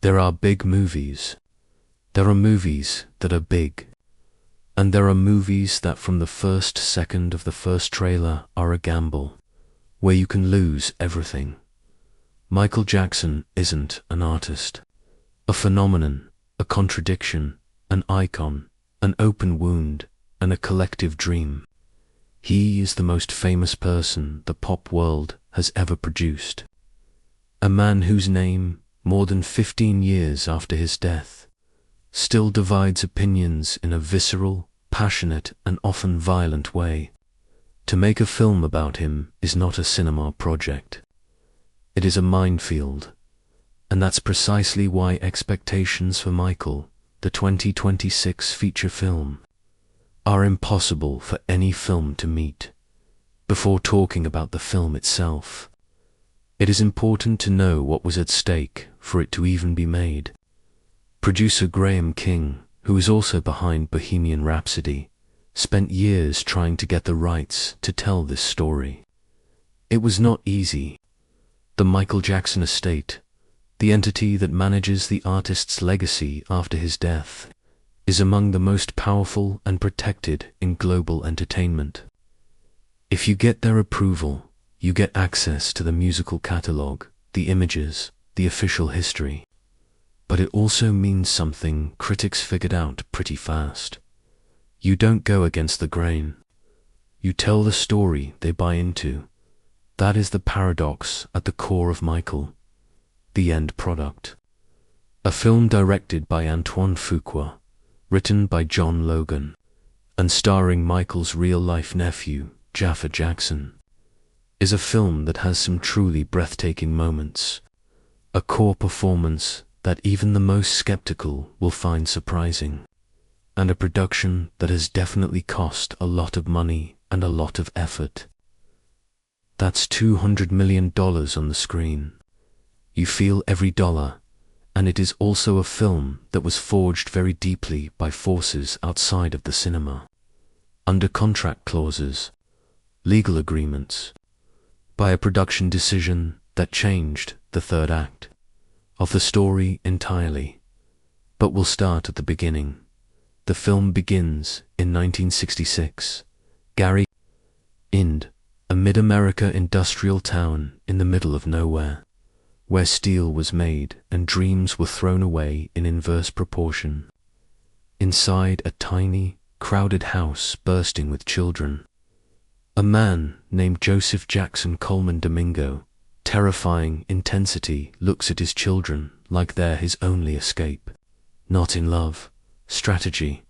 There are big movies. There are movies that are big. And there are movies that from the first second of the first trailer are a gamble, where you can lose everything. Michael Jackson isn't an artist, a phenomenon, a contradiction, an icon, an open wound, and a collective dream. He is the most famous person the pop world has ever produced. A man whose name, more than 15 years after his death, still divides opinions in a visceral, passionate, and often violent way. To make a film about him is not a cinema project. It is a minefield. And that's precisely why expectations for Michael, the 2026 feature film, are impossible for any film to meet. Before talking about the film itself, it is important to know what was at stake for it to even be made. Producer Graham King, who is also behind Bohemian Rhapsody, spent years trying to get the rights to tell this story. It was not easy. The Michael Jackson estate, the entity that manages the artist's legacy after his death, is among the most powerful and protected in global entertainment. If you get their approval, you get access to the musical catalogue, the images, the official history. But it also means something critics figured out pretty fast. You don't go against the grain. You tell the story they buy into. That is the paradox at the core of Michael. The end product. A film directed by Antoine Fuqua, written by John Logan, and starring Michael's real-life nephew, Jaafar Jackson, is a film that has some truly breathtaking moments, a core performance that even the most skeptical will find surprising, and a production that has definitely cost a lot of money and a lot of effort. That's $200 million on the screen. You feel every dollar, and it is also a film that was forged very deeply by forces outside of the cinema, under contract clauses, legal agreements, by a production decision that changed the third act of the story entirely. But we'll start at the beginning. The film begins in 1966. Gary, Ind, a mid-America industrial town in the middle of nowhere, where steel was made and dreams were thrown away in inverse proportion. Inside a tiny, crowded house bursting with children, a man named Joseph Jackson Colman Domingo, terrifying intensity, looks at his children like they're his only escape. Not in love, strategy.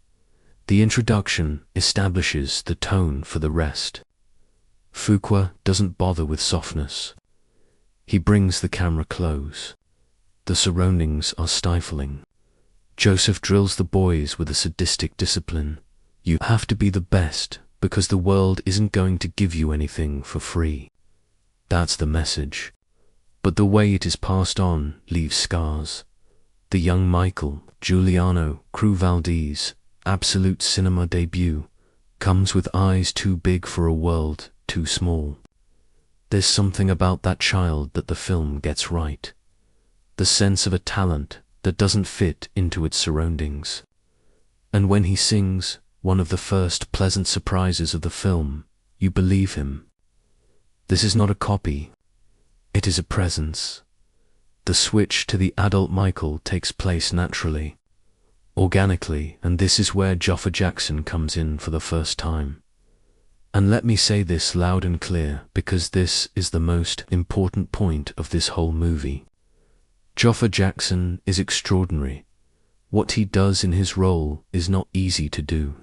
The introduction establishes the tone for the rest. Fuqua doesn't bother with softness. He brings the camera close. The surroundings are stifling. Joseph drills the boys with a sadistic discipline. You have to be the best because the world isn't going to give you anything for free. That's the message. But the way it is passed on leaves scars. The young Michael, Giuliano Cruz-Valdez, absolute cinema debut, comes with eyes too big for a world too small. There's something about that child that the film gets right. The sense of a talent that doesn't fit into its surroundings. And when he sings, one of the first pleasant surprises of the film, you believe him. This is not a copy. It is a presence. The switch to the adult Michael takes place naturally, organically, and this is where Jaafar Jackson comes in for the first time. And let me say this loud and clear, because this is the most important point of this whole movie. Jaafar Jackson is extraordinary. What he does in his role is not easy to do.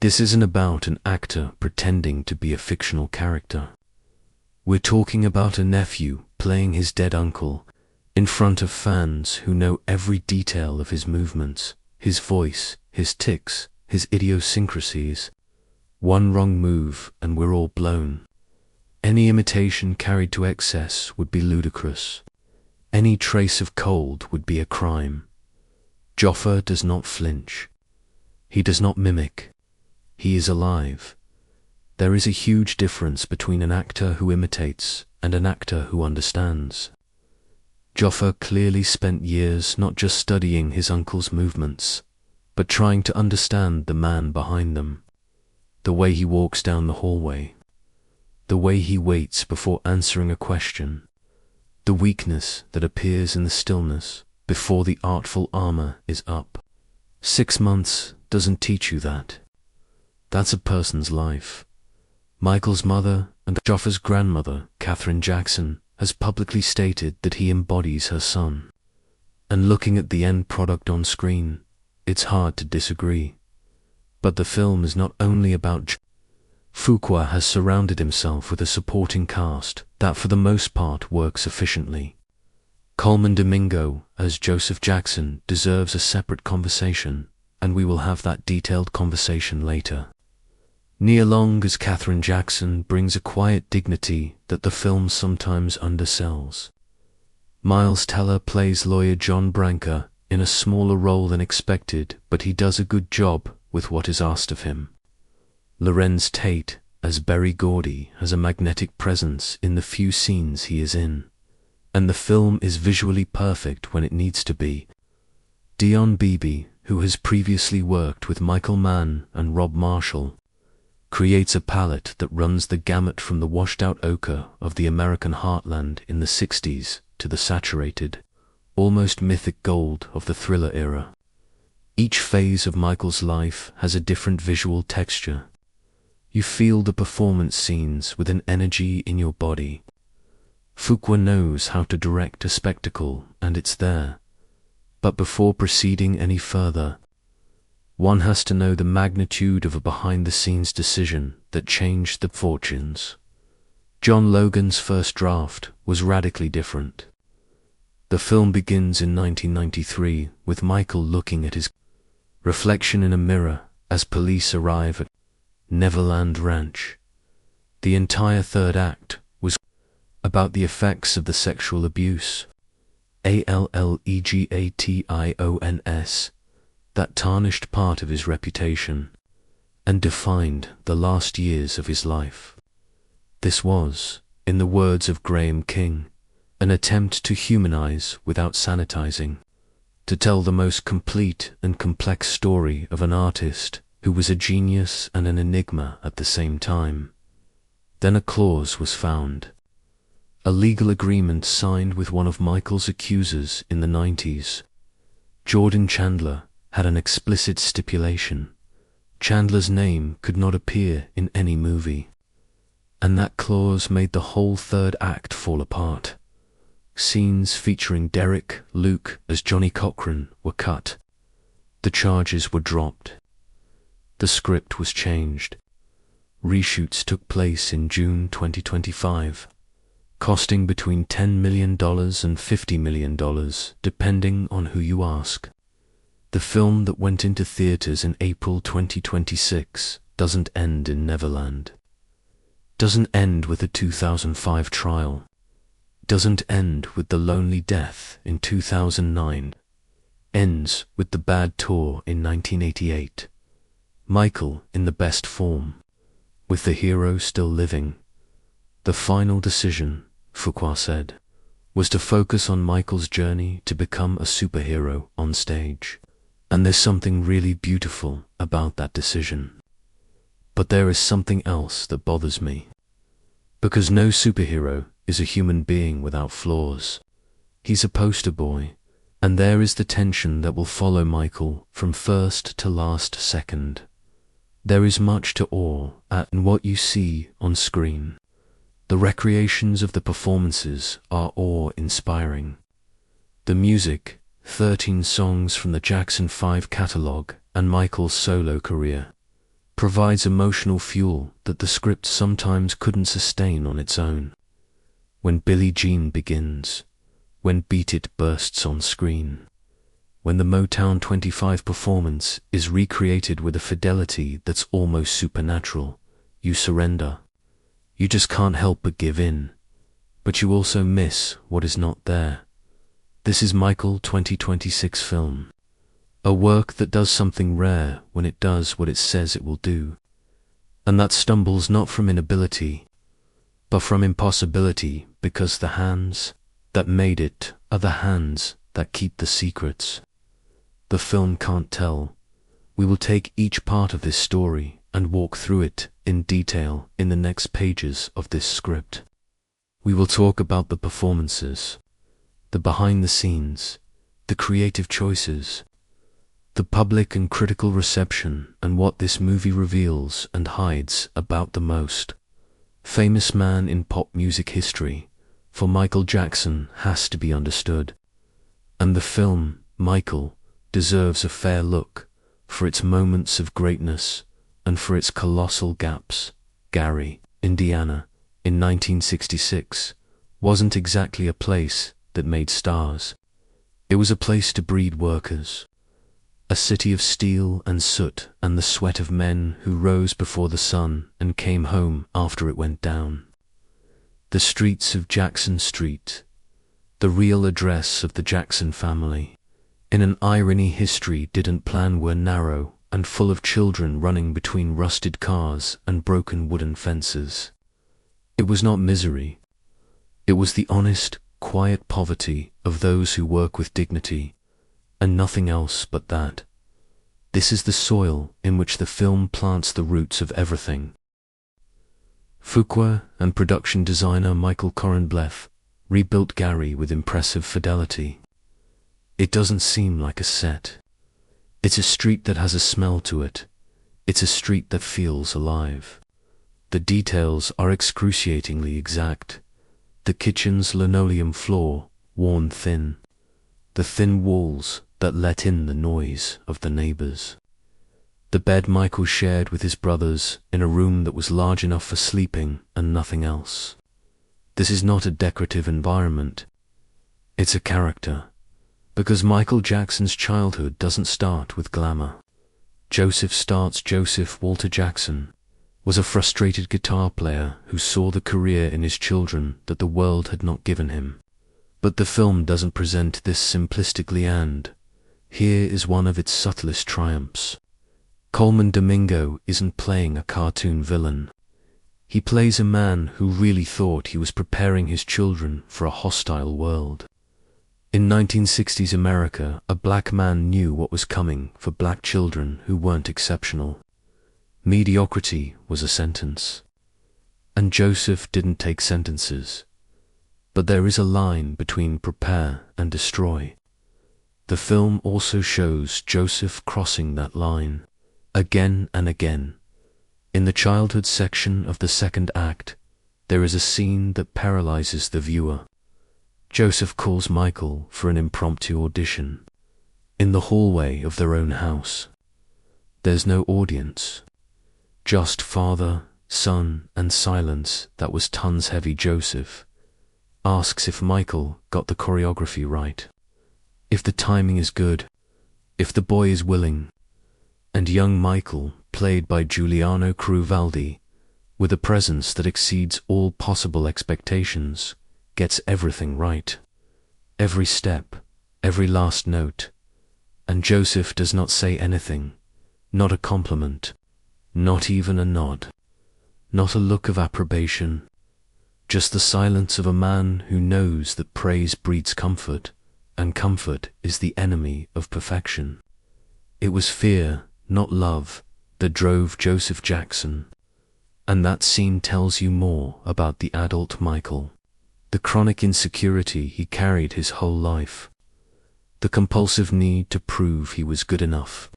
This isn't about an actor pretending to be a fictional character. We're talking about a nephew playing his dead uncle in front of fans who know every detail of his movements, his voice, his tics, his idiosyncrasies. One wrong move and we're all blown. Any imitation carried to excess would be ludicrous. Any trace of cold would be a crime. Jaafar does not flinch. He does not mimic. He is alive. There is a huge difference between an actor who imitates and an actor who understands. Jaafar clearly spent years not just studying his uncle's movements, but trying to understand the man behind them. The way he walks down the hallway, the way he waits before answering a question, the weakness that appears in the stillness before the artful armor is up. 6 months doesn't teach you that. That's a person's life. Michael's mother and Jaafar's grandmother, Katherine Jackson, has publicly stated that he embodies her son. And looking at the end product on screen, it's hard to disagree. But the film is not only about Fuqua has surrounded himself with a supporting cast that for the most part works efficiently. Colman Domingo as Joseph Jackson deserves a separate conversation, and we will have that detailed conversation later. Nia Long as Katherine Jackson brings a quiet dignity that the film sometimes undersells. Miles Teller plays lawyer John Branca in a smaller role than expected, but he does a good job with what is asked of him. Lorenz Tate as Berry Gordy has a magnetic presence in the few scenes he is in, and the film is visually perfect when it needs to be. Dion Beebe, who has previously worked with Michael Mann and Rob Marshall, creates a palette that runs the gamut from the washed-out ochre of the American heartland in the 60s to the saturated, almost mythic gold of the thriller era. Each phase of Michael's life has a different visual texture. You feel the performance scenes with an energy in your body. Fuqua knows how to direct a spectacle, and it's there. But before proceeding any further, one has to know the magnitude of a behind-the-scenes decision that changed the fortunes. John Logan's first draft was radically different. The film begins in 1993 with Michael looking at his reflection in a mirror as police arrive at Neverland Ranch. The entire third act was about the effects of the sexual abuse, allegations, that tarnished part of his reputation and defined the last years of his life. This was, in the words of Graham King, an attempt to humanize without sanitizing, to tell the most complete and complex story of an artist who was a genius and an enigma at the same time. Then a clause was found, a legal agreement signed with one of Michael's accusers in the 90s. Jordan Chandler had an explicit stipulation. Chandler's name could not appear in any movie. And that clause made the whole third act fall apart. Scenes featuring Derek Luke as Johnny Cochran were cut. The charges were dropped. The script was changed. Reshoots took place in June 2025, costing between $10 million and $50 million, depending on who you ask. The film that went into theaters in April 2026 doesn't end in Neverland. Doesn't end with a 2005 trial. Doesn't end with the lonely death in 2009. Ends with the bad tour in 1988. Michael in the best form, with the hero still living. The final decision, Fuqua said, was to focus on Michael's journey to become a superhero on stage. And there's something really beautiful about that decision. But there is something else that bothers me. Because no superhero is a human being without flaws. He's a poster boy, and there is the tension that will follow Michael from first to last second. There is much to awe at what you see on screen. The recreations of the performances are awe-inspiring. The music, 13 songs from the Jackson 5 catalog and Michael's solo career, provides emotional fuel that the script sometimes couldn't sustain on its own. When Billie Jean begins, when Beat It bursts on screen, when the Motown 25 performance is recreated with a fidelity that's almost supernatural, you surrender. You just can't help but give in, but you also miss what is not there. This is Michael 2026 film, a work that does something rare when it does what it says it will do, and that stumbles not from inability, but from impossibility, because the hands that made it are the hands that keep the secrets. The film can't tell. We will take each part of this story and walk through it in detail in the next pages of this script. We will talk about the performances, the behind the scenes, the creative choices, the public and critical reception, and what this movie reveals and hides about the most famous man in pop music history. For Michael Jackson has to be understood. And the film, Michael, deserves a fair look for its moments of greatness and for its colossal gaps. Gary, Indiana, in 1966, wasn't exactly a place that made stars. It was a place to breed workers, a city of steel and soot and the sweat of men who rose before the sun and came home after it went down. The streets of Jackson Street, the real address of the Jackson family. In an irony history didn't plan, were narrow and full of children running between rusted cars and broken wooden fences. It was not misery. It was the honest, quiet poverty of those who work with dignity, and nothing else but that. This is the soil in which the film plants the roots of everything. Fuqua and production designer Michael Korenbleth rebuilt Gary with impressive fidelity. It doesn't seem like a set. It's a street that has a smell to it. It's a street that feels alive. The details are excruciatingly exact. The kitchen's linoleum floor, worn thin. The thin walls that let in the noise of the neighbors. The bed Michael shared with his brothers in a room that was large enough for sleeping and nothing else. This is not a decorative environment. It's a character. Because Michael Jackson's childhood doesn't start with glamour. Joseph Walter Jackson was a frustrated guitar player who saw the career in his children that the world had not given him. But the film doesn't present this simplistically, and here is one of its subtlest triumphs. Colman Domingo isn't playing a cartoon villain. He plays a man who really thought he was preparing his children for a hostile world. In 1960s America, a black man knew what was coming for black children who weren't exceptional. Mediocrity was a sentence. And Joseph didn't take sentences. But there is a line between prepare and destroy. The film also shows Joseph crossing that line, again and again. In the childhood section of the second act, there is a scene that paralyzes the viewer. Joseph calls Michael for an impromptu audition. In the hallway of their own house. There's no audience. Just father, son, and silence that was tons heavy. Joseph asks if Michael got the choreography right, if the timing is good, if the boy is willing. And young Michael, played by Giuliano Cruvaldi, with a presence that exceeds all possible expectations, gets everything right. Every step, every last note. And Joseph does not say anything, not a compliment, not even a nod, not a look of approbation, just the silence of a man who knows that praise breeds comfort, and comfort is the enemy of perfection. It was fear, not love, that drove Joseph Jackson, and that scene tells you more about the adult Michael. The chronic insecurity he carried his whole life, the compulsive need to prove he was good enough,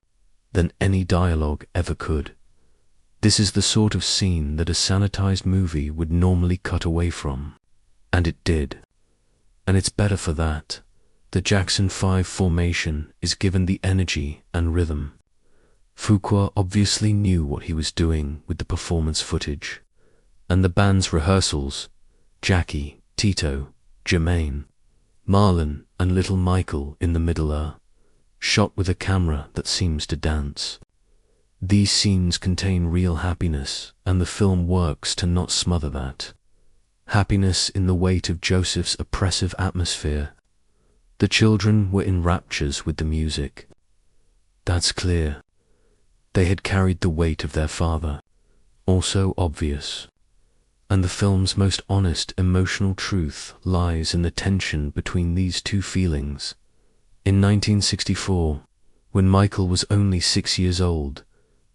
than any dialogue ever could. This is the sort of scene that a sanitized movie would normally cut away from. And it did. And it's better for that. The Jackson 5 formation is given the energy and rhythm. Fuqua obviously knew what he was doing with the performance footage. And the band's rehearsals, Jackie, Tito, Jermaine, Marlon, and little Michael in the middle are shot with a camera that seems to dance. These scenes contain real happiness, and the film works to not smother that. Happiness in the weight of Joseph's oppressive atmosphere. The children were in raptures with the music. That's clear. They had carried the weight of their father. Also obvious. And the film's most honest emotional truth lies in the tension between these two feelings. In 1964, when Michael was only 6 years old,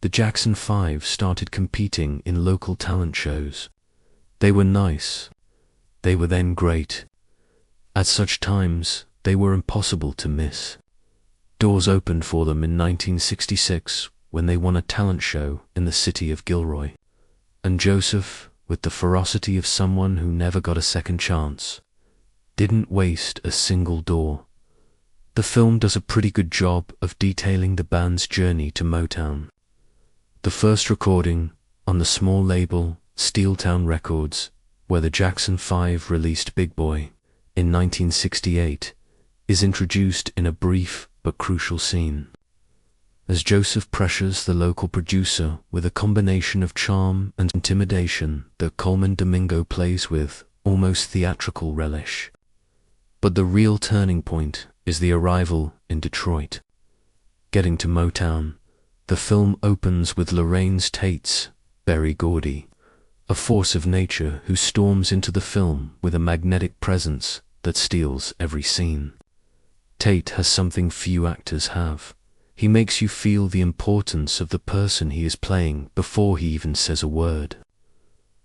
the Jackson 5 started competing in local talent shows. They were nice. They were then great. At such times, they were impossible to miss. Doors opened for them in 1966 when they won a talent show in the city of Gilroy. And Joseph, with the ferocity of someone who never got a second chance, didn't waste a single door. The film does a pretty good job of detailing the band's journey to Motown. The first recording, on the small label Steeltown Records, where the Jackson 5 released Big Boy in 1968, is introduced in a brief but crucial scene. As Joseph pressures the local producer with a combination of charm and intimidation that Colman Domingo plays with almost theatrical relish. But the real turning point is the arrival in Detroit. Getting to Motown, the film opens with Lorraine Tate's Berry Gordy, a force of nature who storms into the film with a magnetic presence that steals every scene. Tate has something few actors have. He makes you feel the importance of the person he is playing before he even says a word.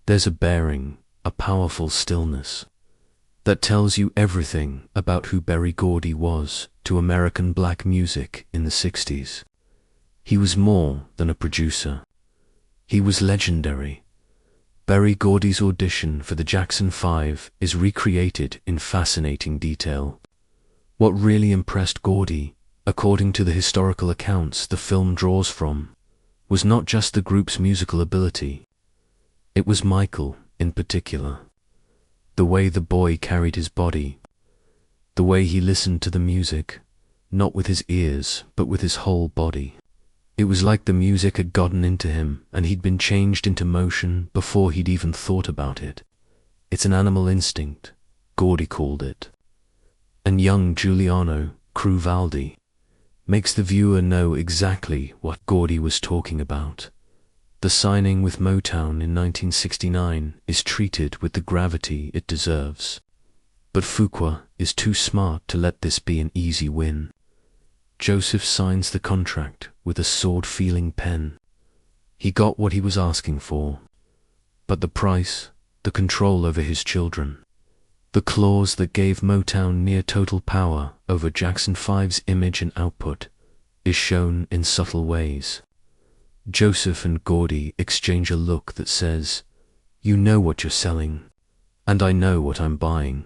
There's a bearing, a powerful stillness, that tells you everything about who Berry Gordy was to American black music in the 60s. He was more than a producer. He was legendary. Berry Gordy's audition for the Jackson 5 is recreated in fascinating detail. What really impressed Gordy, according to the historical accounts the film draws from, was not just the group's musical ability. It was Michael, in particular. The way the boy carried his body. The way he listened to the music, not with his ears, but with his whole body. It was like the music had gotten into him and he'd been changed into motion before he'd even thought about it. It's an animal instinct, Gordy called it. And young Giuliano Cruvaldi makes the viewer know exactly what Gordy was talking about. The signing with Motown in 1969 is treated with the gravity it deserves. But Fuqua is too smart to let this be an easy win. Joseph signs the contract with a sword-feeling pen. He got what he was asking for. But the price, the control over his children, the clause that gave Motown near total power over Jackson 5's image and output, is shown in subtle ways. Joseph and Gordy exchange a look that says, "You know what you're selling, and I know what I'm buying."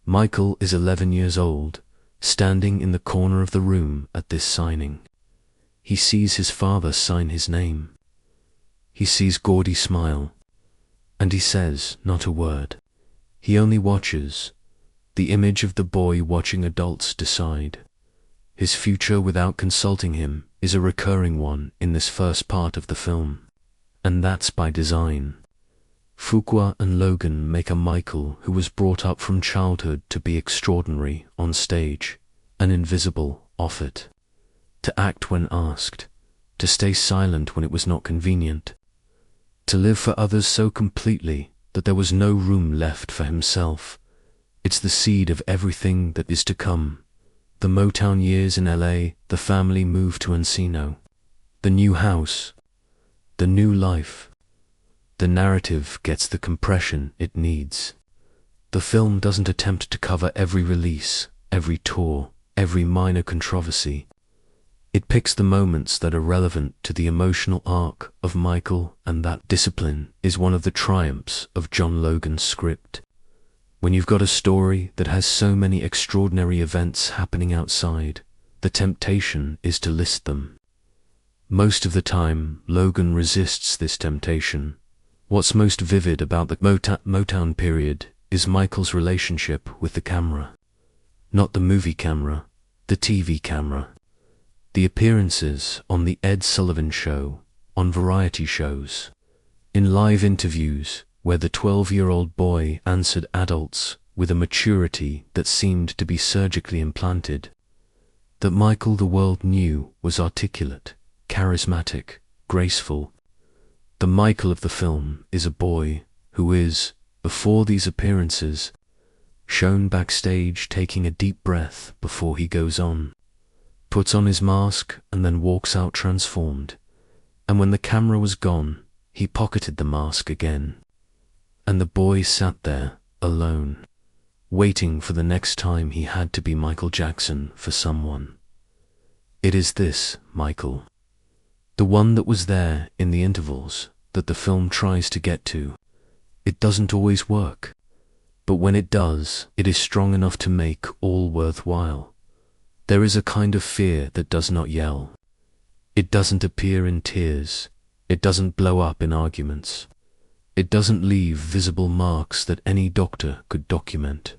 Michael is 11 years old, standing in the corner of the room at this signing. He sees his father sign his name. He sees Gordy smile, and he says not a word. He only watches, the image of the boy watching adults decide. His future without consulting him is a recurring one in this first part of the film. And that's by design. Fuqua and Logan make a Michael who was brought up from childhood to be extraordinary on stage, and invisible off it. To act when asked, to stay silent when it was not convenient, to live for others so completely that there was no room left for himself. It's the seed of everything that is to come. The Motown years in LA, the family move to Encino. The new house, the new life. The narrative gets the compression it needs. The film doesn't attempt to cover every release, every tour, every minor controversy. It picks the moments that are relevant to the emotional arc of Michael, and that discipline is one of the triumphs of John Logan's script. When you've got a story that has so many extraordinary events happening outside, the temptation is to list them. Most of the time, Logan resists this temptation. What's most vivid about the Motown period is Michael's relationship with the camera. Not the movie camera, the TV camera. The appearances on The Ed Sullivan Show, on variety shows, in live interviews where the 12-year-old boy answered adults with a maturity that seemed to be surgically implanted. That Michael the world knew was articulate, charismatic, graceful. The Michael of the film is a boy, who is, before these appearances, shown backstage taking a deep breath before he goes on, puts on his mask and then walks out transformed. And when the camera was gone, he pocketed the mask again. And the boy sat there, alone, waiting for the next time he had to be Michael Jackson for someone. It is this Michael, the one that was there in the intervals, that the film tries to get to. It doesn't always work, but when it does, it is strong enough to make all worthwhile. There is a kind of fear that does not yell. It doesn't appear in tears. It doesn't blow up in arguments. It doesn't leave visible marks that any doctor could document.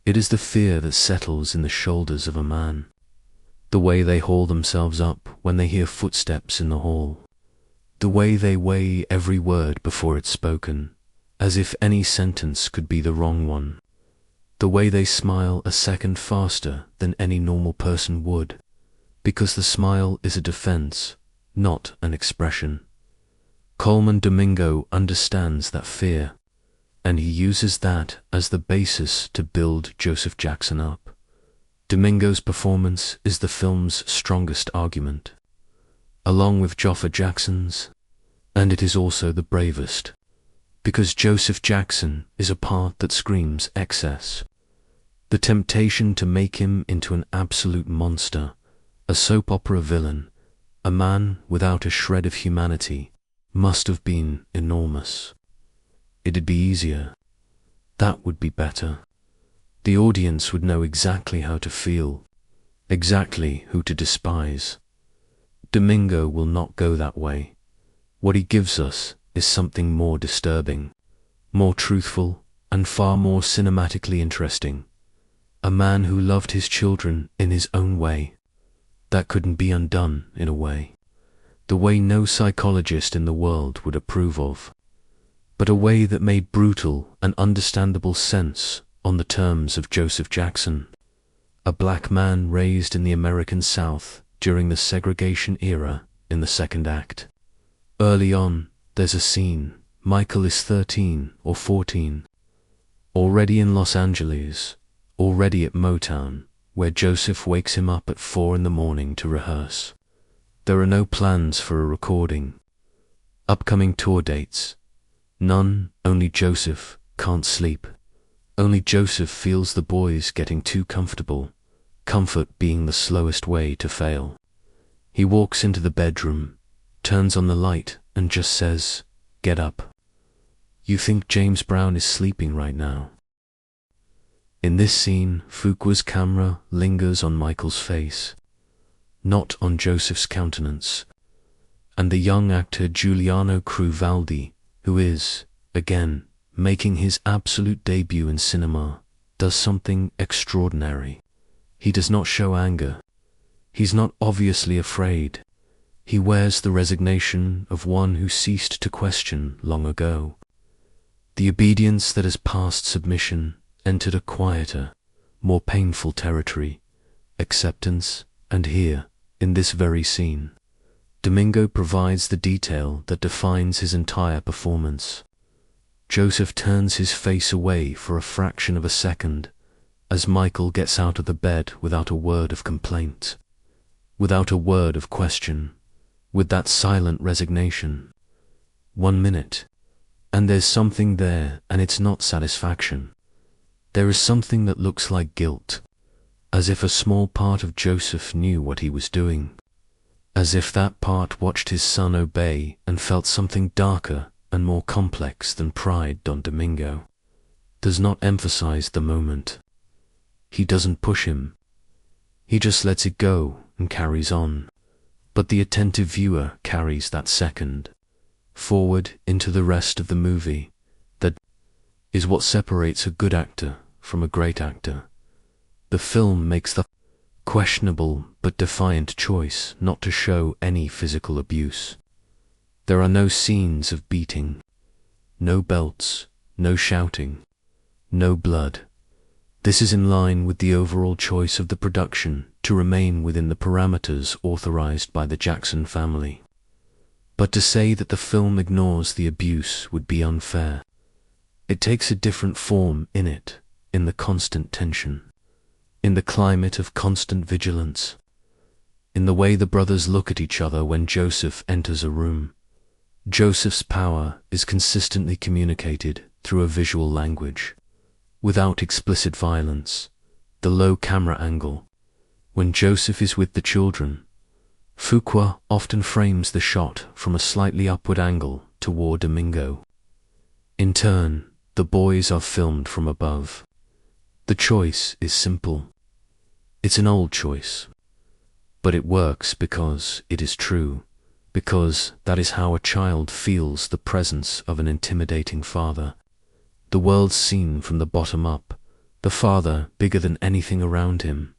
It is the fear that settles in the shoulders of a man, the way they haul themselves up when they hear footsteps in the hall, the way they weigh every word before it's spoken, as if any sentence could be the wrong one, the way they smile a second faster than any normal person would, because the smile is a defense, not an expression. Colman Domingo understands that fear, and he uses that as the basis to build Joseph Jackson up. Domingo's performance is the film's strongest argument, along with Jaafar Jackson's, and it is also the bravest, because Joseph Jackson is a part that screams excess. The temptation to make him into an absolute monster, a soap opera villain, a man without a shred of humanity, must have been enormous. It'd be easier. That would be better. The audience would know exactly how to feel, exactly who to despise. Domingo will not go that way. What he gives us is something more disturbing, more truthful, and far more cinematically interesting. A man who loved his children in his own way. That couldn't be undone, in a way. The way no psychologist in the world would approve of, but a way that made brutal and understandable sense on the terms of Joseph Jackson, a black man raised in the American South during the segregation era in the second act. Early on, there's a scene. Michael is 13 or 14, already in Los Angeles, already at Motown, where Joseph wakes him up at 4 in the morning to rehearse. There are no plans for a recording. Upcoming tour dates. None, only Joseph can't sleep. Only Joseph feels the boys getting too comfortable, comfort being the slowest way to fail. He walks into the bedroom, turns on the light, and just says, "Get up." You think James Brown is sleeping right now. In this scene, Fuqua's camera lingers on Michael's face, not on Joseph's countenance, and the young actor Giuliano Cruvaldi, who is, again, making his absolute debut in cinema, does something extraordinary. He does not show anger. He's not obviously afraid. He wears the resignation of one who ceased to question long ago. The obedience that has passed submission entered a quieter, more painful territory, acceptance, and here, in this very scene, Domingo provides the detail that defines his entire performance. Joseph turns his face away for a fraction of a second as Michael gets out of the bed without a word of complaint, without a word of question, with that silent resignation. 1 minute, and there's something there, and it's not satisfaction. There is something that looks like guilt, as if a small part of Joseph knew what he was doing, as if that part watched his son obey and felt something darker and more complex than pride. Don Domingo does not emphasize the moment. He doesn't push him. He just lets it go and carries on. But the attentive viewer carries that second forward into the rest of the movie. That is what separates a good actor from a great actor. The film makes the questionable but defiant choice not to show any physical abuse. There are no scenes of beating, no belts, no shouting, no blood. This is in line with the overall choice of the production to remain within the parameters authorized by the Jackson family. But to say that the film ignores the abuse would be unfair. It takes a different form in the constant tension, in the climate of constant vigilance, in the way the brothers look at each other when Joseph enters a room. Joseph's power is consistently communicated through a visual language, without explicit violence. The low camera angle, when Joseph is with the children, Fuqua often frames the shot from a slightly upward angle toward Domingo. In turn, the boys are filmed from above. The choice is simple. It's an old choice, but it works because it is true, because that is how a child feels the presence of an intimidating father. The world's seen from the bottom up, the father bigger than anything around him.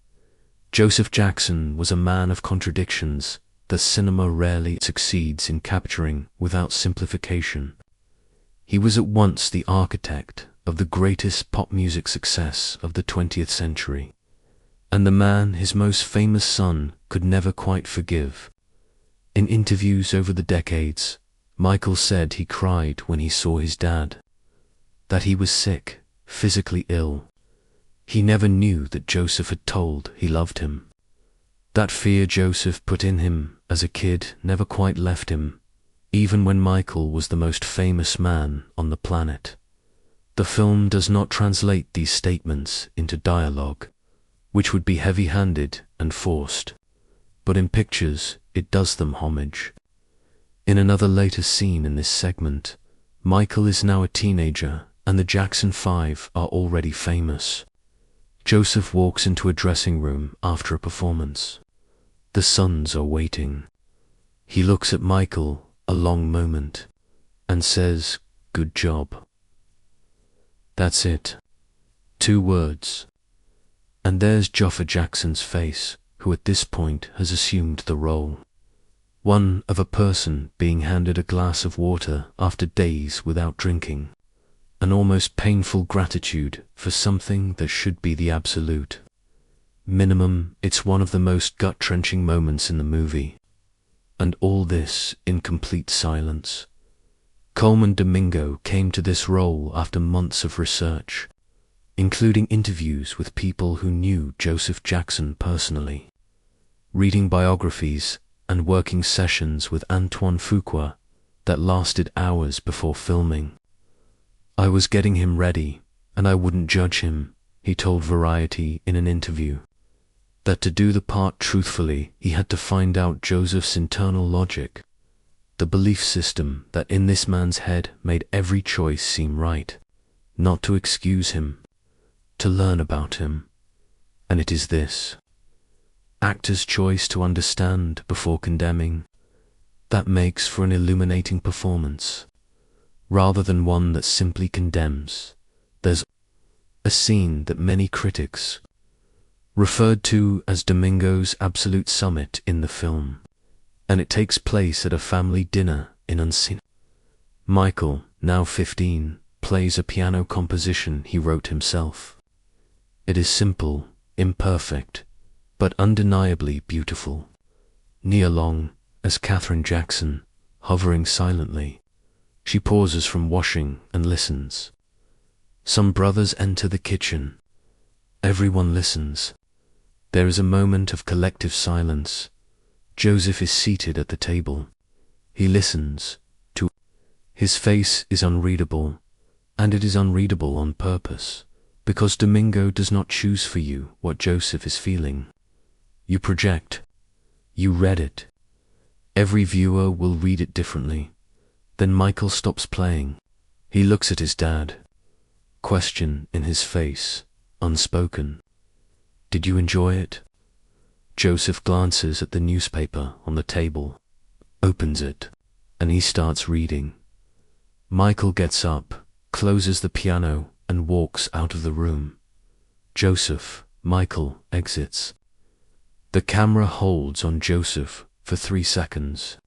Joseph Jackson was a man of contradictions that cinema rarely succeeds in capturing without simplification. He was at once the architect of the greatest pop music success of the 20th century, and the man his most famous son could never quite forgive. In interviews over the decades, Michael said he cried when he saw his dad, that he was sick, physically ill. He never knew that Joseph had told he loved him. That fear Joseph put in him as a kid never quite left him, even when Michael was the most famous man on the planet. The film does not translate these statements into dialogue, which would be heavy-handed and forced, but in pictures it does them homage. In another later scene in this segment, Michael is now a teenager and the Jackson 5 are already famous. Joseph walks into a dressing room after a performance. The sons are waiting. He looks at Michael a long moment and says, "Good job." That's it. 2 words. And there's Jaafar Jackson's face, who at this point has assumed the role. One of a person being handed a glass of water after days without drinking. An almost painful gratitude for something that should be the absolute minimum. It's one of the most gut-wrenching moments in the movie. And all this in complete silence. Colman Domingo came to this role after months of research, including interviews with people who knew Joseph Jackson personally, reading biographies and working sessions with Antoine Fuqua that lasted hours before filming. "I was getting him ready, and I wouldn't judge him," he told Variety in an interview. That to do the part truthfully, he had to find out Joseph's internal logic, the belief system that in this man's head made every choice seem right, not to excuse him, to learn about him. And it is this actor's choice to understand before condemning that makes for an illuminating performance, rather than one that simply condemns. There's a scene that many critics referred to as Domingo's absolute summit in the film, and it takes place at a family dinner in Unseen. Michael, now 15, plays a piano composition he wrote himself. It is simple, imperfect, but undeniably beautiful. Nia Long, as Katherine Jackson, hovering silently. She pauses from washing and listens. Some brothers enter the kitchen. Everyone listens. There is a moment of collective silence. Joseph is seated at the table. He listens. His face is unreadable, and it is unreadable on purpose, because Domingo does not choose for you what Joseph is feeling. You project. You read it. Every viewer will read it differently. Then Michael stops playing. He looks at his dad. Question in his face, unspoken. "Did you enjoy it?" Joseph glances at the newspaper on the table, opens it, and he starts reading. Michael gets up, closes the piano, and walks out of the room. Joseph, Michael exits. The camera holds on Joseph for 3 seconds.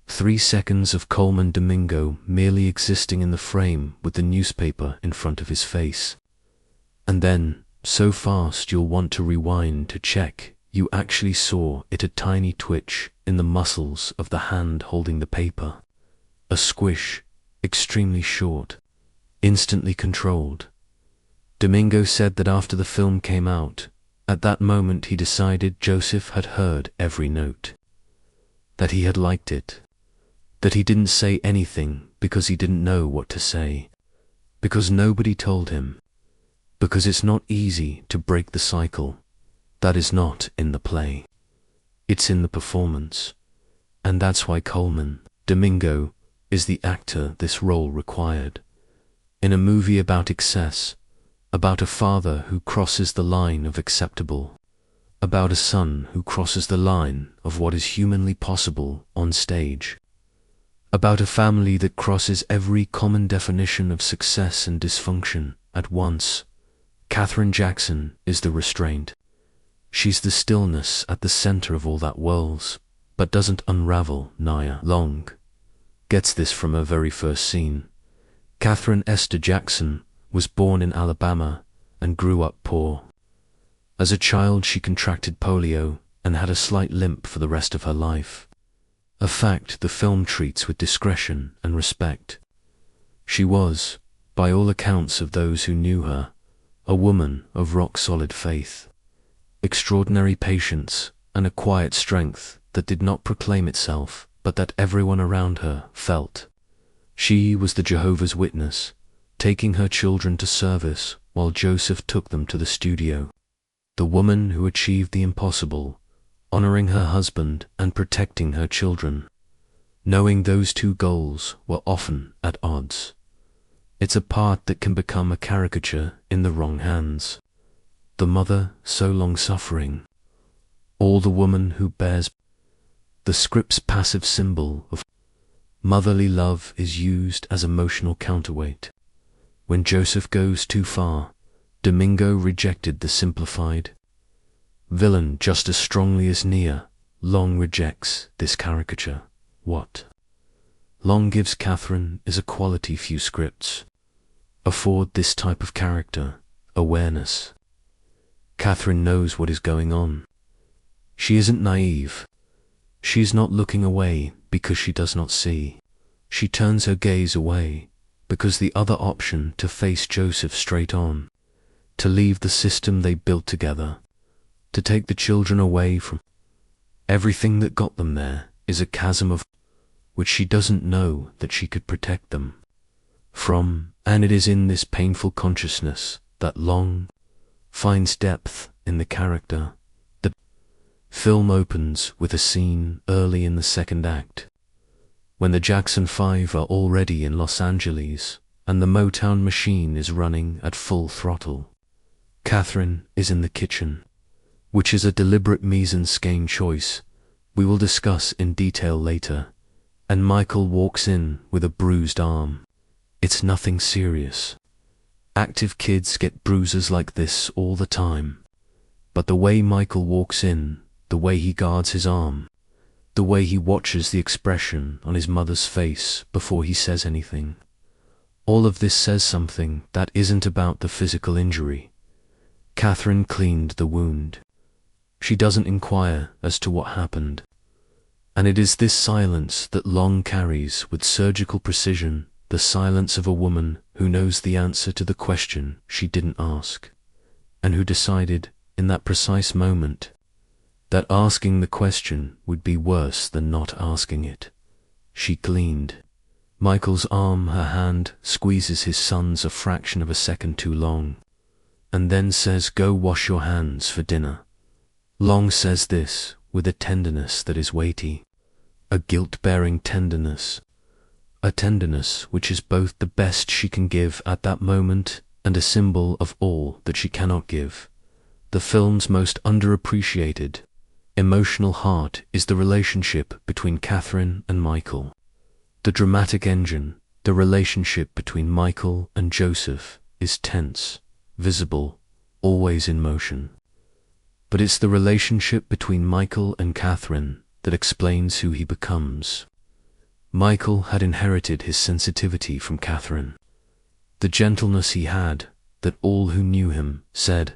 3 seconds of Colman Domingo merely existing in the frame with the newspaper in front of his face. And then, so fast you'll want to rewind to check you actually saw it, a tiny twitch in the muscles of the hand holding the paper. A squish, extremely short, instantly controlled. Domingo said that after the film came out, at that moment he decided Joseph had heard every note, that he had liked it, that he didn't say anything because he didn't know what to say, because nobody told him, because it's not easy to break the cycle. That is not in the play. It's in the performance. And that's why Colman Domingo is the actor this role required. In a movie about excess, about a father who crosses the line of acceptable, about a son who crosses the line of what is humanly possible on stage, about a family that crosses every common definition of success and dysfunction at once, Katherine Jackson is the restraint. She's the stillness at the center of all that whirls, but doesn't unravel. Nia Long gets this from her very first scene. Katherine Esther Jackson was born in Alabama and grew up poor. As a child, she contracted polio and had a slight limp for the rest of her life, a fact the film treats with discretion and respect. She was, by all accounts of those who knew her, a woman of rock-solid faith, extraordinary patience, and a quiet strength that did not proclaim itself, but that everyone around her felt. She was the Jehovah's Witness, taking her children to service while Joseph took them to the studio. The woman who achieved the impossible, honoring her husband and protecting her children, knowing those two goals were often at odds. It's a part that can become a caricature in the wrong hands. The mother so long suffering, or the woman who bears. The script's passive symbol of motherly love is used as emotional counterweight. When Joseph goes too far, Domingo rejected the simplified villain just as strongly as Nia Long rejects this caricature. What Long gives Katherine is a quality few scripts afford this type of character, awareness. Katherine knows what is going on. She isn't naive. She is not looking away because she does not see. She turns her gaze away because the other option to face Joseph straight on, to leave the system they built together, to take the children away from everything that got them there, is a chasm of which she doesn't know that she could protect them from, and it is in this painful consciousness that Long finds depth in the character. The film opens with a scene early in the second act, when the Jackson 5 are already in Los Angeles and the Motown machine is running at full throttle. Katherine is in the kitchen, which is a deliberate mise-en-scène choice we will discuss in detail later, and Michael walks in with a bruised arm. It's nothing serious. Active kids get bruises like this all the time. But the way Michael walks in, the way he guards his arm, the way he watches the expression on his mother's face before he says anything, all of this says something that isn't about the physical injury. Katherine cleaned the wound. She doesn't inquire as to what happened. And it is this silence that Long carries with surgical precision, the silence of a woman who knows the answer to the question she didn't ask, and who decided, in that precise moment, that asking the question would be worse than not asking it. She cleaned Michael's arm. Her hand squeezes his son's a fraction of a second too long, and then says, "Go wash your hands for dinner." Long says this with a tenderness that is weighty, a guilt-bearing tenderness, a tenderness which is both the best she can give at that moment and a symbol of all that she cannot give. The film's most underappreciated, emotional heart is the relationship between Katherine and Michael. The dramatic engine, the relationship between Michael and Joseph, is tense, visible, always in motion. But it's the relationship between Michael and Katherine that explains who he becomes. Michael had inherited his sensitivity from Katherine, the gentleness he had that all who knew him said.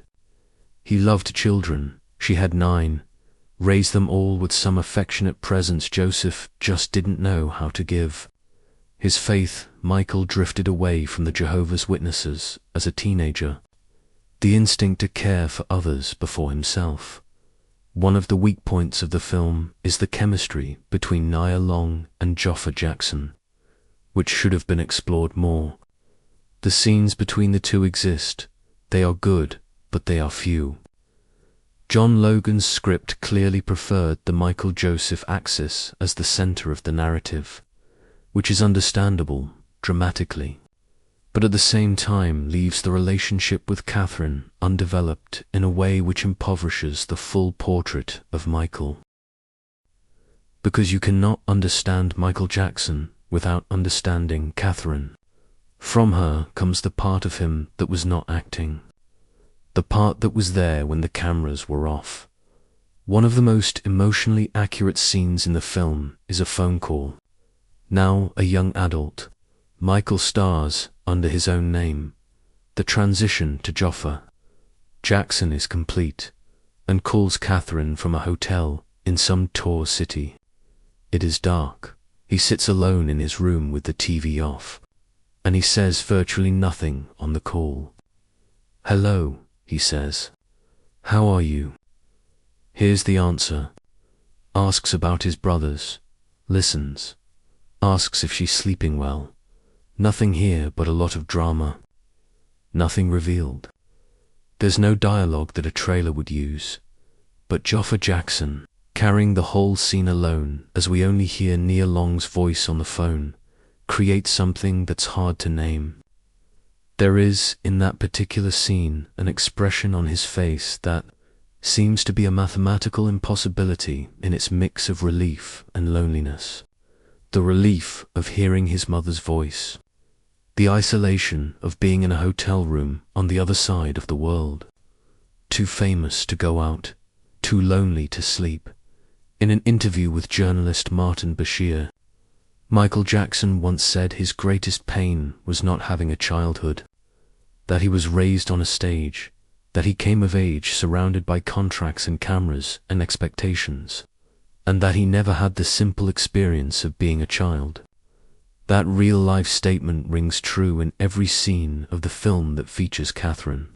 He loved children. She had 9, raised them all with some affectionate presence Joseph just didn't know how to give. His faith, Michael drifted away from the Jehovah's Witnesses as a teenager. The instinct to care for others before himself. One of the weak points of the film is the chemistry between Nia Long and Jaafar Jackson, which should have been explored more. The scenes between the two exist. They are good, but they are few. John Logan's script clearly preferred the Michael Joseph axis as the center of the narrative, which is understandable dramatically, but at the same time leaves the relationship with Katherine undeveloped in a way which impoverishes the full portrait of Michael. Because you cannot understand Michael Jackson without understanding Katherine. From her comes the part of him that was not acting, the part that was there when the cameras were off. One of the most emotionally accurate scenes in the film is a phone call. Now a young adult, Michael stars under his own name. The transition to Jaafar Jackson is complete, and calls Katherine from a hotel in some tour city. It is dark. He sits alone in his room with the TV off, and he says virtually nothing on the call. "Hello," he says. "How are you?" Here's the answer. Asks about his brothers. Listens. Asks if she's sleeping well. Nothing here but a lot of drama. Nothing revealed. There's no dialogue that a trailer would use. But Jaafar Jackson, carrying the whole scene alone as we only hear Nia Long's voice on the phone, creates something that's hard to name. There is, in that particular scene, an expression on his face that seems to be a mathematical impossibility in its mix of relief and loneliness. The relief of hearing his mother's voice. The isolation of being in a hotel room on the other side of the world. Too famous to go out, too lonely to sleep. In an interview with journalist Martin Bashir, Michael Jackson once said his greatest pain was not having a childhood, that he was raised on a stage, that he came of age surrounded by contracts and cameras and expectations, and that he never had the simple experience of being a child. That real-life statement rings true in every scene of the film that features Katherine.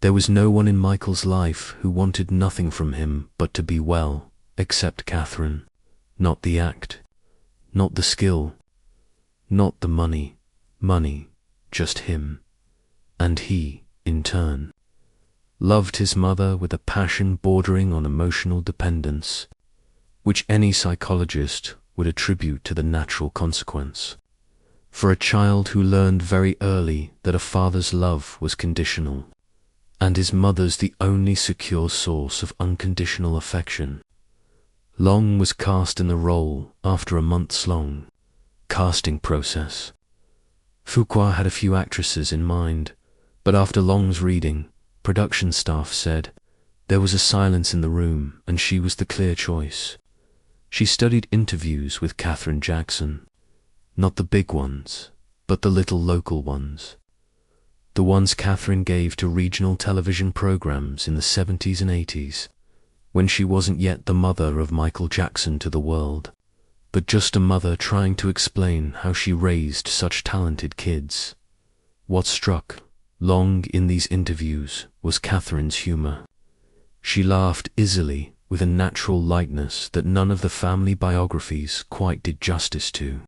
There was no one in Michael's life who wanted nothing from him but to be well, except Katherine. Not the act, not the skill, not the money, just him. And he, in turn, loved his mother with a passion bordering on emotional dependence, which any psychologist would attribute to the natural consequence. For a child who learned very early that a father's love was conditional, and his mother's the only secure source of unconditional affection. Long was cast in the role after a months-long casting process. Fuqua had a few actresses in mind, but after Long's reading, production staff said there was a silence in the room and she was the clear choice. She studied interviews with Katherine Jackson, not the big ones, but the little local ones. The ones Katherine gave to regional television programs in the 70s and 80s, when she wasn't yet the mother of Michael Jackson to the world, but just a mother trying to explain how she raised such talented kids. What struck Long in these interviews was Katherine's humor. She laughed easily with a natural lightness that none of the family biographies quite did justice to,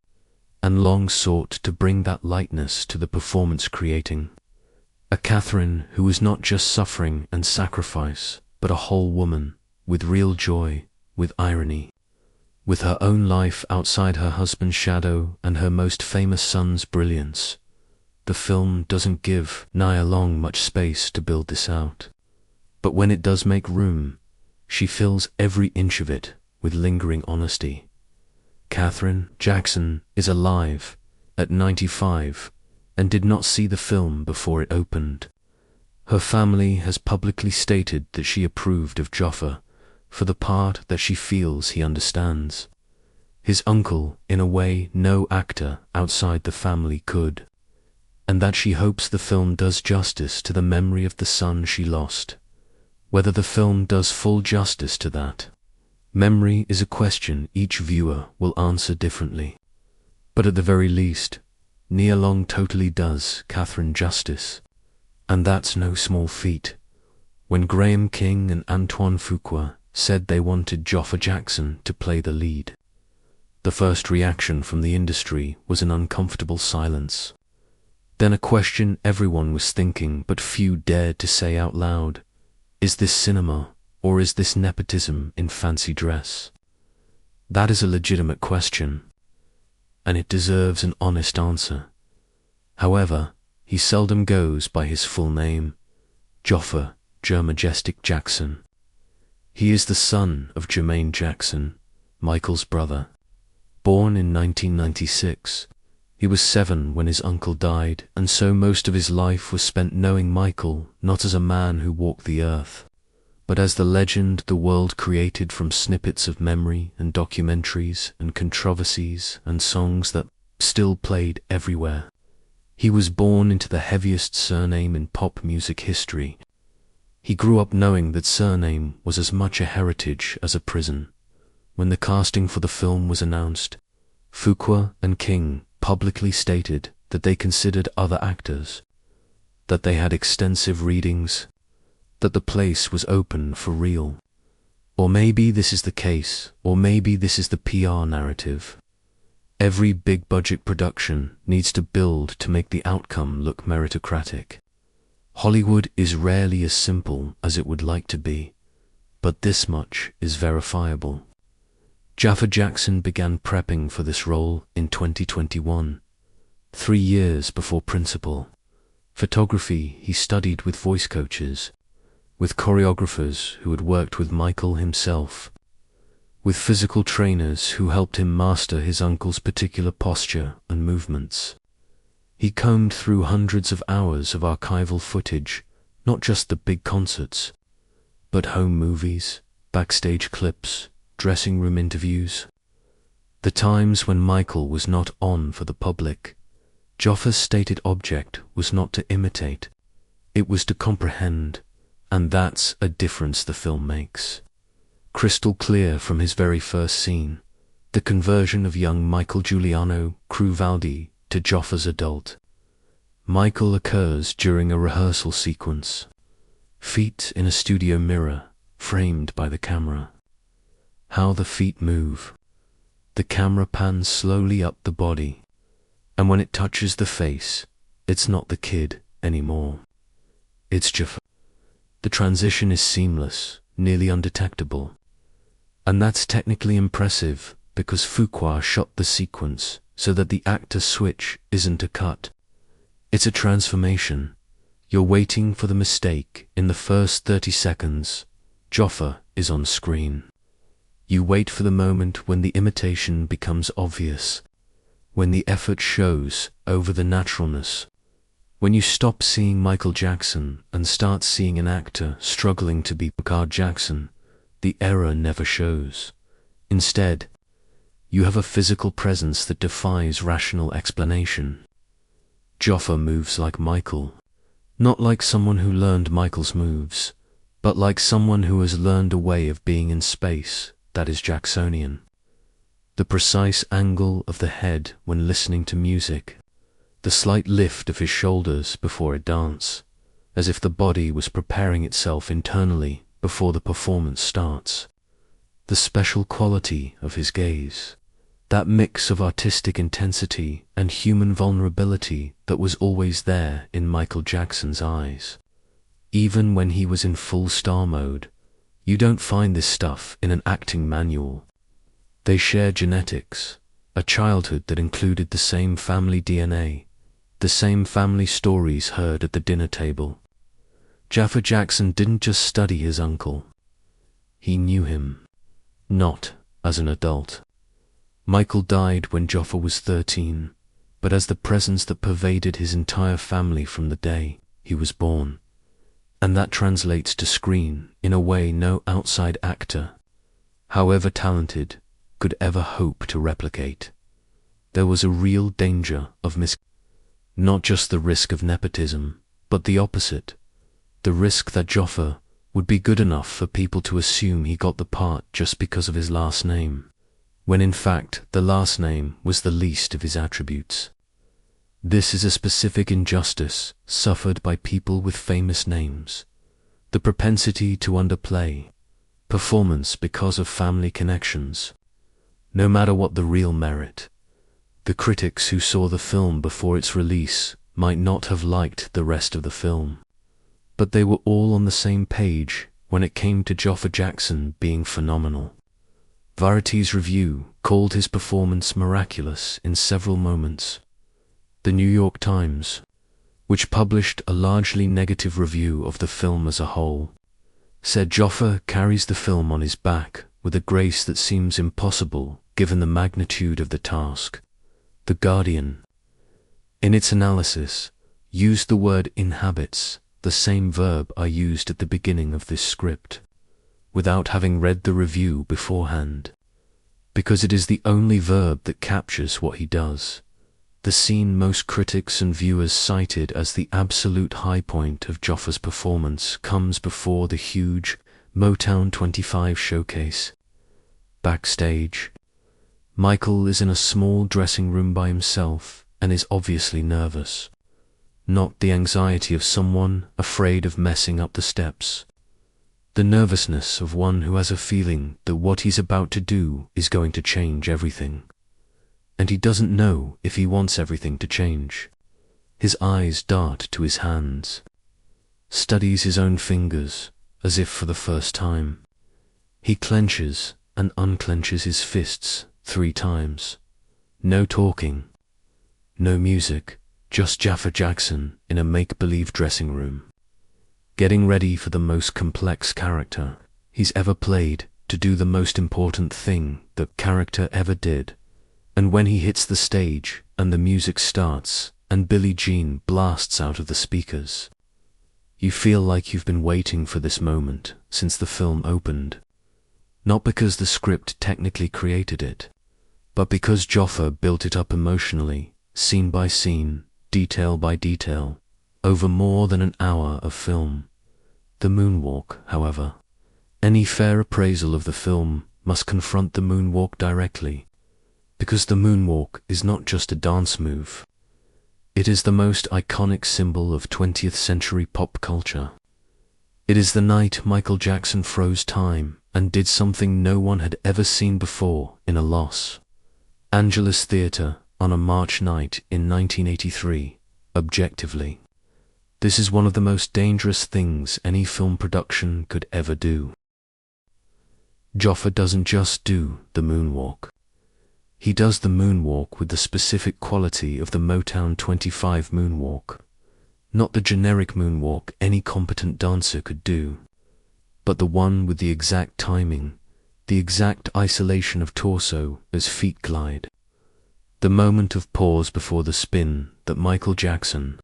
and Long sought to bring that lightness to the performance creating. A Katherine who was not just suffering and sacrifice, but a whole woman, with real joy, with irony, with her own life outside her husband's shadow and her most famous son's brilliance. The film doesn't give Nia Long much space to build this out, but when it does make room, she fills every inch of it with lingering honesty. Katherine Jackson is alive at 95 and did not see the film before it opened. Her family has publicly stated that she approved of Jaafar for the part that she feels he understands. His uncle, in a way no actor outside the family could, and that she hopes the film does justice to the memory of the son she lost. Whether the film does full justice to that memory is a question each viewer will answer differently. But at the very least, Nia Long totally does Katherine justice. And that's no small feat. When Graham King and Antoine Fuqua said they wanted Jaafar Jackson to play the lead, the first reaction from the industry was an uncomfortable silence. Then a question everyone was thinking but few dared to say out loud: is this cinema, or is this nepotism in fancy dress? That is a legitimate question, and it deserves an honest answer. However, he seldom goes by his full name, Jaafar Majestic Jackson. He is the son of Jermaine Jackson, Michael's brother. Born in 1996, he was 7 when his uncle died, and so most of his life was spent knowing Michael not as a man who walked the earth, but as the legend the world created from snippets of memory and documentaries and controversies and songs that still played everywhere. He was born into the heaviest surname in pop music history. He grew up knowing that surname was as much a heritage as a prison. When the casting for the film was announced, Fuqua and King publicly stated that they considered other actors, that they had extensive readings, that the place was open for real. Or maybe this is the case, or maybe this is the PR narrative. Every big-budget production needs to build to make the outcome look meritocratic. Hollywood is rarely as simple as it would like to be, but this much is verifiable. Jaafar Jackson began prepping for this role in 2021, 3 years before principal. Photography he studied with voice coaches, with choreographers who had worked with Michael himself, with physical trainers who helped him master his uncle's particular posture and movements. He combed through hundreds of hours of archival footage, not just the big concerts, but home movies, backstage clips, dressing room interviews. The times when Michael was not on for the public, Jaafar's stated object was not to imitate, it was to comprehend, and that's a difference the film makes. Crystal clear from his very first scene, the conversion of young Michael Giuliano Cruvaldi to Jaafar's adult. Michael occurs during a rehearsal sequence, feet in a studio mirror, framed by the camera. How the feet move. The camera pans slowly up the body, and when it touches the face, it's not the kid anymore. It's Jaafar. The transition is seamless, nearly undetectable. And that's technically impressive because Fuqua shot the sequence so that the actor switch isn't a cut. It's a transformation. You're waiting for the mistake in the first 30 seconds. Jaafar is on screen. You wait for the moment when the imitation becomes obvious, when the effort shows over the naturalness, when you stop seeing Michael Jackson and start seeing an actor struggling to be Jaafar Jackson. The error never shows. Instead, you have a physical presence that defies rational explanation. Jaafar moves like Michael, not like someone who learned Michael's moves, but like someone who has learned a way of being in space that is Jacksonian. The precise angle of the head when listening to music, the slight lift of his shoulders before a dance, as if the body was preparing itself internally before the performance starts. The special quality of his gaze, that mix of artistic intensity and human vulnerability that was always there in Michael Jackson's eyes. Even when he was in full star mode, you don't find this stuff in an acting manual. They share genetics, a childhood that included the same family DNA, the same family stories heard at the dinner table. Jaafar Jackson didn't just study his uncle. He knew him, not as an adult. Michael died when Jaafar was 13, but as the presence that pervaded his entire family from the day he was born. And that translates to screen in a way no outside actor, however talented, could ever hope to replicate. There was a real danger of not just the risk of nepotism, but the opposite, the risk that Jaafar would be good enough for people to assume he got the part just because of his last name. when in fact the last name was the least of his attributes. This is a specific injustice suffered by people with famous names, the propensity to underplay performance because of family connections, no matter what the real merit. The critics who saw the film before its release might not have liked the rest of the film, but they were all on the same page when it came to Jaafar Jackson being phenomenal. Variety's review called his performance miraculous in several moments. The New York Times, which published a largely negative review of the film as a whole, said Jaafar carries the film on his back with a grace that seems impossible given the magnitude of the task. The Guardian, in its analysis, used the word inhabits, the same verb I used at the beginning of this script, without having read the review beforehand, because it is the only verb that captures what he does. The scene most critics and viewers cited as the absolute high point of Jaafar's performance comes before the huge Motown 25 showcase. Backstage, Michael is in a small dressing room by himself and is obviously nervous. Not the anxiety of someone afraid of messing up the steps. The nervousness of one who has a feeling that what he's about to do is going to change everything. And he doesn't know if he wants everything to change. His eyes dart to his hands, studies his own fingers as if for the first time. He clenches and unclenches his fists 3 times. No talking, no music, just Jaafar Jackson in a make-believe dressing room, getting ready for the most complex character he's ever played, to do the most important thing that character ever did. And when he hits the stage and the music starts and Billie Jean blasts out of the speakers, you feel like you've been waiting for this moment since the film opened. Not because the script technically created it, but because Jaafar built it up emotionally, scene by scene, detail by detail, over more than an hour of film. The moonwalk, however, any fair appraisal of the film must confront the moonwalk directly, because the moonwalk is not just a dance move. It is the most iconic symbol of 20th century pop culture. It is the night Michael Jackson froze time and did something no one had ever seen before in a Los Angeles theater on a March night in 1983. Objectively, this is one of the most dangerous things any film production could ever do. Jaafar doesn't just do the moonwalk. He does the moonwalk with the specific quality of the Motown 25 moonwalk, not the generic moonwalk any competent dancer could do, but the one with the exact timing, the exact isolation of torso as feet glide, the moment of pause before the spin that Michael Jackson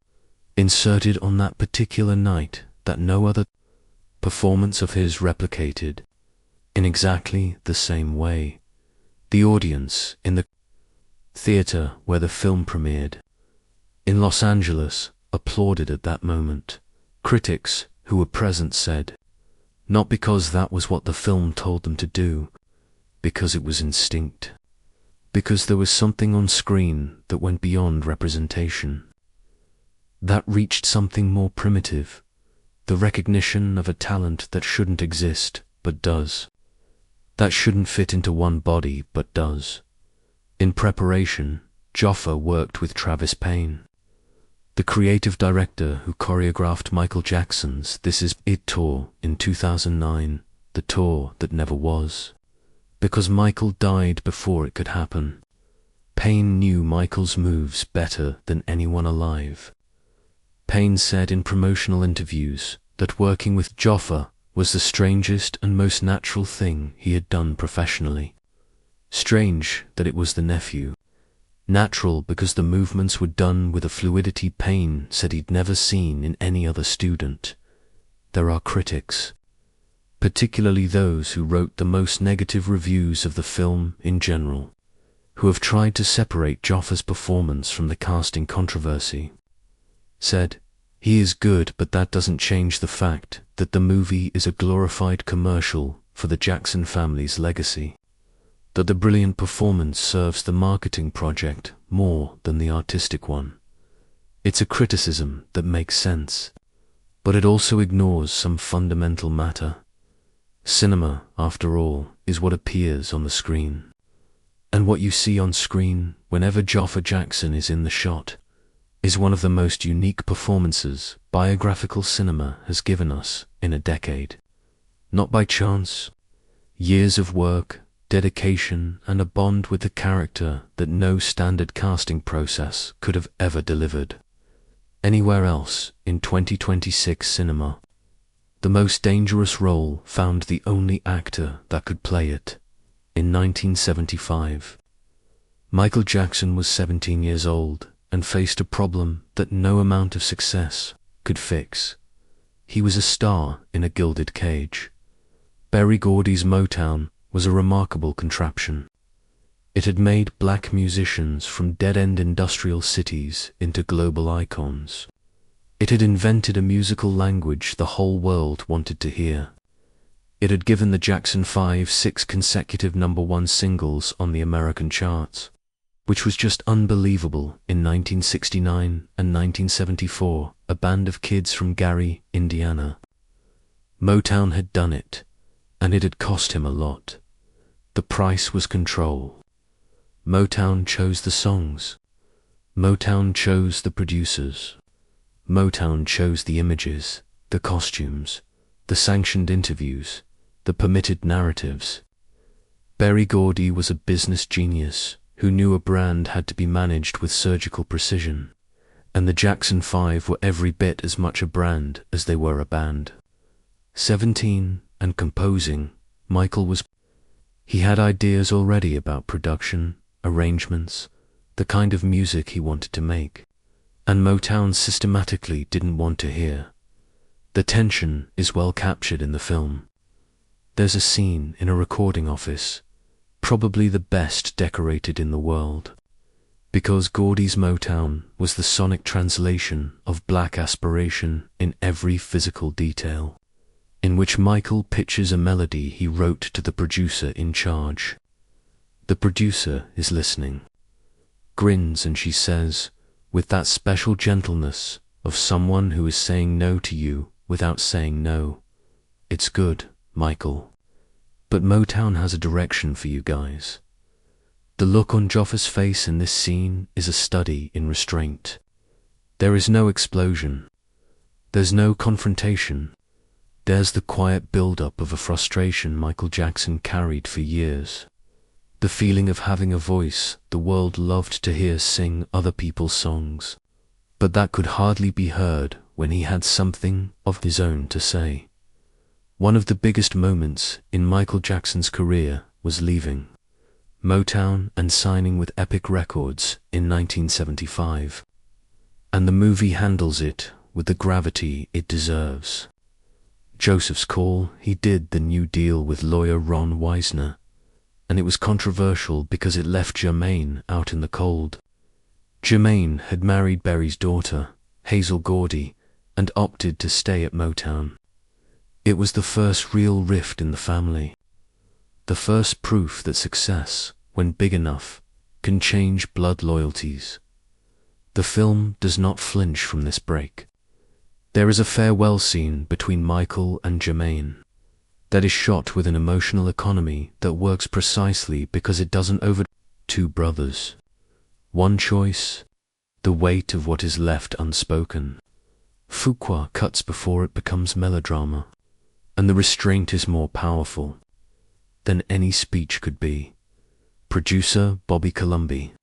inserted on that particular night that no other performance of his replicated in exactly the same way. The audience in the theater where the film premiered in Los Angeles applauded at that moment. Critics who were present said, not because that was what the film told them to do, because it was instinct, because there was something on screen that went beyond representation, that reached something more primitive, the recognition of a talent that shouldn't exist but does, that shouldn't fit into one body but does. In preparation, Jaafar worked with Travis Payne, the creative director who choreographed Michael Jackson's This Is It tour in 2009, the tour that never was, because Michael died before it could happen. Payne knew Michael's moves better than anyone alive. Payne said in promotional interviews that working with Jaafar was the strangest and most natural thing he had done professionally. Strange that it was the nephew. Natural because the movements were done with a fluidity Payne said he'd never seen in any other student. There are critics, particularly those who wrote the most negative reviews of the film in general, who have tried to separate Jaafar's performance from the casting controversy. Said, he is good, but that doesn't change the fact that the movie is a glorified commercial for the Jackson family's legacy. that the brilliant performance serves the marketing project more than the artistic one. It's a criticism that makes sense, but it also ignores some fundamental matter. Cinema, after all, is what appears on the screen. And what you see on screen whenever Jaafar Jackson is in the shot is one of the most unique performances biographical cinema has given us in a decade. Not by chance. Years of work, dedication, and a bond with the character that no standard casting process could have ever delivered. Anywhere else in 2026 cinema, the most dangerous role found the only actor that could play it. In 1975, Michael Jackson was 17 years old and faced a problem that no amount of success could fix. He was a star in a gilded cage. Berry Gordy's Motown was a remarkable contraption. It had made black musicians from dead-end industrial cities into global icons. It had invented a musical language the whole world wanted to hear. It had given the Jackson 5 6 consecutive #1 singles on the American charts, which was just unbelievable in 1969 and 1974, a band of kids from Gary, Indiana. Motown had done it, and it had cost him a lot. The price was control. Motown chose the songs. Motown chose the producers. Motown chose the images, the costumes, the sanctioned interviews, the permitted narratives. Berry Gordy was a business genius who knew a brand had to be managed with surgical precision, and the Jackson 5 were every bit as much a brand as they were a band. 17 and composing, Michael was. He had ideas already about production, arrangements, the kind of music he wanted to make, and Motown systematically didn't want to hear. The tension is well captured in the film. There's a scene in a recording office, probably the best decorated in the world, because Gordy's Motown was the sonic translation of black aspiration in every physical detail, in which Michael pitches a melody he wrote to the producer in charge. The producer is listening, grins, and she says, with that special gentleness of someone who is saying no to you without saying no, "It's good, Michael, but Motown has a direction for you guys." The look on Jaffar's face in this scene is a study in restraint. There is no explosion. There's no confrontation. There's the quiet build-up of a frustration Michael Jackson carried for years. The feeling of having a voice the world loved to hear sing other people's songs, but that could hardly be heard when he had something of his own to say. One of the biggest moments in Michael Jackson's career was leaving Motown and signing with Epic Records in 1975. And the movie handles it with the gravity it deserves. Joseph's Call, he did the New Deal with lawyer Ron Wisner, and it was controversial because it left Jermaine out in the cold. Jermaine had married Berry's daughter, Hazel Gordy, and opted to stay at Motown. It was the first real rift in the family. The first proof that success, when big enough, can change blood loyalties. The film does not flinch from this break. There is a farewell scene between Michael and Jermaine that is shot with an emotional economy that works precisely because it doesn't over two brothers. One choice, the weight of what is left unspoken. Fuqua cuts before it becomes melodrama, and the restraint is more powerful than any speech could be. Producer Bobby Columby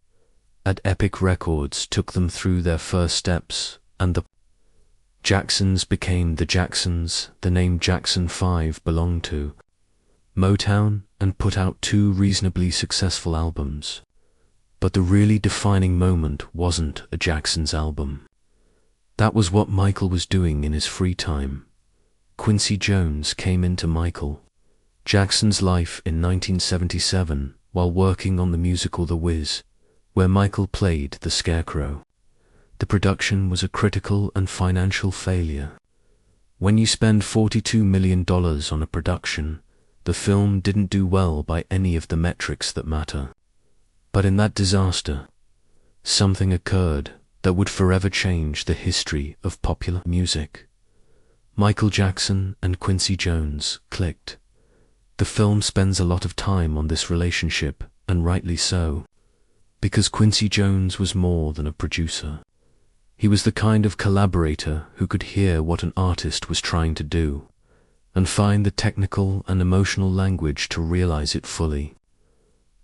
at Epic Records took them through their first steps, and the Jacksons became the Jacksons the name Jackson 5 belonged to. Motown, and put out 2 reasonably successful albums. But the really defining moment wasn't a Jacksons album. That was what Michael was doing in his free time. Quincy Jones came into Michael Jackson's life in 1977 while working on the musical The Wiz, where Michael played the Scarecrow. The production was a critical and financial failure. When you spend $42 million on a production, The film didn't do well by any of the metrics that matter. But in that disaster, something occurred that would forever change the history of popular music. Michael Jackson and Quincy Jones clicked. The film spends a lot of time on this relationship, and rightly so, because Quincy Jones was more than a producer. He was the kind of collaborator who could hear what an artist was trying to do, and find the technical and emotional language to realize it fully.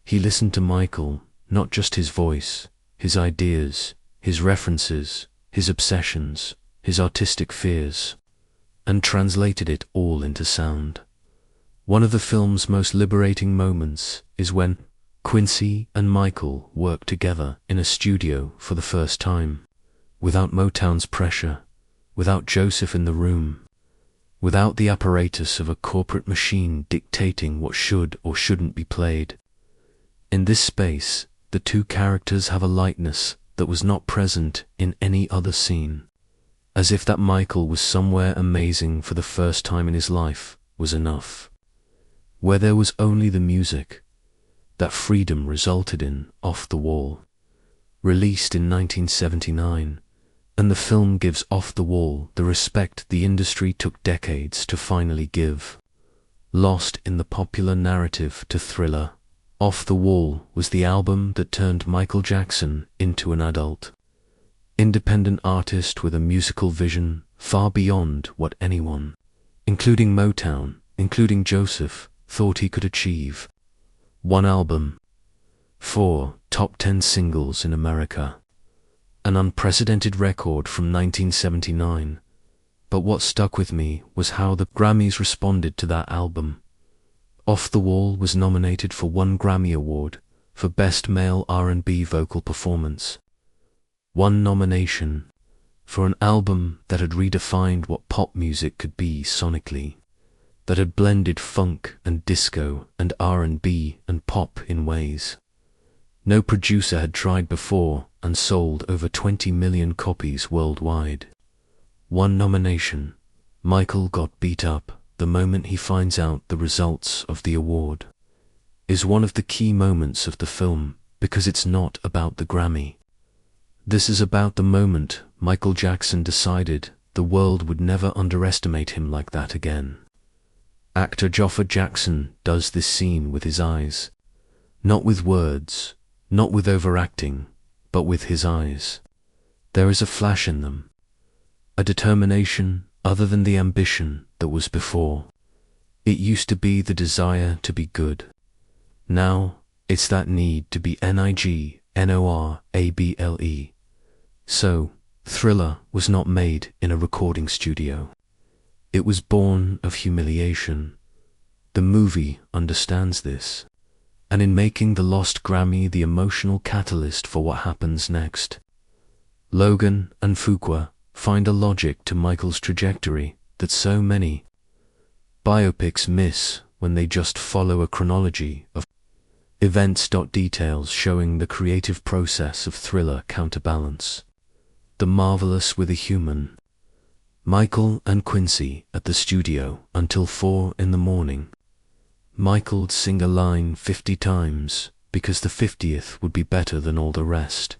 He listened to Michael, not just his voice, his ideas, his references, his obsessions, his artistic fears, and translated it all into sound. One of the film's most liberating moments is when Quincy and Michael work together in a studio for the first time, without Motown's pressure, without Joseph in the room, without the apparatus of a corporate machine dictating what should or shouldn't be played. In this space, the two characters have a lightness that was not present in any other scene, as if that Michael was somewhere amazing for the first time in his life was enough. Where there was only the music, that freedom resulted in Off the Wall, released in 1979, and the film gives Off the Wall the respect the industry took decades to finally give. Lost in the popular narrative to Thriller, Off the Wall was the album that turned Michael Jackson into an adult, independent artist with a musical vision far beyond what anyone, including Motown, including Joseph, thought he could achieve. One album, 4 top 10 singles in America, an unprecedented record from 1979. But what stuck with me was how the Grammys responded to that album. Off the Wall was nominated for 1 Grammy Award for Best Male R&B Vocal Performance. 1 nomination for an album that had redefined what pop music could be sonically, that had blended funk and disco and R&B and pop in ways no producer had tried before, and sold over 20 million copies worldwide. 1 nomination. Michael got beat up the moment he finds out the results of the award, is one of the key moments of the film, because it's not about the Grammy. This is about the moment Michael Jackson decided the world would never underestimate him like that again. Actor Jaafar Jackson does this scene with his eyes, not with words, not with overacting, but with his eyes. There is a flash in them, a determination other than the ambition that was before. It used to be the desire to be good. Now, it's that need to be Nightingale. So, Thriller was not made in a recording studio. It was born of humiliation. The movie understands this, and in making the lost Grammy the emotional catalyst for what happens next. Logan and Fuqua find a logic to Michael's trajectory that so many biopics miss when they just follow a chronology of events. Details showing the creative process of Thriller counterbalance the marvelous with a human. Michael and Quincy at the studio until 4 in the morning. Michael'd sing a line 50 times because the 50th would be better than all the rest.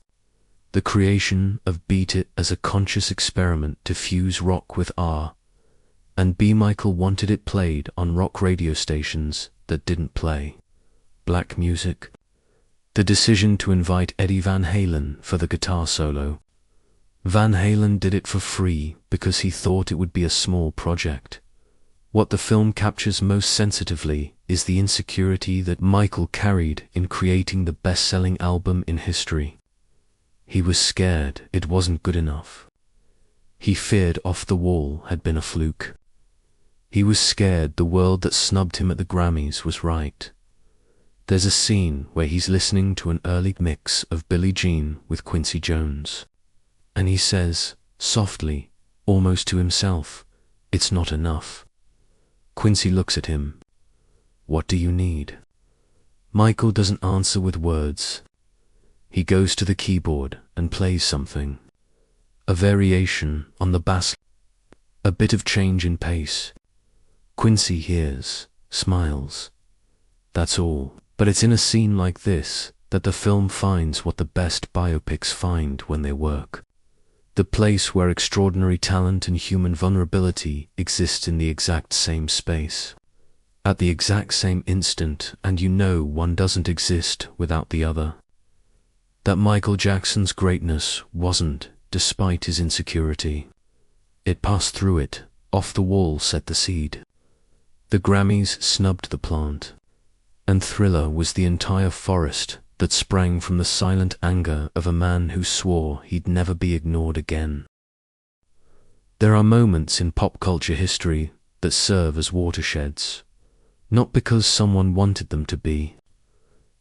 The creation of Beat It as a conscious experiment to fuse rock with R&B. Michael wanted it played on rock radio stations that didn't play black music. The decision to invite Eddie Van Halen for the guitar solo. Van Halen did it for free because he thought it would be a small project. What the film captures most sensitively is the insecurity that Michael carried in creating the best-selling album in history. He was scared it wasn't good enough. He feared Off the Wall had been a fluke. He was scared the world that snubbed him at the Grammys was right. There's a scene where he's listening to an early mix of Billie Jean with Quincy Jones, and he says, softly, almost to himself, "It's not enough." Quincy looks at him. "What do you need?" Michael doesn't answer with words. He goes to the keyboard and plays something. A variation on the bass, a bit of change in pace. Quincy hears, smiles. That's all. But it's in a scene like this that the film finds what the best biopics find when they work. The place where extraordinary talent and human vulnerability exist in the exact same space, at the exact same instant, and you know one doesn't exist without the other. That Michael Jackson's greatness wasn't despite his insecurity. It passed through it. Off the Wall set the seed. The Grammys snubbed the plant. And Thriller was the entire forest that sprang from the silent anger of a man who swore he'd never be ignored again. There are moments in pop culture history that serve as watersheds, not because someone wanted them to be,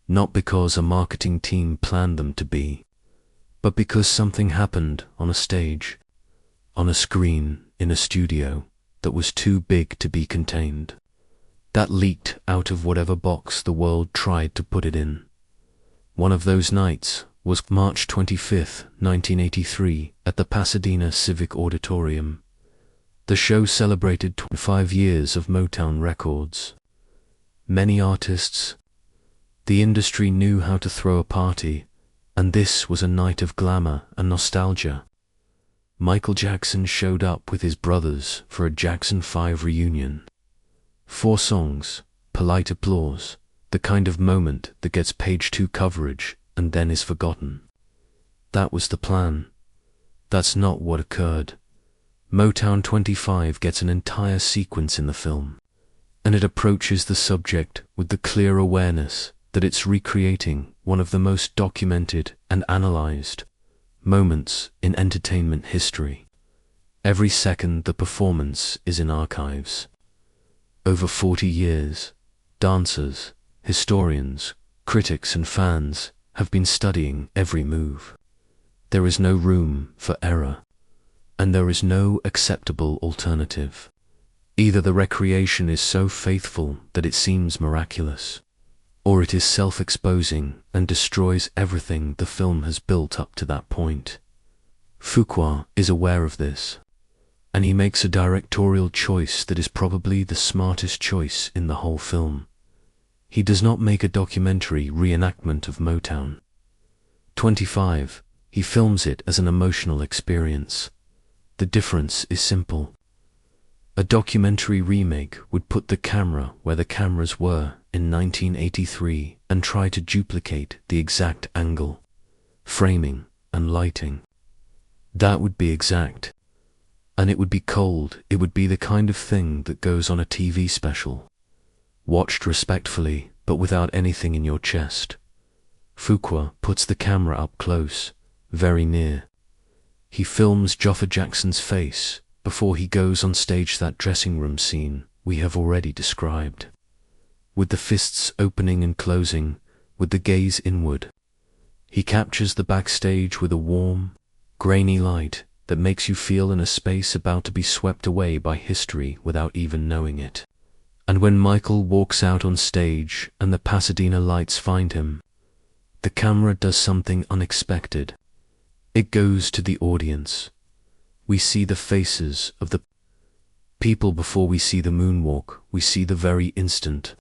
not because a marketing team planned them to be, but because something happened on a stage, on a screen, in a studio, that was too big to be contained. That leaked out of whatever box the world tried to put it in. One of those nights was March 25, 1983, at the Pasadena Civic Auditorium. The show celebrated 25 years of Motown Records. Many artists. The industry knew how to throw a party, and this was a night of glamour and nostalgia. Michael Jackson showed up with his brothers for a Jackson 5 reunion. 4 songs, polite applause, the kind of moment that gets page 2 coverage and then is forgotten. That was the plan. That's not what occurred. Motown 25 gets an entire sequence in the film, and it approaches the subject with the clear awareness that it's recreating one of the most documented and analyzed moments in entertainment history. Every second the performance is in archives. Over 40 years, dancers, historians, critics and fans have been studying every move. There is no room for error, and there is no acceptable alternative. Either the recreation is so faithful that it seems miraculous, or it is self-exposing and destroys everything the film has built up to that point. Fuqua is aware of this, and he makes a directorial choice that is probably the smartest choice in the whole film. He does not make a documentary reenactment of Motown 25. He films it as an emotional experience. The difference is simple. A documentary remake would put the camera where the cameras were in 1983 and try to duplicate the exact angle, framing, and lighting. That would be exact. And it would be cold. It would be the kind of thing that goes on a TV special, watched respectfully, but without anything in your chest. Fuqua puts the camera up close, very near. He films Jaafar Jackson's face before he goes on stage, that dressing room scene we have already described, with the fists opening and closing, with the gaze inward. He captures the backstage with a warm, grainy light that makes you feel in a space about to be swept away by history without even knowing it. And when Michael walks out on stage and the Pasadena lights find him, the camera does something unexpected. It goes to the audience. We see the faces of the people before we see the moonwalk. We see the very instant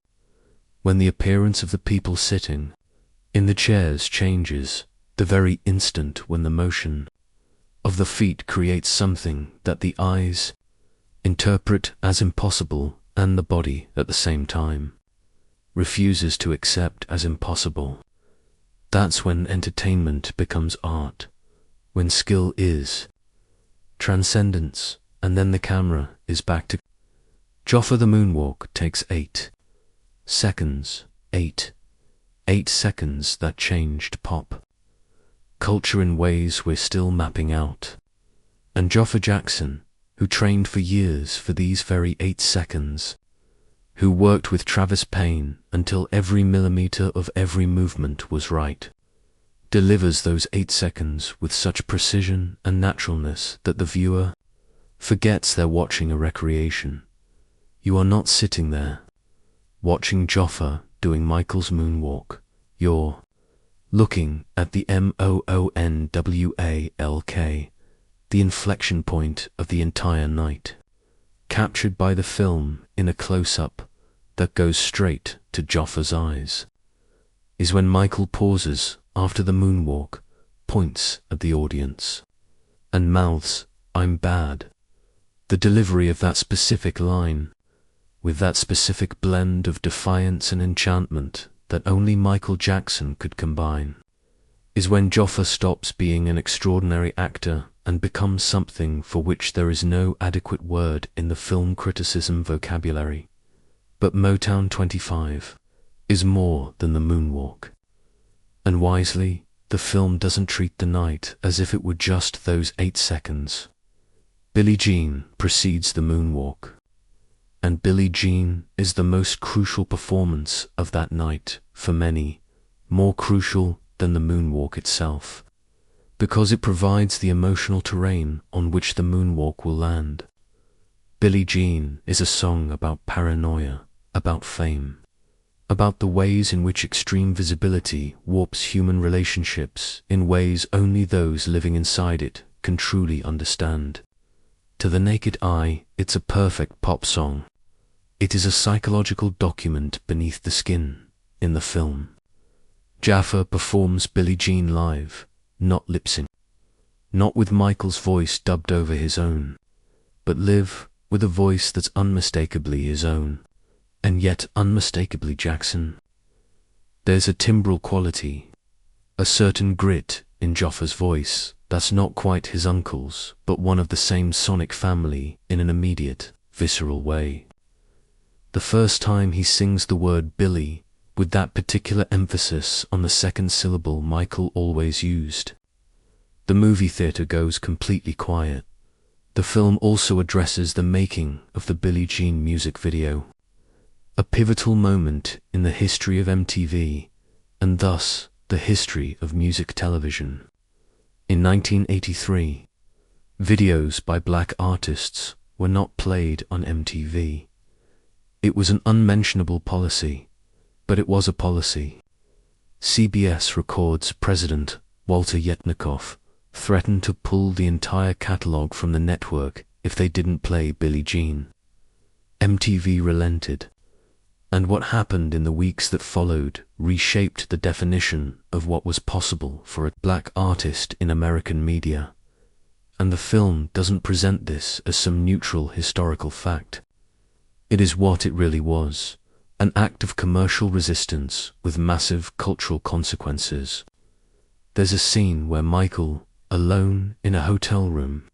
when the appearance of the people sitting in the chairs changes, the very instant when the motion of the feet creates something that the eyes interpret as impossible and the body at the same time refuses to accept as impossible. That's when entertainment becomes art, when skill is transcendence, and then the camera is back to Jaafar. The moonwalk takes 8 seconds. 8 seconds that changed pop culture in ways we're still mapping out. And Jaafar Jackson, who trained for years for these very 8 seconds, who worked with Travis Payne until every millimeter of every movement was right, delivers those 8 seconds with such precision and naturalness that the viewer forgets they're watching a recreation. You are not sitting there watching Jaafar doing Michael's moonwalk. You're looking at the moonwalk, the inflection point of the entire night, captured by the film in a close-up, that goes straight to Jaffar's eyes is when Michael pauses after the moonwalk, points at the audience, and mouths, "I'm bad." The delivery of that specific line, with that specific blend of defiance and enchantment that only Michael Jackson could combine, is when Jaafar stops being an extraordinary actor and becomes something for which there is no adequate word in the film criticism vocabulary. But Motown 25 is more than the moonwalk. And wisely, the film doesn't treat the night as if it were just those 8 seconds. Billie Jean precedes the moonwalk, and Billie Jean is the most crucial performance of that night for many, more crucial than the moonwalk itself, because it provides the emotional terrain on which the moonwalk will land. Billie Jean is a song about paranoia, about fame, about the ways in which extreme visibility warps human relationships in ways only those living inside it can truly understand. To the naked eye, it's a perfect pop song. It is a psychological document beneath the skin in the film. Jaafar performs Billie Jean live, not lip-sync, not with Michael's voice dubbed over his own, but live with a voice that's unmistakably his own, and yet unmistakably Jackson. There's a timbral quality, a certain grit in Jaffar's voice that's not quite his uncle's, but one of the same sonic family in an immediate, visceral way. The first time he sings the word Billy, with that particular emphasis on the second syllable Michael always used, the movie theater goes completely quiet. The film also addresses the making of the Billie Jean music video, a pivotal moment in the history of MTV, and thus the history of music television. In 1983, videos by black artists were not played on MTV. It was an unmentionable policy, but it was a policy. CBS Records president Walter Yetnikoff threatened to pull the entire catalog from the network if they didn't play Billie Jean. MTV relented, and what happened in the weeks that followed reshaped the definition of what was possible for a black artist in American media. And the film doesn't present this as some neutral historical fact. It is what it really was, an act of commercial resistance with massive cultural consequences. There's a scene where Michael, alone in a hotel room,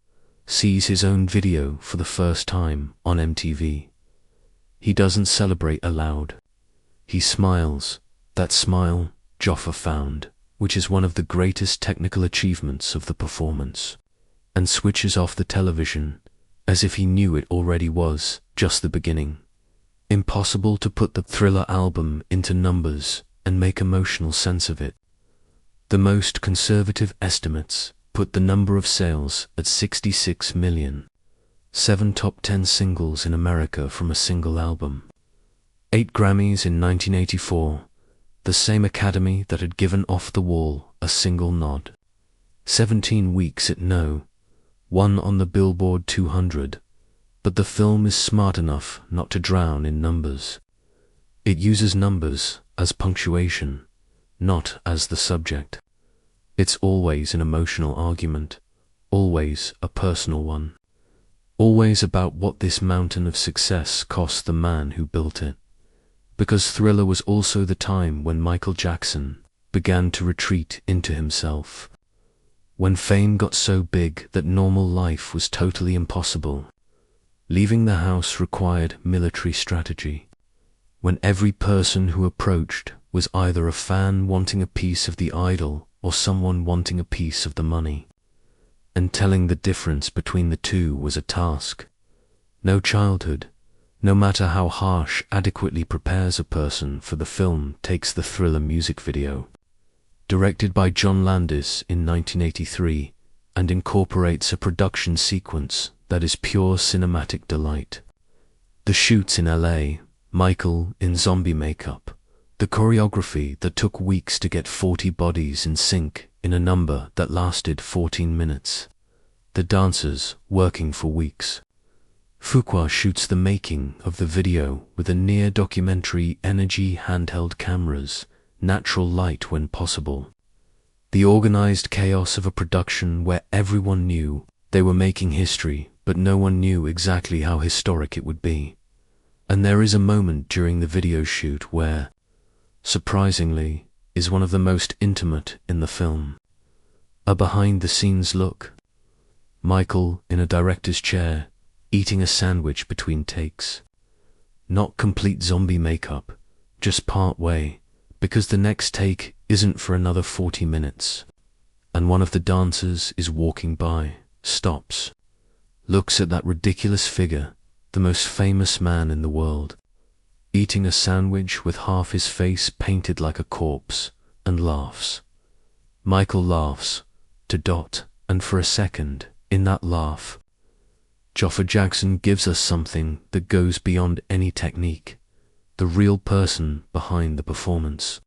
sees his own video for the first time on MTV. He doesn't celebrate aloud. He smiles, that smile Jaafar found, which is one of the greatest technical achievements of the performance, and switches off the television as if he knew it already was just the beginning. Impossible to put the Thriller album into numbers and make emotional sense of it. The most conservative estimates put the number of sales at 66 million. 7 top 10 singles in America from a single album. 8 Grammys in 1984, the same Academy that had given Off the Wall a single nod. 17 weeks at No. 1 on the Billboard 200, but the film is smart enough not to drown in numbers. It uses numbers as punctuation, not as the subject. It's always an emotional argument, always a personal one. Always about what this mountain of success cost the man who built it. Because Thriller was also the time when Michael Jackson began to retreat into himself. When fame got so big that normal life was totally impossible. Leaving the house required military strategy. When every person who approached was either a fan wanting a piece of the idol or someone wanting a piece of the money. And telling the difference between the two was a task. No childhood, no matter how harsh, adequately prepares a person for the film takes the Thriller music video. Directed by John Landis in 1983, and incorporates a production sequence that is pure cinematic delight. The shoots in LA, Michael in zombie makeup, the choreography that took weeks to get 40 bodies in sync in a number that lasted 14 minutes. The dancers working for weeks. Fuqua shoots the making of the video with a near-documentary energy handheld cameras, natural light when possible. The organized chaos of a production where everyone knew they were making history, but no one knew exactly how historic it would be. And there is a moment during the video shoot where, surprisingly, is one of the most intimate in the film. A behind-the-scenes look. Michael in a director's chair, eating a sandwich between takes. Not complete zombie makeup, just part way, because the next take isn't for another 40 minutes. And one of the dancers is walking by, stops, looks at that ridiculous figure, the most famous man in the world, eating a sandwich with half his face painted like a corpse, and laughs. Michael laughs, to Dot, and for a second, in that laugh, Jaafar Jackson gives us something that goes beyond any technique, the real person behind the performance.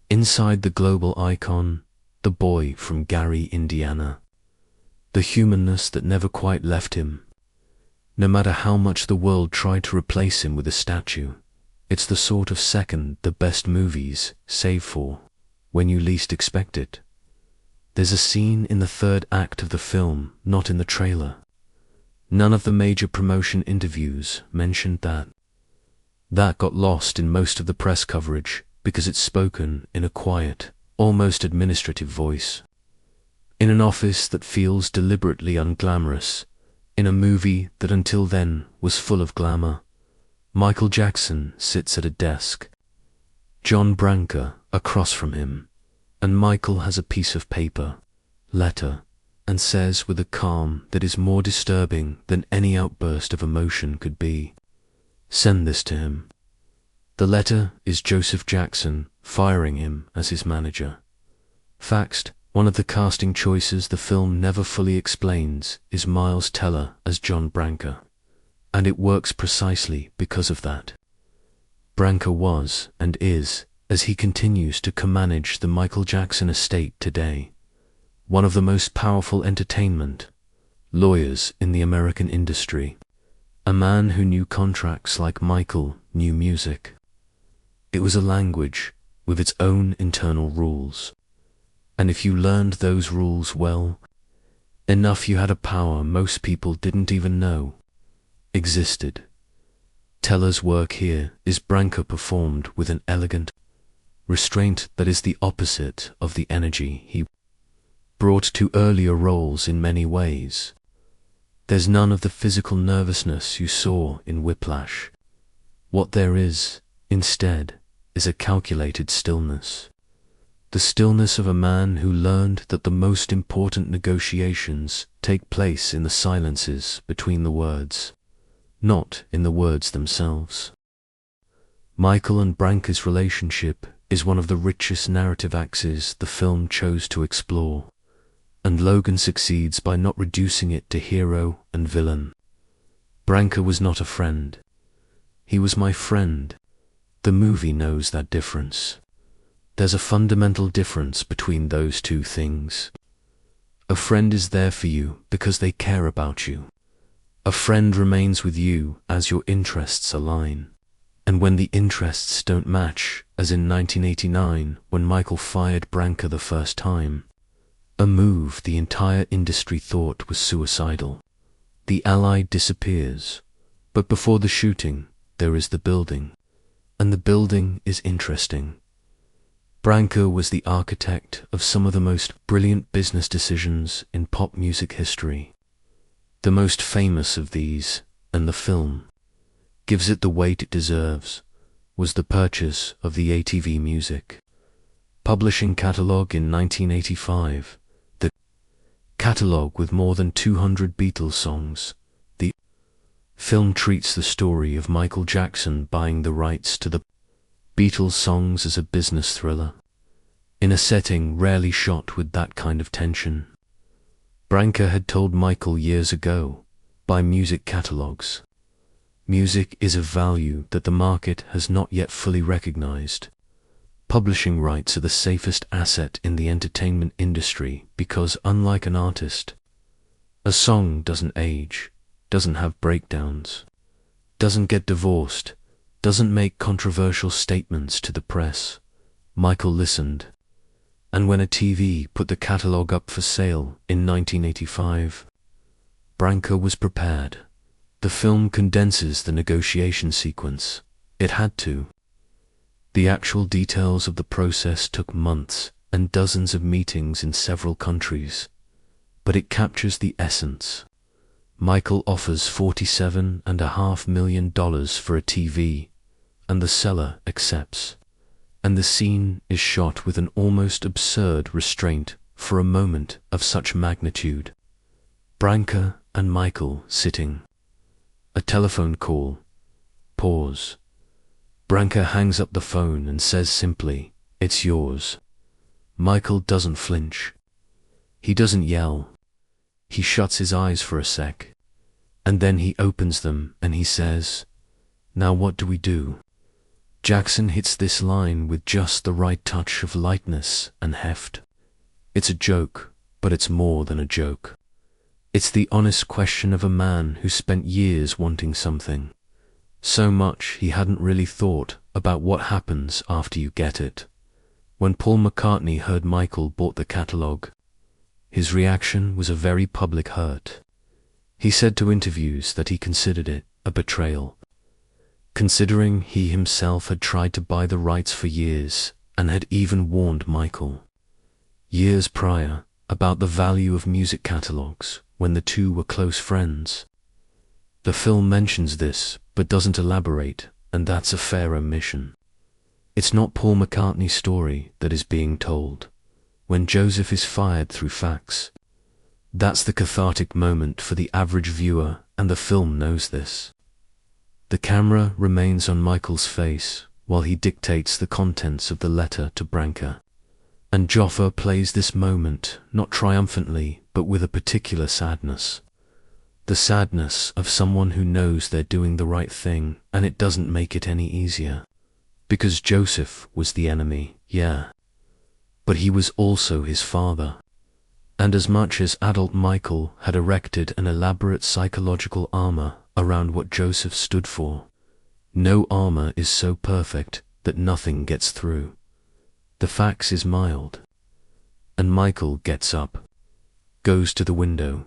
Inside the global icon, the boy from Gary, Indiana. The humanness that never quite left him. No matter how much the world tried to replace him with a statue, it's the sort of second the best movies save for, when you least expect it. There's a scene in the third act of the film, not in the trailer. None of the major promotion interviews mentioned that. That got lost in most of the press coverage because it's spoken in a quiet, almost administrative voice. In an office that feels deliberately unglamorous, in a movie that until then was full of glamour, Michael Jackson sits at a desk. John Branca across from him, and Michael has a piece of paper, letter, and says with a calm that is more disturbing than any outburst of emotion could be, "Send this to him." The letter is Joseph Jackson firing him as his manager. Faxed, one of the casting choices the film never fully explains is Miles Teller as John Branca, and it works precisely because of that. Branca was, and is, as he continues to co-manage the Michael Jackson estate today, one of the most powerful entertainment lawyers in the American industry, a man who knew contracts like Michael knew music. It was a language with its own internal rules, and if you learned those rules well enough, you had a power most people didn't even know existed. Teller's work here is Branca performed with an elegant restraint that is the opposite of the energy he brought to earlier roles in many ways. There's none of the physical nervousness you saw in Whiplash. What there is, instead, is a calculated stillness. The stillness of a man who learned that the most important negotiations take place in the silences between the words, not in the words themselves. Michael and Branca's relationship is one of the richest narrative axes the film chose to explore, and Logan succeeds by not reducing it to hero and villain. Branca was not a friend. He was my friend. The movie knows that difference. There's a fundamental difference between those two things. A friend is there for you because they care about you. A friend remains with you as your interests align. And when the interests don't match, as in 1989 when Michael fired Branca the first time, a move the entire industry thought was suicidal, the ally disappears. But before the shooting, there is the building. And the building is interesting. Branca was the architect of some of the most brilliant business decisions in pop music history. The most famous of these, and the film gives it the weight it deserves, was the purchase of the ATV Music publishing catalog in 1985, the catalog with more than 200 Beatles songs. The film treats the story of Michael Jackson buying the rights to the Beatles songs as a business thriller, in a setting rarely shot with that kind of tension. Branca had told Michael years ago, buy music catalogs. Music is a value that the market has not yet fully recognized. Publishing rights are the safest asset in the entertainment industry because, unlike an artist, a song doesn't age, doesn't have breakdowns, doesn't get divorced, doesn't make controversial statements to the press. Michael listened. And when a TV put the catalogue up for sale in 1985, Branca was prepared. The film condenses the negotiation sequence. It had to. The actual details of the process took months and dozens of meetings in several countries, but it captures the essence. Michael offers $47.5 million for a TV, and the seller accepts. And the scene is shot with an almost absurd restraint for a moment of such magnitude. Branca and Michael sitting. A telephone call. Pause. Branca hangs up the phone and says simply, "It's yours." Michael doesn't flinch. He doesn't yell. He shuts his eyes for a sec, and then he opens them and he says, "Now what do we do?" Jackson hits this line with just the right touch of lightness and heft. It's a joke, but it's more than a joke. It's the honest question of a man who spent years wanting something. So much he hadn't really thought about what happens after you get it. When Paul McCartney heard Michael bought the catalogue, his reaction was a very public hurt. He said to interviews that he considered it a betrayal, considering he himself had tried to buy the rights for years and had even warned Michael, years prior, about the value of music catalogues when the two were close friends. The film mentions this but doesn't elaborate, and that's a fair omission. It's not Paul McCartney's story that is being told. When Joseph is fired through fax, that's the cathartic moment for the average viewer, and the film knows this. The camera remains on Michael's face while he dictates the contents of the letter to Branca. And Jaafar plays this moment not triumphantly but with a particular sadness. The sadness of someone who knows they're doing the right thing, and it doesn't make it any easier. Because Joseph was the enemy, yeah. But he was also his father. And as much as adult Michael had erected an elaborate psychological armor around what Joseph stood for, no armor is so perfect that nothing gets through. The fax is mild. And Michael gets up, goes to the window,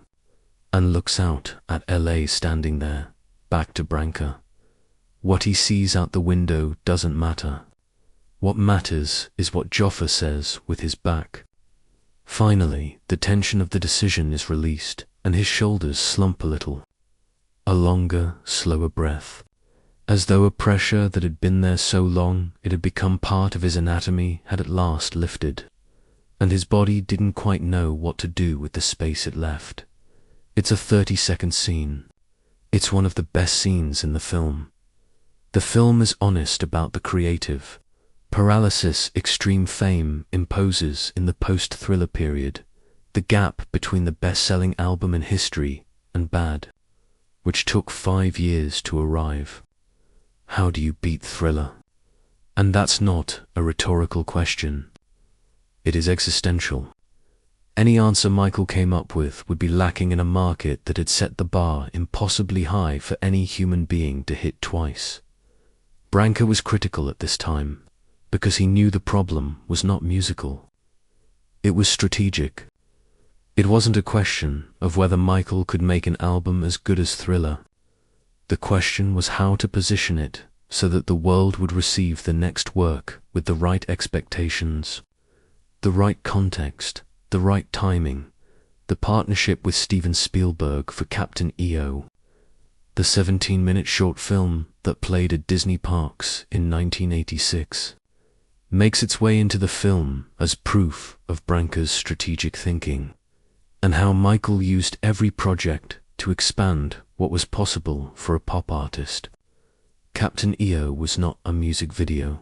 and looks out at LA standing there, back to Branca. What he sees out the window doesn't matter. What matters is what Jaafar says with his back. Finally, the tension of the decision is released, and his shoulders slump a little. A longer, slower breath, as though a pressure that had been there so long it had become part of his anatomy had at last lifted, and his body didn't quite know what to do with the space it left. It's a 30-second scene. It's one of the best scenes in the film. The film is honest about the creative paralysis extreme fame imposes in the post-Thriller period, the gap between the best-selling album in history and Bad, which took 5 years to arrive. How do you beat Thriller? And that's not a rhetorical question. It is existential. Any answer Michael came up with would be lacking in a market that had set the bar impossibly high for any human being to hit twice. Branca was critical at this time, because he knew the problem was not musical. It was strategic. It wasn't a question of whether Michael could make an album as good as Thriller. The question was how to position it so that the world would receive the next work with the right expectations, the right context, the right timing, the partnership with Steven Spielberg for Captain EO, the 17-minute short film that played at Disney parks in 1986, makes its way into the film as proof of Branca's strategic thinking, and how Michael used every project to expand what was possible for a pop artist. Captain EO was not a music video.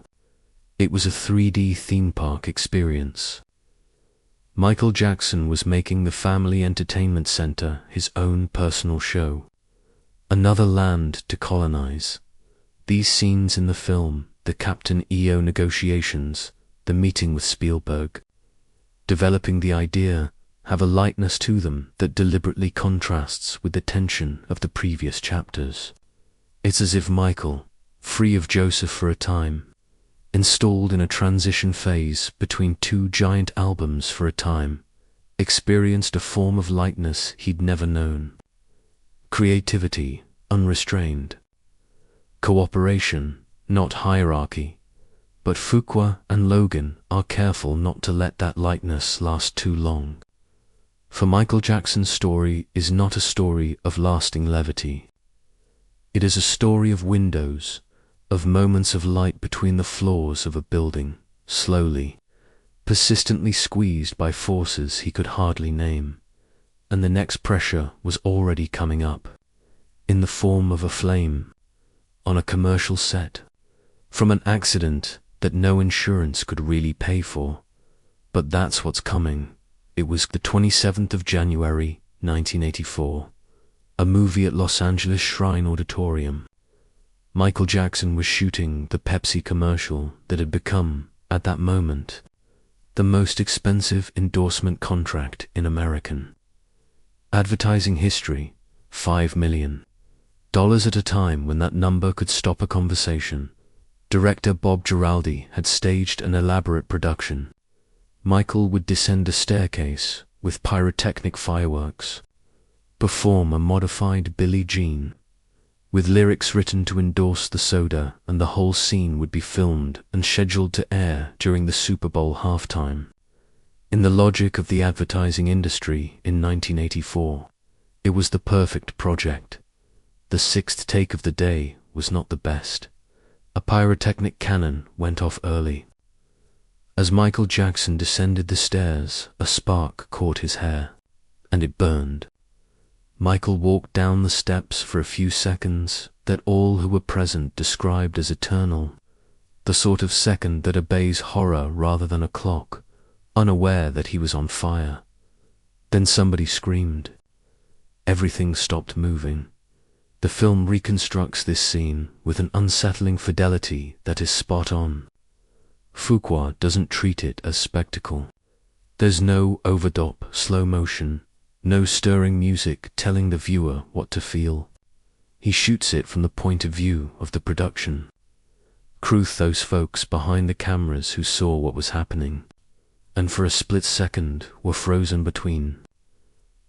It was a 3D theme park experience. Michael Jackson was making the Family Entertainment Center his own personal show. Another land to colonize. These scenes in the film, the Captain EO negotiations, the meeting with Spielberg, developing the idea, have a lightness to them that deliberately contrasts with the tension of the previous chapters. It's as if Michael, free of Joseph for a time, installed in a transition phase between two giant albums for a time, experienced a form of lightness he'd never known. Creativity, unrestrained. Cooperation, not hierarchy. But Fuqua and Logan are careful not to let that lightness last too long. For Michael Jackson's story is not a story of lasting levity. It is a story of windows, of moments of light between the floors of a building, slowly, persistently squeezed by forces he could hardly name, and the next pressure was already coming up, in the form of a flame, on a commercial set, from an accident that no insurance could really pay for. But that's what's coming. It was the 27th of January, 1984, a movie at Los Angeles Shrine Auditorium. Michael Jackson was shooting the Pepsi commercial that had become, at that moment, the most expensive endorsement contract in American advertising history, $5 million at a time when that number could stop a conversation. Director Bob Giraldi had staged an elaborate production. Michael would descend a staircase with pyrotechnic fireworks, perform a modified Billie Jean, with lyrics written to endorse the soda, and the whole scene would be filmed and scheduled to air during the Super Bowl halftime. In the logic of the advertising industry in 1984, it was the perfect project. The sixth take of the day was not the best. A pyrotechnic cannon went off early. As Michael Jackson descended the stairs, a spark caught his hair, and it burned. Michael walked down the steps for a few seconds that all who were present described as eternal, the sort of second that obeys horror rather than a clock, unaware that he was on fire. Then somebody screamed. Everything stopped moving. The film reconstructs this scene with an unsettling fidelity that is spot on. Fuqua doesn't treat it as spectacle. There's no overdop slow motion, no stirring music telling the viewer what to feel. He shoots it from the point of view of the production. Cruth those folks behind the cameras who saw what was happening, and for a split second were frozen between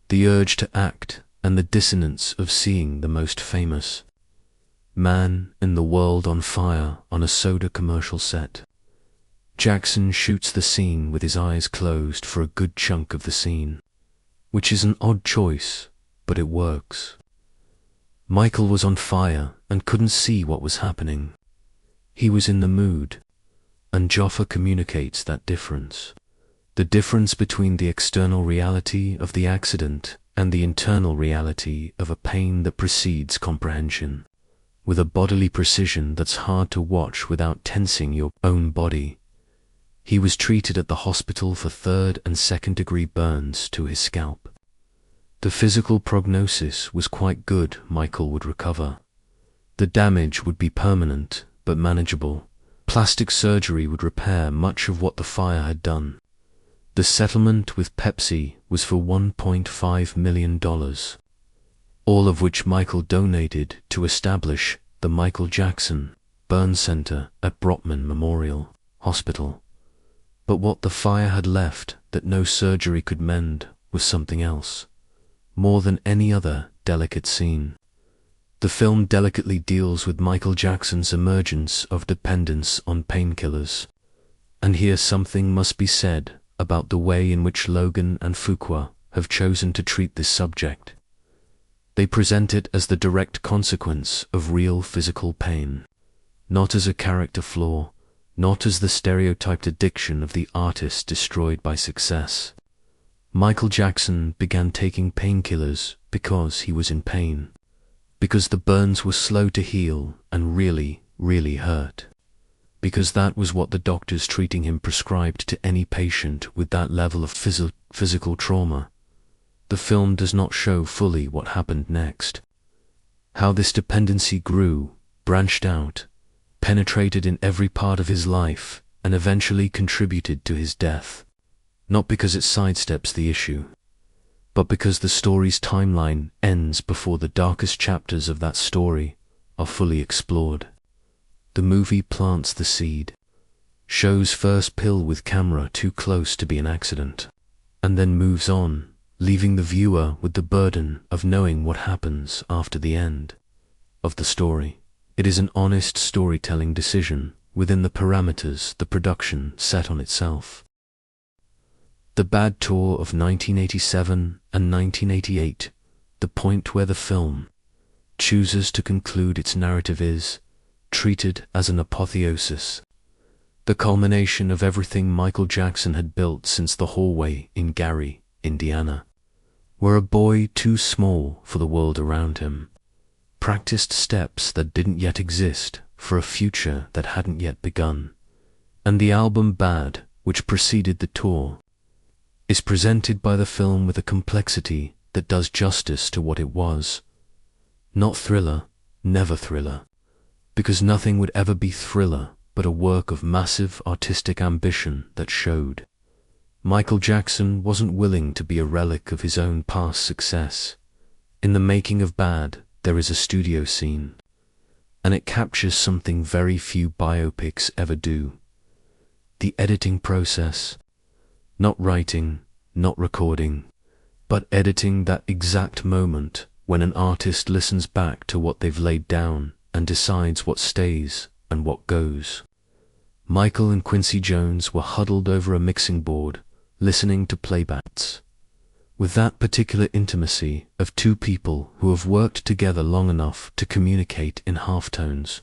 the urge to act and the dissonance of seeing the most famous man in the world on fire on a soda commercial set. Jackson shoots the scene with his eyes closed for a good chunk of the scene, which is an odd choice, but it works. Michael was on fire and couldn't see what was happening. He was in the mood, and Jaafar communicates that difference. The difference between the external reality of the accident and the internal reality of a pain that precedes comprehension, with a bodily precision that's hard to watch without tensing your own body. He was treated at the hospital for 3rd and 2nd degree burns to his scalp. The physical prognosis was quite good. Michael would recover. The damage would be permanent, but manageable. Plastic surgery would repair much of what the fire had done. The settlement with Pepsi was for $1.5 million, all of which Michael donated to establish the Michael Jackson Burn Center at Brotman Memorial Hospital. But what the fire had left that no surgery could mend was something else, more than any other delicate scene. The film delicately deals with Michael Jackson's emergence of dependence on painkillers. And here something must be said about the way in which Logan and Fuqua have chosen to treat this subject. They present it as the direct consequence of real physical pain, not as a character flaw, not as the stereotyped addiction of the artist destroyed by success. Michael Jackson began taking painkillers because he was in pain, because the burns were slow to heal and really, really hurt, because that was what the doctors treating him prescribed to any patient with that level of physical trauma. The film does not show fully what happened next, how this dependency grew, branched out, penetrated in every part of his life, and eventually contributed to his death. Not because it sidesteps the issue, but because the story's timeline ends before the darkest chapters of that story are fully explored. The movie plants the seed, shows first pill with camera too close to be an accident, and then moves on, leaving the viewer with the burden of knowing what happens after the end of the story. It is an honest storytelling decision within the parameters the production set on itself. The Bad Tour of 1987 and 1988, the point where the film chooses to conclude its narrative, is treated as an apotheosis, the culmination of everything Michael Jackson had built since the hallway in Gary, Indiana, where a boy too small for the world around him practiced steps that didn't yet exist for a future that hadn't yet begun. And the album Bad, which preceded the tour, is presented by the film with a complexity that does justice to what it was. Not thriller, never thriller, because nothing would ever be thriller but a work of massive artistic ambition that showed Michael Jackson wasn't willing to be a relic of his own past success. In the making of Bad, there is a studio scene, and it captures something very few biopics ever do. The editing process. Not writing, not recording, but editing that exact moment when an artist listens back to what they've laid down and decides what stays and what goes. Michael and Quincy Jones were huddled over a mixing board, listening to playbacks. With that particular intimacy of two people who have worked together long enough to communicate in halftones,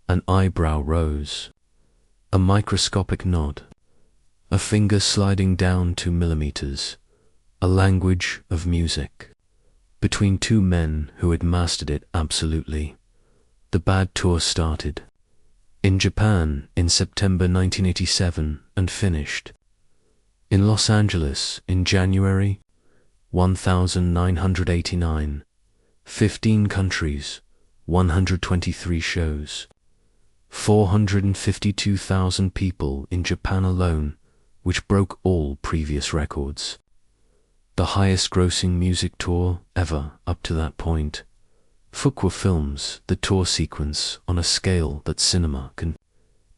an eyebrow rose, a microscopic nod, a finger sliding down 2 millimeters, a language of music, between two men who had mastered it absolutely. The Bad Tour started in Japan in September 1987 and finished in Los Angeles in January 1989. 15 countries, 123 shows, 452,000 people in Japan alone, which broke all previous records. The highest grossing music tour ever up to that point. Fuqua films the tour sequence on a scale that cinema can,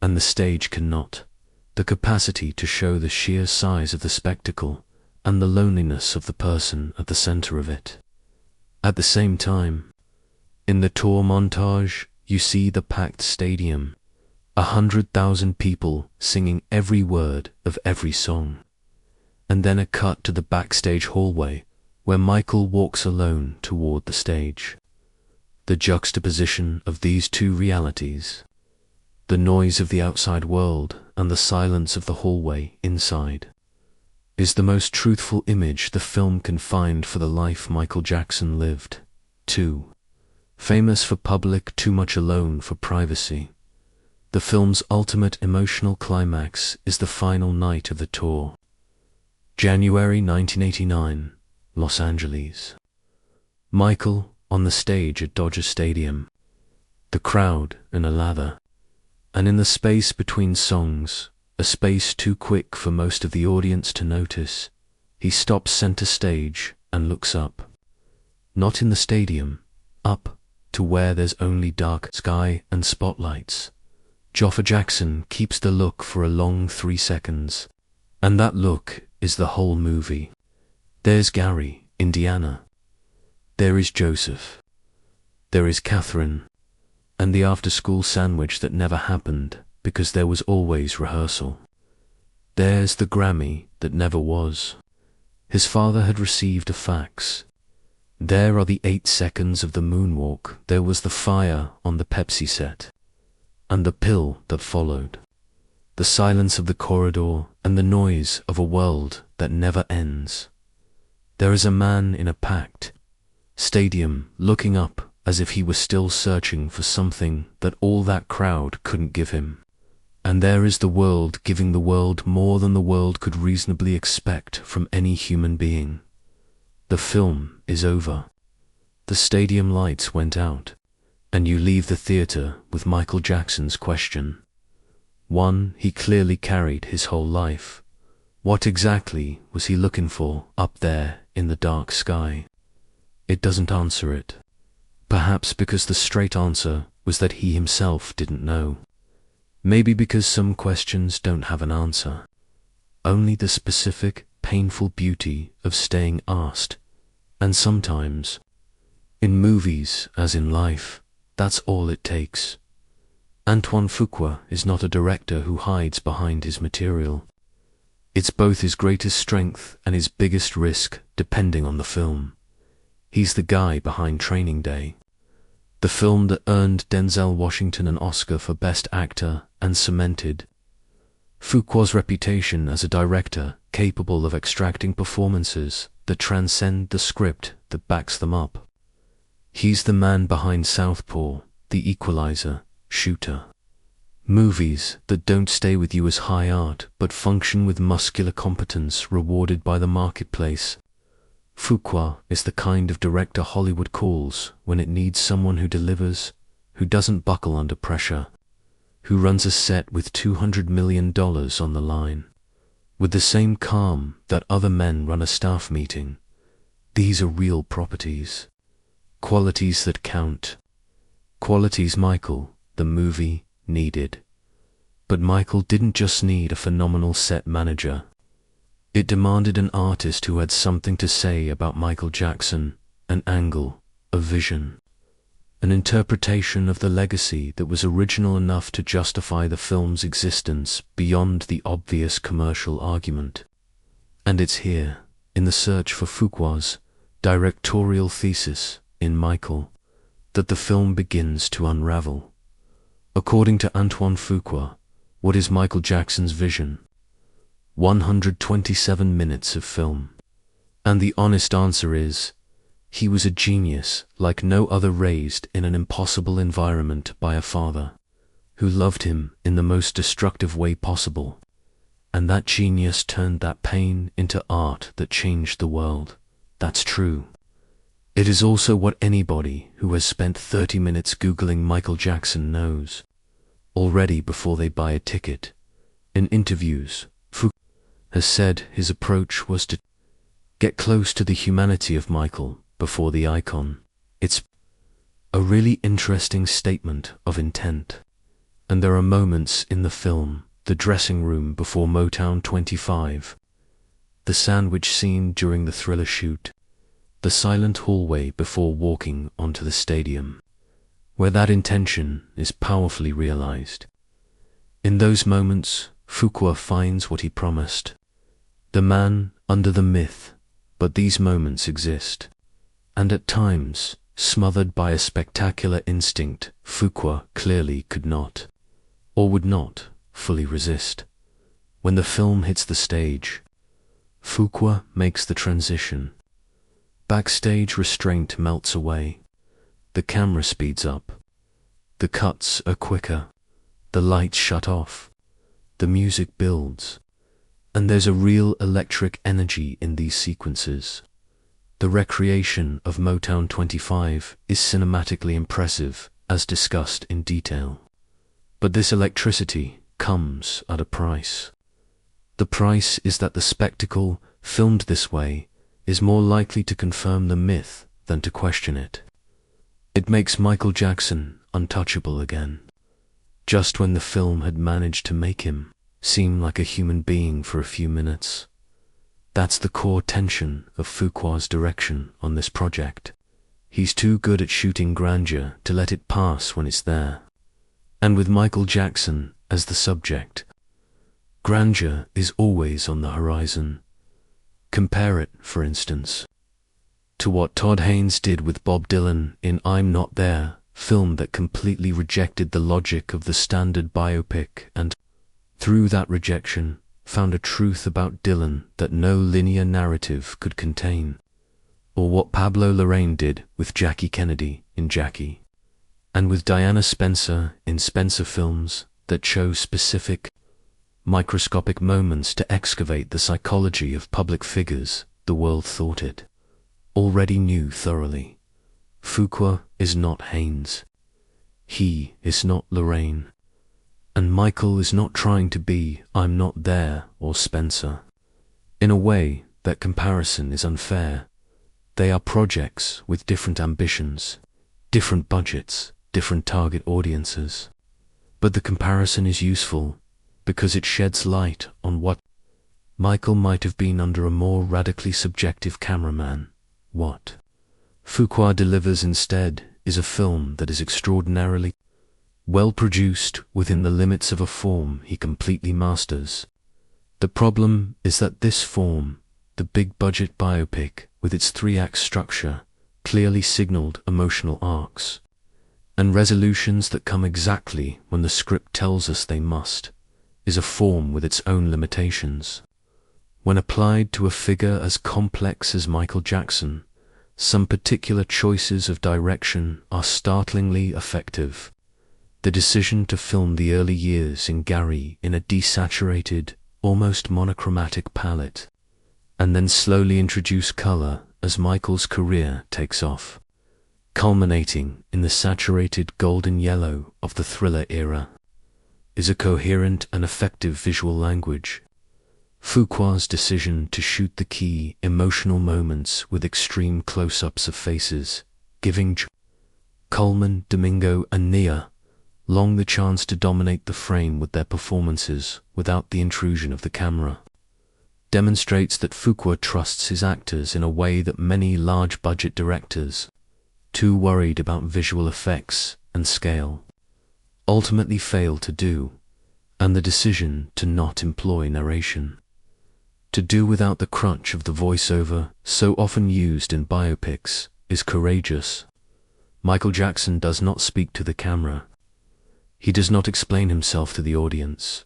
and the stage cannot. The capacity to show the sheer size of the spectacle and the loneliness of the person at the center of it. At the same time, in the tour montage, you see the packed stadium, 100,000 people singing every word of every song, and then a cut to the backstage hallway where Michael walks alone toward the stage. The juxtaposition of these two realities, the noise of the outside world and the silence of the hallway inside, is the most truthful image the film can find for the life Michael Jackson lived. 2. Famous for public, too much alone for privacy. The film's ultimate emotional climax is the final night of the tour. January 1989, Los Angeles. Michael on the stage at Dodger Stadium, the crowd in a lather, and in the space between songs, a space too quick for most of the audience to notice, he stops center stage and looks up. Not in the stadium, up to where there's only dark sky and spotlights. Jaafar Jackson keeps the look for a long 3 seconds, and that look is the whole movie. There's Gary, Indiana. There is Joseph. There is Katherine, and the after-school sandwich that never happened because there was always rehearsal. There's the Grammy that never was. His father had received a fax. There are the 8 seconds of the moonwalk. There was the fire on the Pepsi set, and the pill that followed. The silence of the corridor and the noise of a world that never ends. There is a man in a packed stadium looking up as if he was still searching for something that all that crowd couldn't give him. And there is the world giving the world more than the world could reasonably expect from any human being. The film is over. The stadium lights went out, and you leave the theater with Michael Jackson's question. One he clearly carried his whole life. What exactly was he looking for up there in the dark sky. It doesn't answer it. Perhaps because the straight answer was that he himself didn't know. Maybe because some questions don't have an answer. Only the specific, painful beauty of staying asked. And sometimes, in movies as in life, that's all it takes. Antoine Fuqua is not a director who hides behind his material. It's both his greatest strength and his biggest risk, depending on the film. He's the guy behind Training Day, the film that earned Denzel Washington an Oscar for Best Actor and cemented Fuqua's reputation as a director capable of extracting performances that transcend the script that backs them up. He's the man behind Southpaw, The Equalizer, Shooter. Movies that don't stay with you as high art but function with muscular competence rewarded by the marketplace. Fuqua is the kind of director Hollywood calls when it needs someone who delivers, who doesn't buckle under pressure, who runs a set with $200 million on the line, with the same calm that other men run a staff meeting. These are real properties, qualities that count, qualities Michael, the movie, needed. But Michael didn't just need a phenomenal set manager. It demanded an artist who had something to say about Michael Jackson, an angle, a vision, an interpretation of the legacy that was original enough to justify the film's existence beyond the obvious commercial argument. And it's here, in the search for Fuqua's directorial thesis in Michael, that the film begins to unravel. According to Antoine Fuqua, what is Michael Jackson's vision? 127 minutes of film. And the honest answer is, he was a genius like no other, raised in an impossible environment by a father who loved him in the most destructive way possible. And that genius turned that pain into art that changed the world. That's true. It is also what anybody who has spent 30 minutes Googling Michael Jackson knows already before they buy a ticket. In interviews, Fuqua has said his approach was to get close to the humanity of Michael before the icon. It's a really interesting statement of intent. And there are moments in the film, the dressing room before Motown 25, the sandwich scene during the Thriller shoot, the silent hallway before walking onto the stadium, where that intention is powerfully realized. In those moments, Fuqua finds what he promised, the man under the myth, but these moments exist. And at times, smothered by a spectacular instinct, Fuqua clearly could not, or would not, fully resist. When the film hits the stage, Fuqua makes the transition. Backstage restraint melts away. The camera speeds up. The cuts are quicker. The lights shut off. The music builds. And there's a real electric energy in these sequences. The recreation of Motown 25 is cinematically impressive, as discussed in detail. But this electricity comes at a price. The price is that the spectacle, filmed this way, is more likely to confirm the myth than to question it. It makes Michael Jackson untouchable again, just when the film had managed to make him seem like a human being for a few minutes. That's the core tension of Fuqua's direction on this project. He's too good at shooting grandeur to let it pass when it's there. And with Michael Jackson as the subject, grandeur is always on the horizon. Compare it, for instance, to what Todd Haynes did with Bob Dylan in I'm Not There, film that completely rejected the logic of the standard biopic and, through that rejection, found a truth about Dylan that no linear narrative could contain. Or what Pablo Larraín did with Jackie Kennedy in Jackie, and with Diana Spencer in Spencer films that chose specific, microscopic moments to excavate the psychology of public figures the world thought it already knew thoroughly. Fuqua is not Haynes. He is not Larraín. And Michael is not trying to be I'm Not There or Spencer. In a way, that comparison is unfair. They are projects with different ambitions, different budgets, different target audiences. But the comparison is useful because it sheds light on what Michael might have been under a more radically subjective cameraman. What Fuqua delivers instead is a film that is extraordinarily well produced within the limits of a form he completely masters. The problem is that this form, the big-budget biopic with its three-act structure, clearly signaled emotional arcs and resolutions that come exactly when the script tells us they must, is a form with its own limitations. When applied to a figure as complex as Michael Jackson, some particular choices of direction are startlingly effective. The decision to film the early years in Gary in a desaturated, almost monochromatic palette, and then slowly introduce color as Michael's career takes off, culminating in the saturated golden yellow of the Thriller era, is a coherent and effective visual language. Fuqua's decision to shoot the key emotional moments with extreme close-ups of faces, giving Colman, Domingo, and Nia Long the chance to dominate the frame with their performances without the intrusion of the camera, demonstrates that Fuqua trusts his actors in a way that many large-budget directors, too worried about visual effects and scale, ultimately fail to do, and the decision to not employ narration, to do without the crutch of the voiceover so often used in biopics, is courageous. Michael Jackson does not speak to the camera. He does not explain himself to the audience.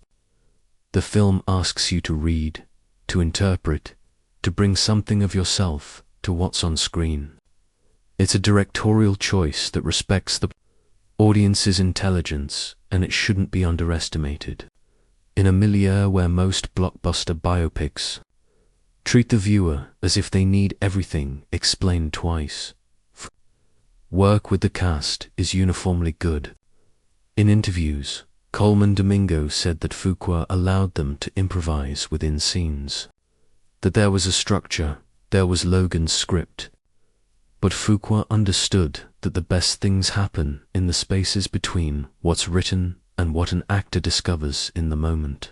The film asks you to read, to interpret, to bring something of yourself to what's on screen. It's a directorial choice that respects the audience's intelligence, and it shouldn't be underestimated. In a milieu where most blockbuster biopics treat the viewer as if they need everything explained twice, work with the cast is uniformly good. In interviews, Colman Domingo said that Fuqua allowed them to improvise within scenes, that there was a structure, there was Logan's script, but Fuqua understood that the best things happen in the spaces between what's written and what an actor discovers in the moment.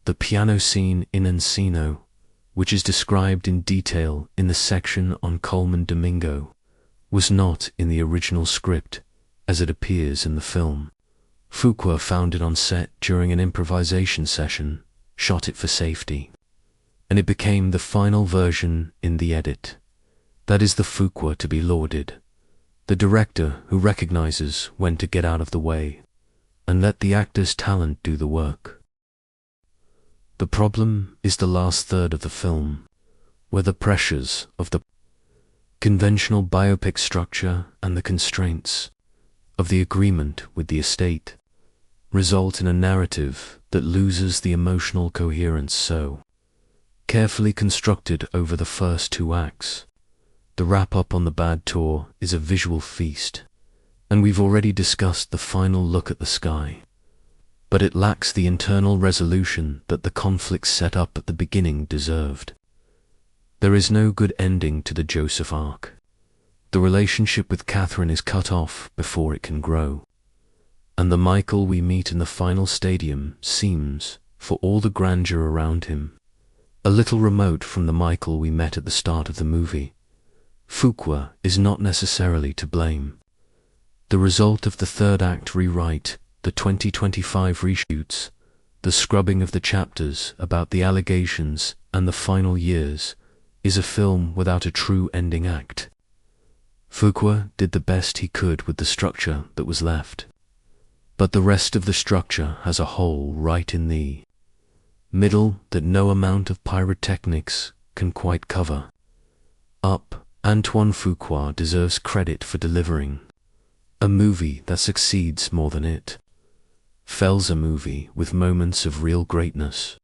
The piano scene in Encino, which is described in detail in the section on Colman Domingo, was not in the original script as it appears in the film. Fuqua found it on set during an improvisation session, shot it for safety, and it became the final version in the edit. That is the Fuqua to be lauded, the director who recognizes when to get out of the way and let the actor's talent do the work. The problem is the last third of the film, where the pressures of the conventional biopic structure and the constraints of the agreement with the estate result in a narrative that loses the emotional coherence so carefully constructed over the first two acts. The wrap-up on the bad tour is a visual feast, and we've already discussed the final look at the sky, but it lacks the internal resolution that the conflict set up at the beginning deserved. There is no good ending to the Joseph arc. The relationship with Katherine is cut off before it can grow, and the Michael we meet in the final stadium seems, for all the grandeur around him, a little remote from the Michael we met at the start of the movie. Fuqua is not necessarily to blame. The result of the third act rewrite, the 2025 reshoots, the scrubbing of the chapters about the allegations and the final years, is a film without a true ending act. Fuqua did the best he could with the structure that was left, but the rest of the structure has a hole right in the middle that no amount of pyrotechnics can quite cover up. Antoine Fuqua deserves credit for delivering a movie that succeeds more than it fells, a movie with moments of real greatness,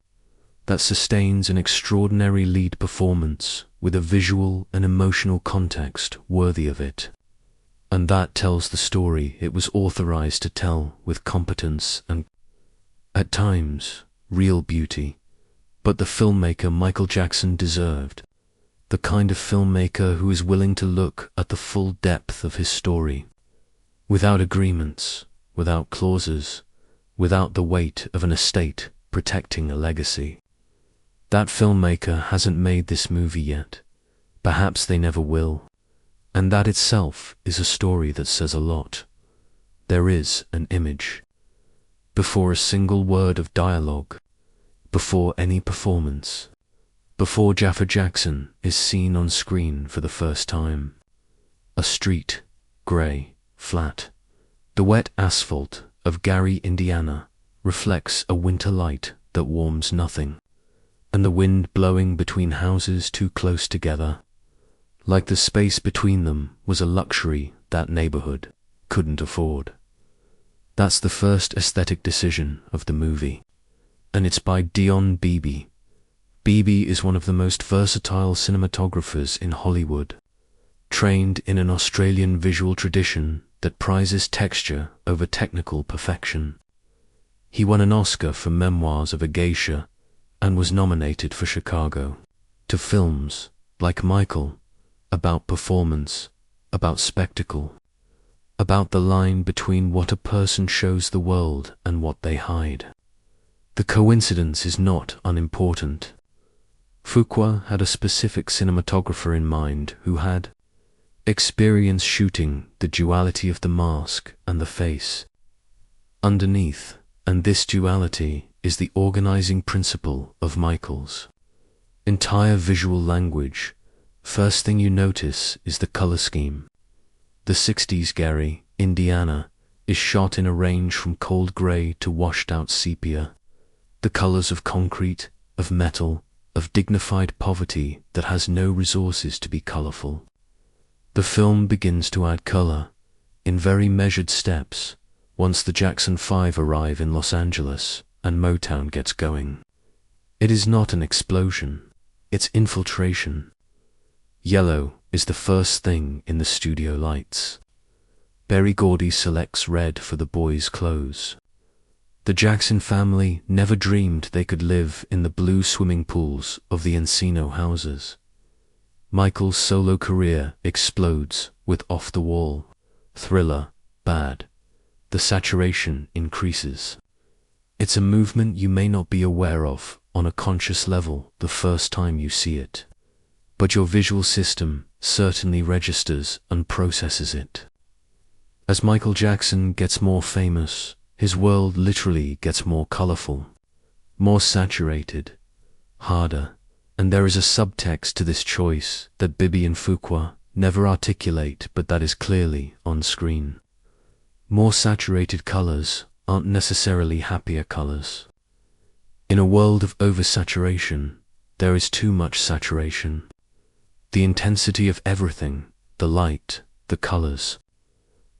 that sustains an extraordinary lead performance with a visual and emotional context worthy of it, and that tells the story it was authorized to tell with competence and, at times, real beauty. but the filmmaker Michael Jackson deserved. The kind of filmmaker who is willing to look at the full depth of his story, without agreements, without clauses, without the weight of an estate protecting a legacy. That filmmaker hasn't made this movie yet. Perhaps they never will. And that itself is a story that says a lot. There is an image. Before a single word of dialogue, before any performance, before Jaafar Jackson is seen on screen for the first time. A street, grey, flat. The wet asphalt of Gary, Indiana, reflects a winter light that warms nothing, and the wind blowing between houses too close together, like the space between them was a luxury that neighborhood couldn't afford. That's the first aesthetic decision of the movie, and it's by Dion Beebe. Beebe is one of the most versatile cinematographers in Hollywood, trained in an Australian visual tradition that prizes texture over technical perfection. He won an Oscar for Memoirs of a Geisha and was nominated for Chicago. To films like Michael, about performance, about spectacle, about the line between what a person shows the world and what they hide. The coincidence is not unimportant. Fuqua had a specific cinematographer in mind who had experience shooting the duality of the mask and the face. Underneath, and this duality is the organizing principle of Michael's entire visual language. First thing you notice is the color scheme. The 60s Gary, Indiana, is shot in a range from cold gray to washed out sepia. The colors of concrete, of metal, of dignified poverty that has no resources to be colorful. The film begins to add color, in very measured steps, once the Jackson 5 arrive in Los Angeles and Motown gets going. It is not an explosion, it's infiltration. Yellow is the first thing in the studio lights. Berry Gordy selects red for the boys' clothes. The Jackson family never dreamed they could live in the blue swimming pools of the Encino houses. Michael's solo career explodes with Off the Wall, Thriller, Bad. The saturation increases. It's a movement you may not be aware of on a conscious level the first time you see it, but your visual system certainly registers and processes it. As Michael Jackson gets more famous, his world literally gets more colorful, more saturated, harder, and there is a subtext to this choice that Beebe and Fuqua never articulate but that is clearly on screen. More saturated colors aren't necessarily happier colors. In a world of oversaturation, there is too much saturation. The intensity of everything, the light, the colors,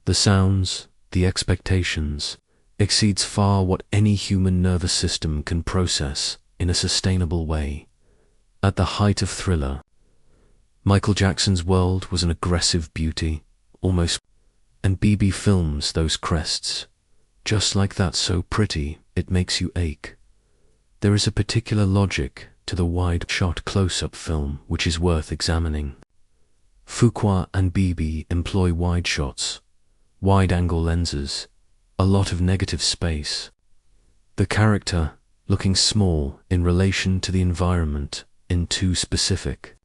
the sounds, the expectations, exceeds far what any human nervous system can process in a sustainable way. At the height of Thriller, Michael Jackson's world was an aggressive beauty, almost, and Beebe films those crests, just like that, so pretty it makes you ache. There is a particular logic to the wide-shot close-up film which is worth examining. Fuqua and Beebe employ wide shots, wide-angle lenses, a lot of negative space. The character looking small in relation to the environment in two specific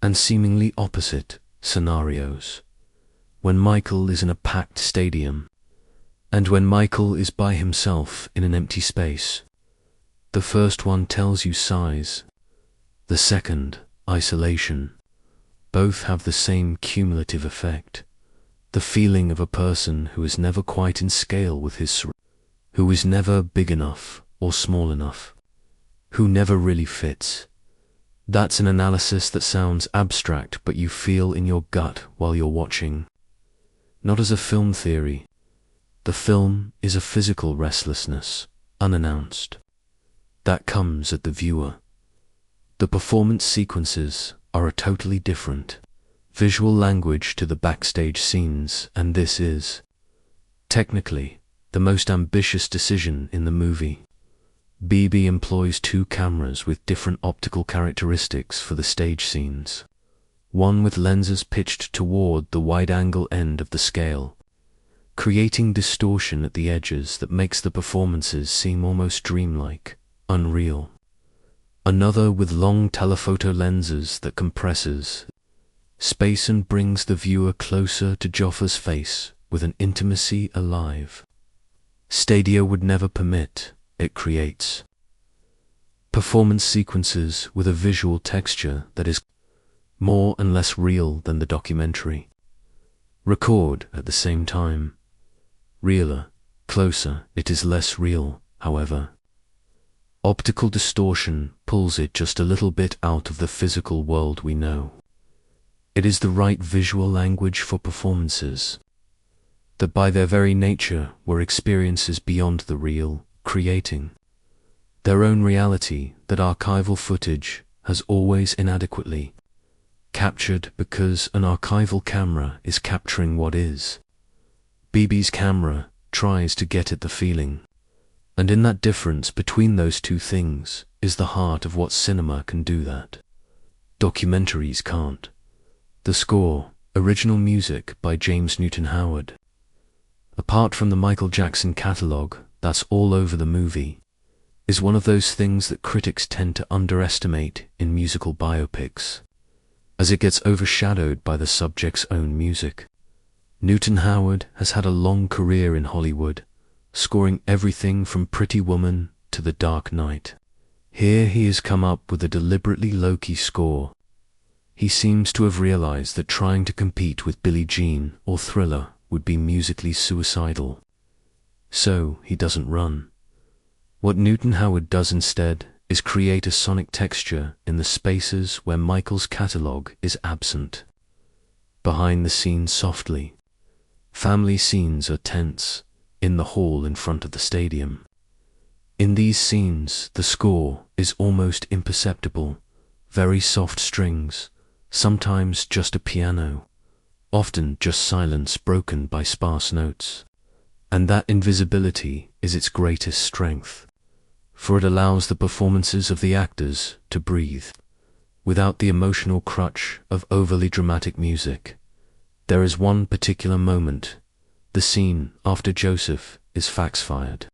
and seemingly opposite scenarios. When Michael is in a packed stadium, and when Michael is by himself in an empty space. The first one tells you size, the second, isolation. Both have the same cumulative effect. The feeling of a person who is never quite in scale with his who is never big enough or small enough, who never really fits. That's an analysis that sounds abstract, but you feel in your gut while you're watching. Not as a film theory. The film is a physical restlessness, unannounced, that comes at the viewer. The performance sequences are a totally different visual language to the backstage scenes, and this is, technically, the most ambitious decision in the movie. BB employs two cameras with different optical characteristics for the stage scenes. One with lenses pitched toward the wide-angle end of the scale, creating distortion at the edges that makes the performances seem almost dreamlike, unreal. Another with long telephoto lenses that compresses space and brings the viewer closer to Jaafar's face with an intimacy alive. Stadio would never permit, it creates performance sequences with a visual texture that is more and less real than the documentary. Record at the same time. Realer, closer, it is less real, however. Optical distortion pulls it just a little bit out of the physical world we know. It is the right visual language for performances that by their very nature were experiences beyond the real, creating their own reality that archival footage has always inadequately captured because an archival camera is capturing what is. BB's camera tries to get at the feeling, and in that difference between those two things is the heart of what cinema can do that documentaries can't. The score, original music by James Newton Howard. Apart from the Michael Jackson catalogue that's all over the movie, is one of those things that critics tend to underestimate in musical biopics, as it gets overshadowed by the subject's own music. Newton Howard has had a long career in Hollywood, scoring everything from Pretty Woman to The Dark Knight. Here he has come up with a deliberately low-key score. He seems to have realized that trying to compete with Billie Jean or Thriller would be musically suicidal. So he doesn't run. What Newton Howard does instead is create a sonic texture in the spaces where Michael's catalogue is absent. Behind the scenes softly. Family scenes are tense, in the hall in front of the stadium. In these scenes, the score is almost imperceptible, very soft strings, sometimes just a piano, often just silence broken by sparse notes. And that invisibility is its greatest strength, for it allows the performances of the actors to breathe, without the emotional crutch of overly dramatic music. There is one particular moment, the scene after Joseph is fax-fired.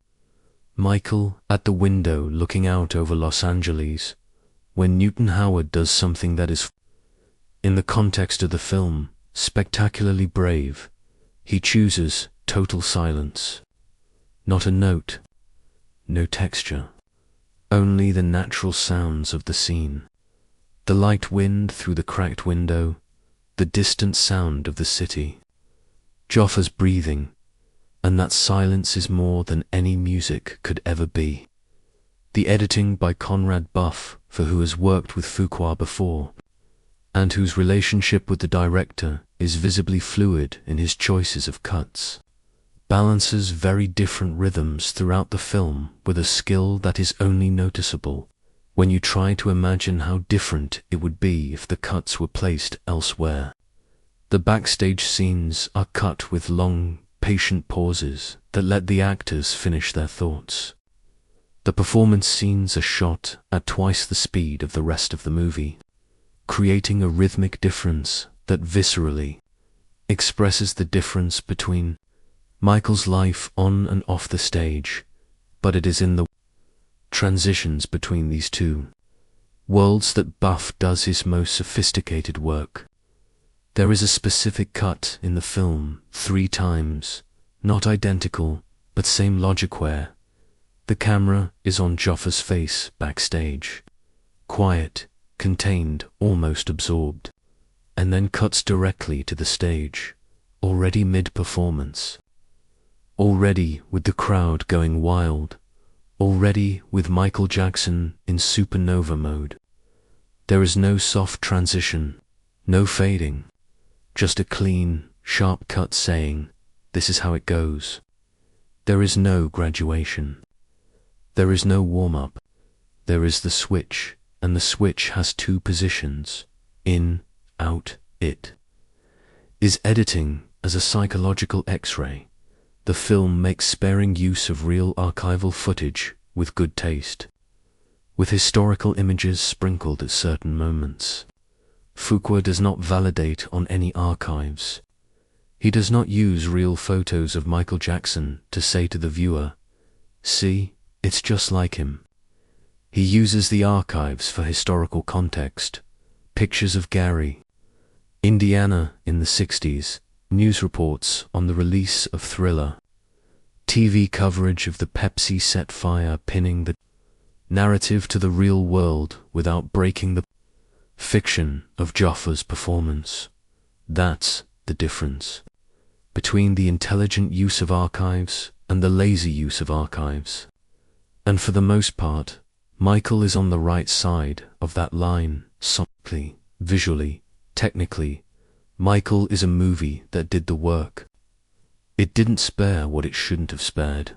Michael at the window looking out over Los Angeles, when Newton Howard does something that is, in the context of the film, spectacularly brave. He chooses total silence. Not a note, no texture, only the natural sounds of the scene. The light wind through the cracked window, the distant sound of the city. Jaafar's breathing, and that silence is more than any music could ever be. The editing by Conrad Buff, for who has worked with Fuqua before, and whose relationship with the director is visibly fluid in his choices of cuts, balances very different rhythms throughout the film with a skill that is only noticeable when you try to imagine how different it would be if the cuts were placed elsewhere. The backstage scenes are cut with long, patient pauses that let the actors finish their thoughts. The performance scenes are shot at twice the speed of the rest of the movie, creating a rhythmic difference that viscerally expresses the difference between Michael's life on and off the stage, but it is in the transitions between these two worlds that Buff does his most sophisticated work. There is a specific cut in the film 3 times, not identical, but same logic, where the camera is on Jaafar's face backstage, quiet, contained, almost absorbed, and then cuts directly to the stage, already mid-performance, already with the crowd going wild, already with Michael Jackson in supernova mode. There is no soft transition, no fading, just a clean, sharp cut saying, "This is how it goes." There is no graduation. There is no warm-up. There is the switch, and the switch has 2 positions, in, out, it. Is editing as a psychological X-ray. The film makes sparing use of real archival footage with good taste, with historical images sprinkled at certain moments. Fuqua does not validate on any archives. He does not use real photos of Michael Jackson to say to the viewer, "See, it's just like him." He uses the archives for historical context, pictures of Gary, Indiana in the 60s, news reports on the release of Thriller, TV coverage of the Pepsi set fire, pinning the narrative to the real world without breaking the fiction of Jaafar's performance. That's the difference between the intelligent use of archives and the lazy use of archives. And for the most part, Michael is on the right side of that line. Sonically, visually, technically, Michael is a movie that did the work. It didn't spare what it shouldn't have spared.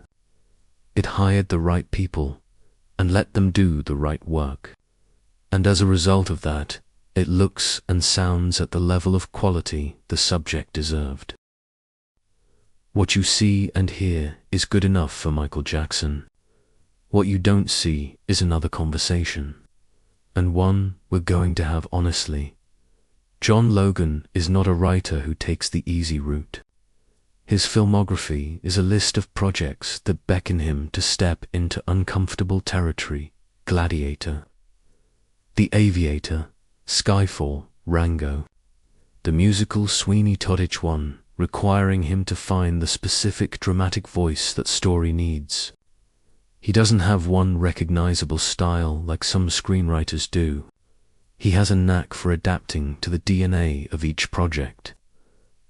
It hired the right people and let them do the right work. And as a result of that, it looks and sounds at the level of quality the subject deserved. What you see and hear is good enough for Michael Jackson. What you don't see is another conversation, and one we're going to have honestly. John Logan is not a writer who takes the easy route. His filmography is a list of projects that beckon him to step into uncomfortable territory: Gladiator, The Aviator, Skyfall, Rango. The musical Sweeney Todd one, requiring him to find the specific dramatic voice that story needs. He doesn't have one recognizable style like some screenwriters do. He has a knack for adapting to the DNA of each project,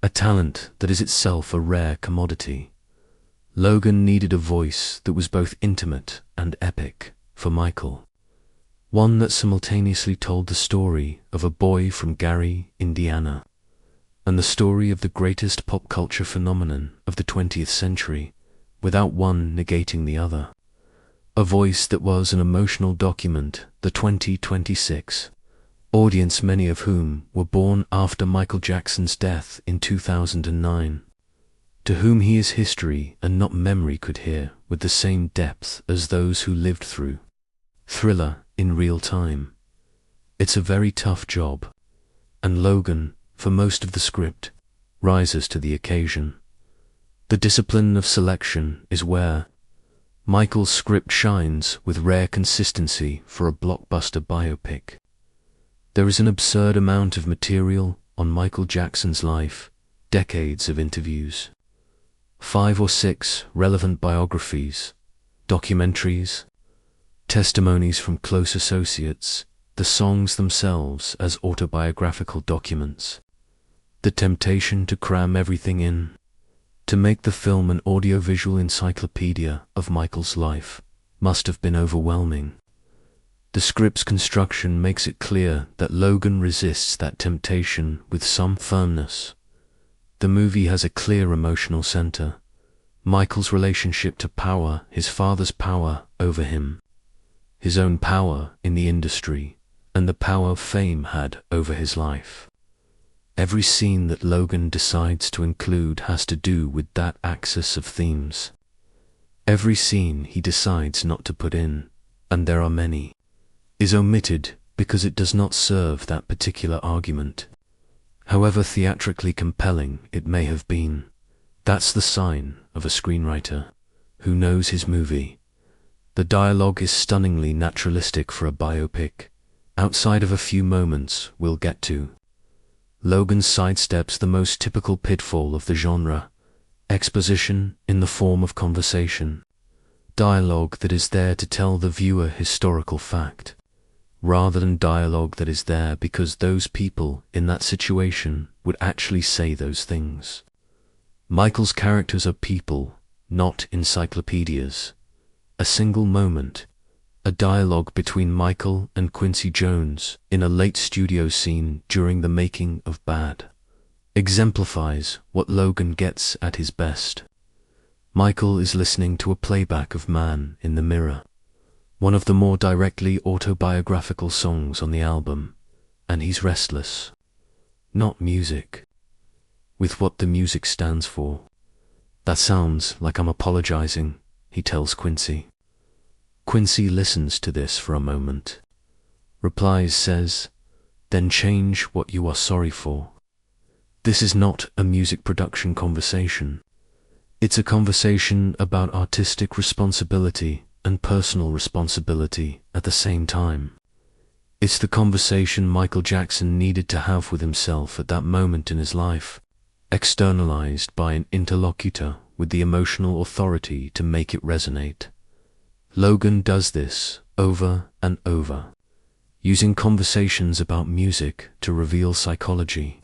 a talent that is itself a rare commodity. Logan needed a voice that was both intimate and epic for Michael, one that simultaneously told the story of a boy from Gary, Indiana, and the story of the greatest pop culture phenomenon of the 20th century, without one negating the other. A voice that was an emotional document, the 2026 audience, many of whom were born after Michael Jackson's death in 2009, to whom he is history and not memory, could hear with the same depth as those who lived through Thriller in real time. It's a very tough job, and Logan, for most of the script, rises to the occasion. The discipline of selection is where Michael's script shines with rare consistency for a blockbuster biopic. There is an absurd amount of material on Michael Jackson's life, decades of interviews, 5 or 6 relevant biographies, documentaries, testimonies from close associates, the songs themselves as autobiographical documents. The temptation to cram everything in, to make the film an audiovisual encyclopedia of Michael's life, must have been overwhelming. The script's construction makes it clear that Logan resists that temptation with some firmness. The movie has a clear emotional center: Michael's relationship to power, his father's power over him, his own power in the industry, and the power fame had over his life. Every scene that Logan decides to include has to do with that axis of themes. Every scene he decides not to put in, and there are many, is omitted because it does not serve that particular argument. However theatrically compelling it may have been, that's the sign of a screenwriter who knows his movie. The dialogue is stunningly naturalistic for a biopic, outside of a few moments we'll get to. Logan sidesteps the most typical pitfall of the genre: exposition in the form of conversation, dialogue that is there to tell the viewer historical fact, rather than dialogue that is there because those people in that situation would actually say those things. Michael's characters are people, not encyclopedias. A single moment, a dialogue between Michael and Quincy Jones in a late studio scene during the making of Bad, exemplifies what Logan gets at his best. Michael is listening to a playback of Man in the Mirror, one of the more directly autobiographical songs on the album, and he's restless. Not music, with what the music stands for. "That sounds like I'm apologizing," he tells Quincy. Quincy listens to this for a moment. Replies says, "Then change what you are sorry for." This is not a music production conversation. It's a conversation about artistic responsibility and personal responsibility at the same time. It's the conversation Michael Jackson needed to have with himself at that moment in his life, externalized by an interlocutor with the emotional authority to make it resonate. Logan does this over and over, using conversations about music to reveal psychology.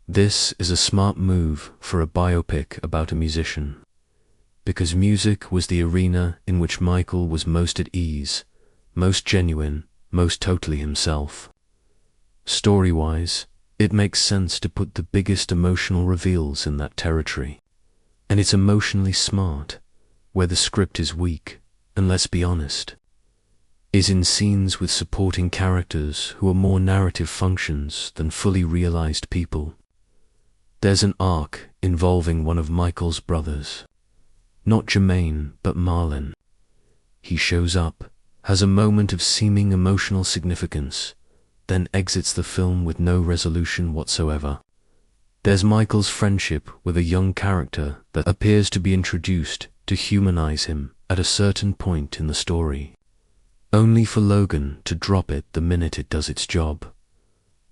This is a smart move for a biopic about a musician, because music was the arena in which Michael was most at ease, most genuine, most totally himself. Story-wise, it makes sense to put the biggest emotional reveals in that territory. And it's emotionally smart, where the script is weak, and let's be honest, is in scenes with supporting characters who are more narrative functions than fully realized people. There's an arc involving one of Michael's brothers, not Jermaine, but Marlon. He shows up, has a moment of seeming emotional significance, then exits the film with no resolution whatsoever. There's Michael's friendship with a young character that appears to be introduced to humanize him at a certain point in the story, only for Logan to drop it the minute it does its job.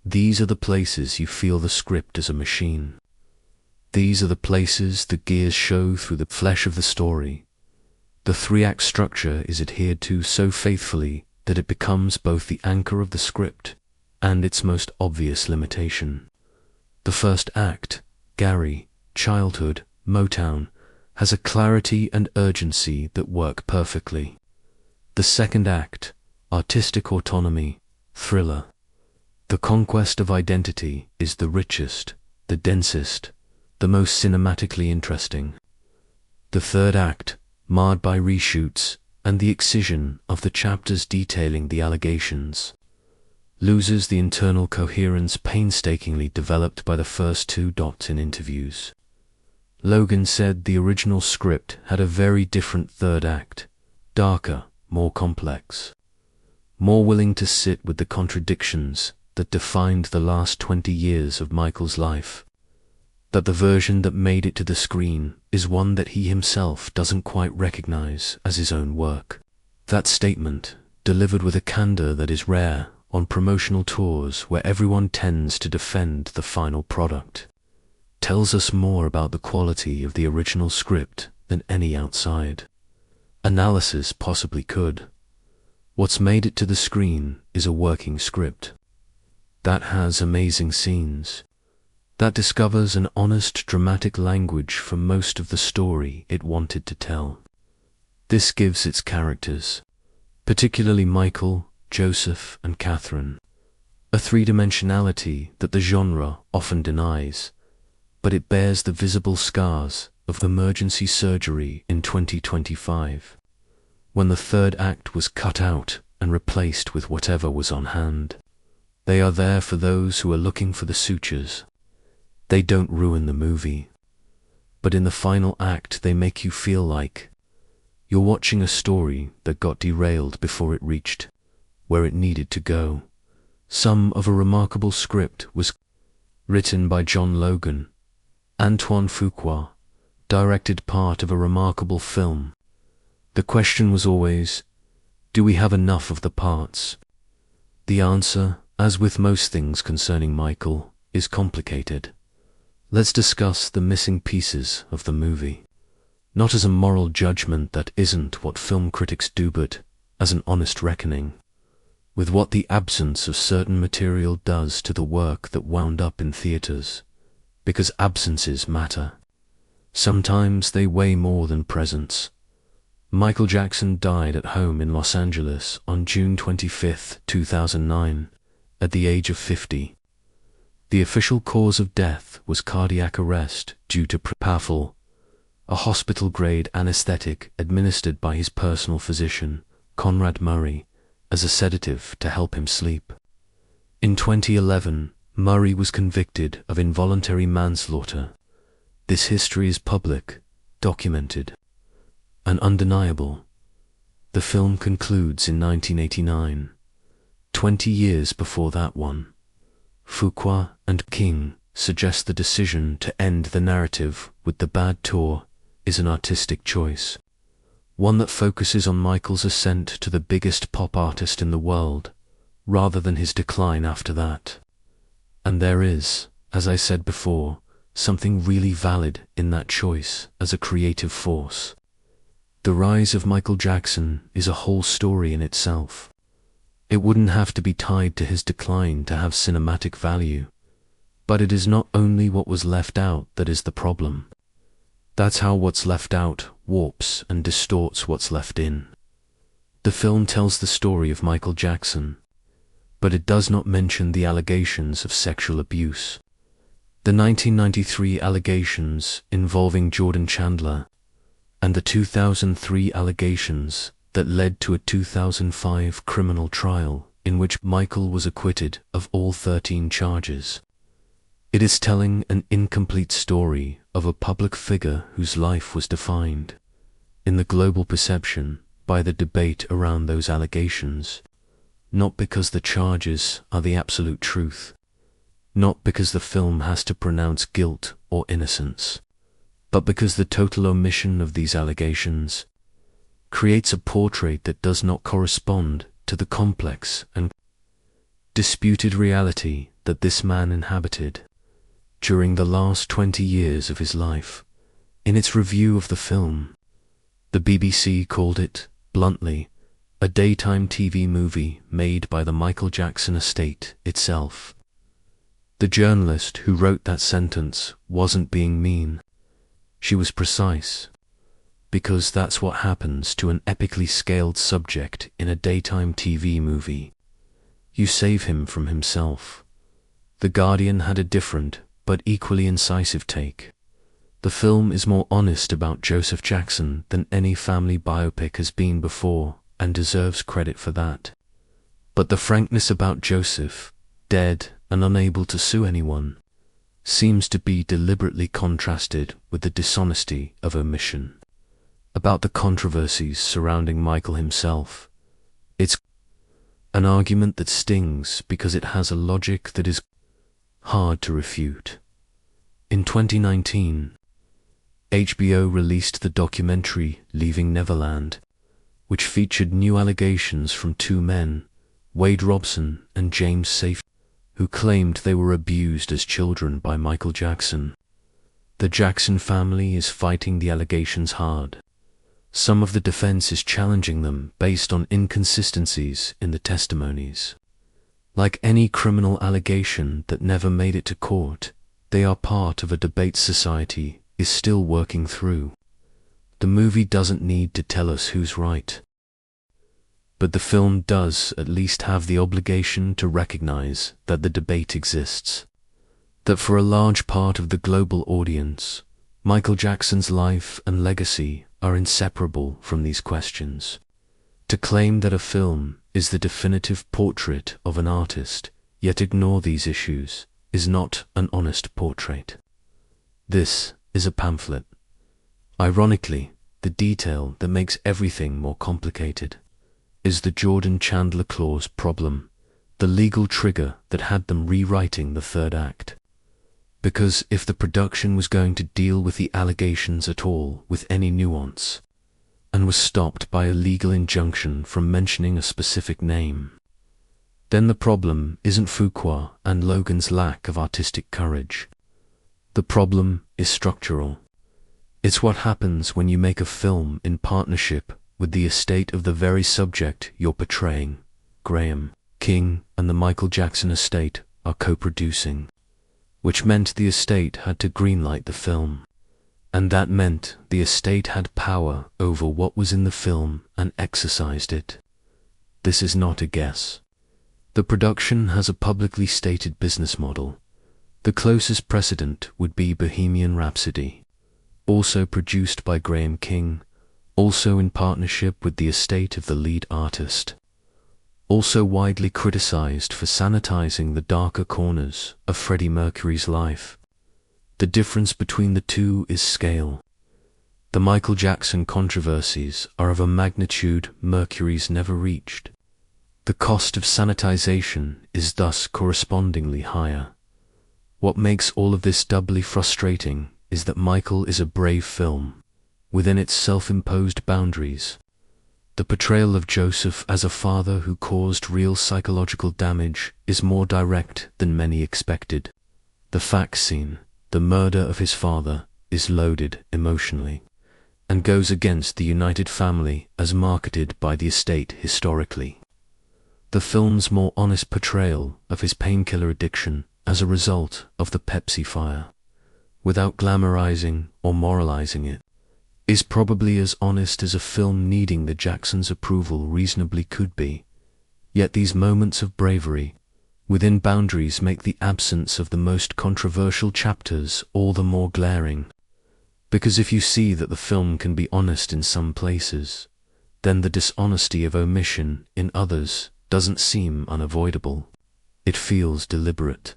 These are the places you feel the script as a machine. These are the places the gears show through the flesh of the story. The three-act structure is adhered to so faithfully that it becomes both the anchor of the script and its most obvious limitation. The first act, Gary, childhood, Motown, has a clarity and urgency that work perfectly. The second act, artistic autonomy, thriller. The conquest of identity is the richest, the densest, the most cinematically interesting. The third act, marred by reshoots and the excision of the chapters detailing the allegations, loses the internal coherence painstakingly developed by the first two dots in interviews. Logan said the original script had a very different third act, darker, more complex, more willing to sit with the contradictions that defined the last 20 years of Michael's life. That the version that made it to the screen is one that he himself doesn't quite recognize as his own work. That statement, delivered with a candor that is rare on promotional tours where everyone tends to defend the final product, tells us more about the quality of the original script than any outside analysis possibly could. What's made it to the screen is a working script that has amazing scenes, that discovers an honest dramatic language for most of the story it wanted to tell. This gives its characters, particularly Michael, Joseph, and Katherine, a three-dimensionality that the genre often denies, but it bears the visible scars of emergency surgery in 2025, when the third act was cut out and replaced with whatever was on hand. They are there for those who are looking for the sutures. They don't ruin the movie, but in the final act they make you feel like you're watching a story that got derailed before it reached where it needed to go. Some of a remarkable script was written by John Logan. Antoine Fuqua directed part of a remarkable film. The question was always, do we have enough of the parts? The answer, as with most things concerning Michael, is complicated. Let's discuss the missing pieces of the movie, not as a moral judgment that isn't what film critics do, but as an honest reckoning with what the absence of certain material does to the work that wound up in theaters, because absences matter. Sometimes they weigh more than presence. Michael Jackson died at home in Los Angeles on June 25, 2009, at the age of 50. The official cause of death was cardiac arrest due to propofol, a hospital-grade anesthetic administered by his personal physician, Conrad Murray, as a sedative to help him sleep. In 2011, Murray was convicted of involuntary manslaughter. This history is public, documented, and undeniable. The film concludes in 1989, 20 years before that one. Fuqua and King suggest the decision to end the narrative with the bad tour is an artistic choice, one that focuses on Michael's ascent to the biggest pop artist in the world, rather than his decline after that. And there is, as I said before, something really valid in that choice as a creative force. The rise of Michael Jackson is a whole story in itself. It wouldn't have to be tied to his decline to have cinematic value. But it is not only what was left out that is the problem. That's how what's left out warps and distorts what's left in. The film tells the story of Michael Jackson, but it does not mention the allegations of sexual abuse. The 1993 allegations involving Jordan Chandler, and the 2003 allegations that led to a 2005 criminal trial in which Michael was acquitted of all 13 charges. It is telling an incomplete story of a public figure whose life was defined, in the global perception, by the debate around those allegations, not because the charges are the absolute truth, not because the film has to pronounce guilt or innocence, but because the total omission of these allegations creates a portrait that does not correspond to the complex and disputed reality that this man inhabited during the last 20 years of his life. In its review of the film, the BBC called it, bluntly, a daytime TV movie made by the Michael Jackson estate itself. The journalist who wrote that sentence wasn't being mean. She was precise, because that's what happens to an epically scaled subject in a daytime TV movie. You save him from himself. The Guardian had a different, but equally incisive take. The film is more honest about Joseph Jackson than any family biopic has been before, and deserves credit for that. But the frankness about Joseph, dead and unable to sue anyone, seems to be deliberately contrasted with the dishonesty of omission. About the controversies surrounding Michael himself, it's an argument that stings because it has a logic that is hard to refute. In 2019, HBO released the documentary Leaving Neverland, which featured new allegations from two men, Wade Robson and James Safe, who claimed they were abused as children by Michael Jackson. The Jackson family is fighting the allegations hard. Some of the defense is challenging them based on inconsistencies in the testimonies. Like any criminal allegation that never made it to court, they are part of a debate society is still working through. The movie doesn't need to tell us who's right. But the film does at least have the obligation to recognize that the debate exists. That for a large part of the global audience, Michael Jackson's life and legacy are inseparable from these questions. To claim that a film is the definitive portrait of an artist, yet ignore these issues, is not an honest portrait. This is a pamphlet. Ironically, the detail that makes everything more complicated is the Jordan Chandler clause problem, the legal trigger that had them rewriting the third act. Because if the production was going to deal with the allegations at all with any nuance, and was stopped by a legal injunction from mentioning a specific name, then the problem isn't Fuqua and Logan's lack of artistic courage. The problem is structural. It's what happens when you make a film in partnership with the estate of the very subject you're portraying. Graham, King, and the Michael Jackson estate are co-producing, which meant the estate had to greenlight the film. And that meant the estate had power over what was in the film and exercised it. This is not a guess. The production has a publicly stated business model. The closest precedent would be Bohemian Rhapsody, also produced by Graham King, also in partnership with the estate of the lead artist, also widely criticized for sanitizing the darker corners of Freddie Mercury's life. The difference between the two is scale. The Michael Jackson controversies are of a magnitude Mercury's never reached. The cost of sanitization is thus correspondingly higher. What makes all of this doubly frustrating is that Michael is a brave film, within its self-imposed boundaries. The portrayal of Joseph as a father who caused real psychological damage is more direct than many expected. The fact scene, the murder of his father, is loaded emotionally, and goes against the united family as marketed by the estate historically. The film's more honest portrayal of his painkiller addiction as a result of the Pepsi fire, without glamorizing or moralizing it, is probably as honest as a film needing the Jacksons' approval reasonably could be. Yet these moments of bravery within boundaries make the absence of the most controversial chapters all the more glaring. Because if you see that the film can be honest in some places, then the dishonesty of omission in others doesn't seem unavoidable. It feels deliberate.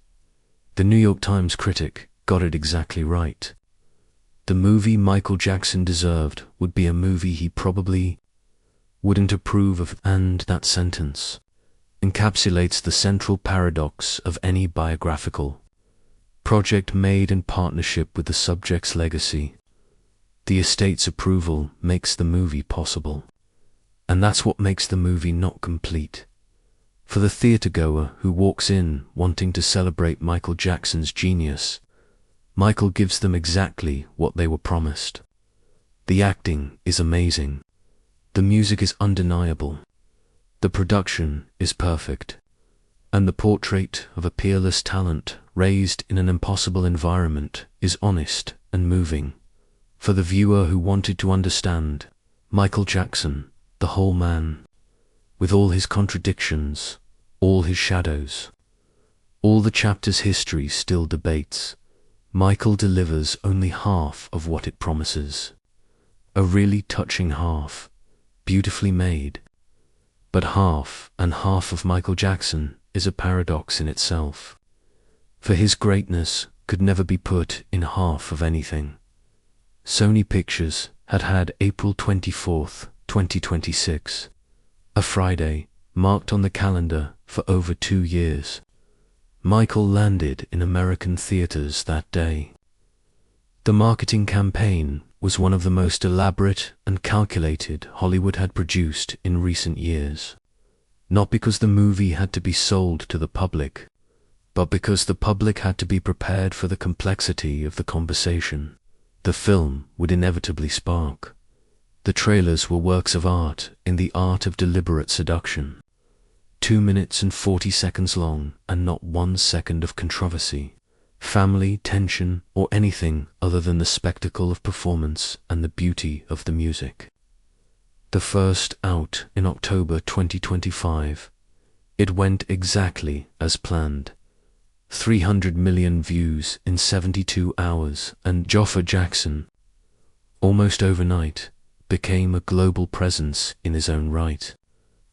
The New York Times critic got it exactly right. The movie Michael Jackson deserved would be a movie he probably wouldn't approve of, and that sentence encapsulates the central paradox of any biographical project made in partnership with the subject's legacy. The estate's approval makes the movie possible, and that's what makes the movie not complete. For the theatergoer who walks in wanting to celebrate Michael Jackson's genius, Michael gives them exactly what they were promised. The acting is amazing. The music is undeniable. The production is perfect. And the portrait of a peerless talent raised in an impossible environment is honest and moving. For the viewer who wanted to understand Michael Jackson, the whole man, with all his contradictions, all his shadows, all the chapter's history still debates, Michael delivers only half of what it promises. A really touching half, beautifully made. But half and half of Michael Jackson is a paradox in itself. For his greatness could never be put in half of anything. Sony Pictures had April 24th, 2026, a Friday, marked on the calendar for over 2 years. Michael landed in American theaters that day. The marketing campaign was one of the most elaborate and calculated Hollywood had produced in recent years. Not because the movie had to be sold to the public, but because the public had to be prepared for the complexity of the conversation the film would inevitably spark. The trailers were works of art in the art of deliberate seduction. 2 minutes and 40 seconds long, and not 1 second of controversy, family, tension, or anything other than the spectacle of performance and the beauty of the music. The first out in October 2025. It went exactly as planned. 300 million views in 72 hours, and Jaafar Jackson, almost overnight, became a global presence in his own right.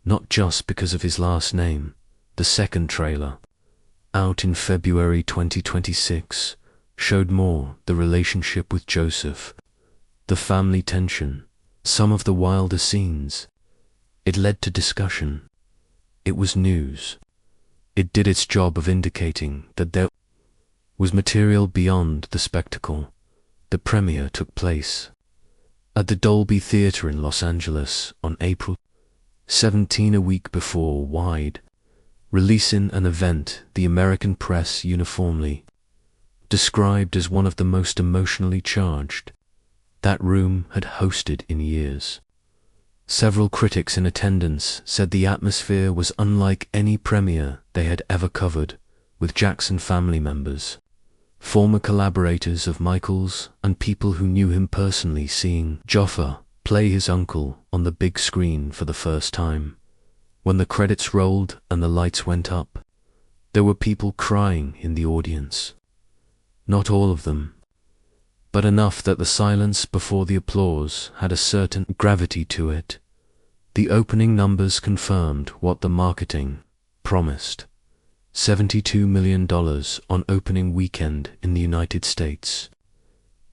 Not just because of his last name. The second trailer, out in February 2026, showed more the relationship with Joseph, the family tension, some of the wilder scenes. It led to discussion. It was news. It did its job of indicating that there was material beyond the spectacle. The premiere took place at the Dolby Theatre in Los Angeles on April 17, a week before Wide, releasing an event the American press uniformly described as one of the most emotionally charged that room had hosted in years. Several critics in attendance said the atmosphere was unlike any premiere they had ever covered, with Jackson family members, former collaborators of Michael's, and people who knew him personally seeing Jaafar play his uncle on the big screen for the first time. When the credits rolled and the lights went up, there were people crying in the audience. Not all of them, but enough that the silence before the applause had a certain gravity to it. The opening numbers confirmed what the marketing promised. $72 million on opening weekend in the United States.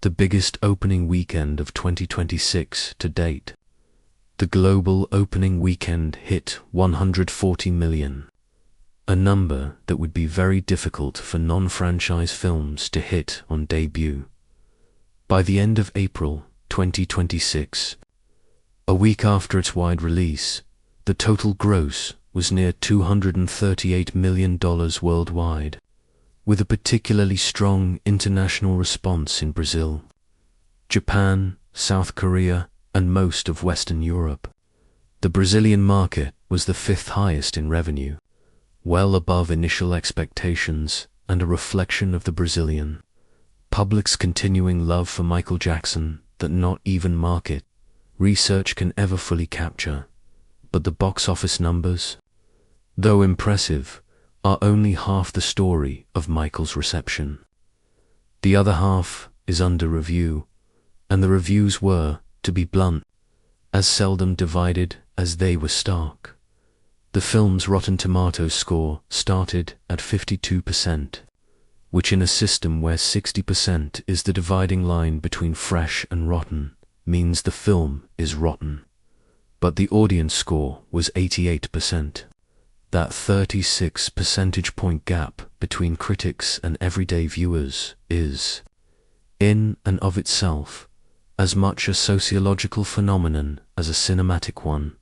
the biggest opening weekend of 2026 to date. The global opening weekend hit 140 million, a number that would be very difficult for non-franchise films to hit on debut. By the end of April 2026, a week after its wide release, the total gross was near $238 million worldwide, with a particularly strong international response in Brazil, Japan, South Korea, and most of Western Europe. The Brazilian market was the fifth highest in revenue, well above initial expectations and a reflection of the Brazilian public's continuing love for Michael Jackson that not even market research can ever fully capture. But the box office numbers, though impressive, are only half the story of Michael's reception. The other half is under review, and the reviews were, to be blunt, as seldom divided as they were stark. The film's Rotten Tomatoes score started at 52%, which in a system where 60% is the dividing line between fresh and rotten, means the film is rotten. But the audience score was 88%. That 36 percentage point gap between critics and everyday viewers is, in and of itself, as much a sociological phenomenon as a cinematic one,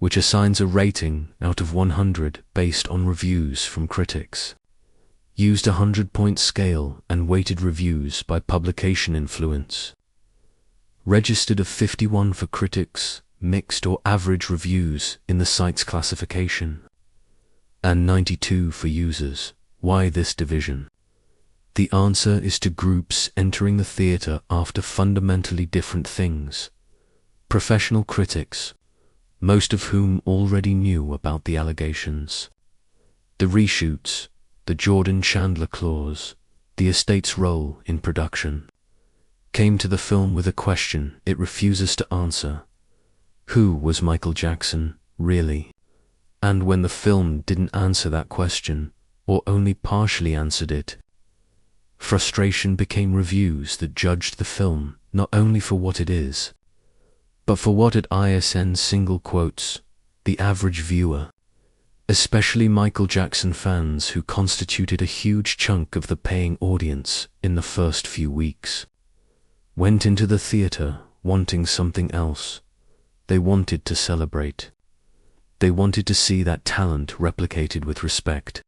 which assigns a rating out of 100 based on reviews from critics, used a 100-point scale and weighted reviews by publication influence, registered a 51 for critics, mixed or average reviews in the site's classification, and 92 for users. Why this division? The answer is to groups entering the theater after fundamentally different things. Professional critics, most of whom already knew about the allegations, the reshoots, the Jordan Chandler clause, the estate's role in production, came to the film with a question it refuses to answer. Who was Michael Jackson, really? And when the film didn't answer that question, or only partially answered it, frustration became reviews that judged the film not only for what it is, but for what it ISN single quotes, the average viewer, especially Michael Jackson fans who constituted a huge chunk of the paying audience in the first few weeks, went into the theater wanting something else. They wanted to celebrate. They wanted to see that talent replicated with respect.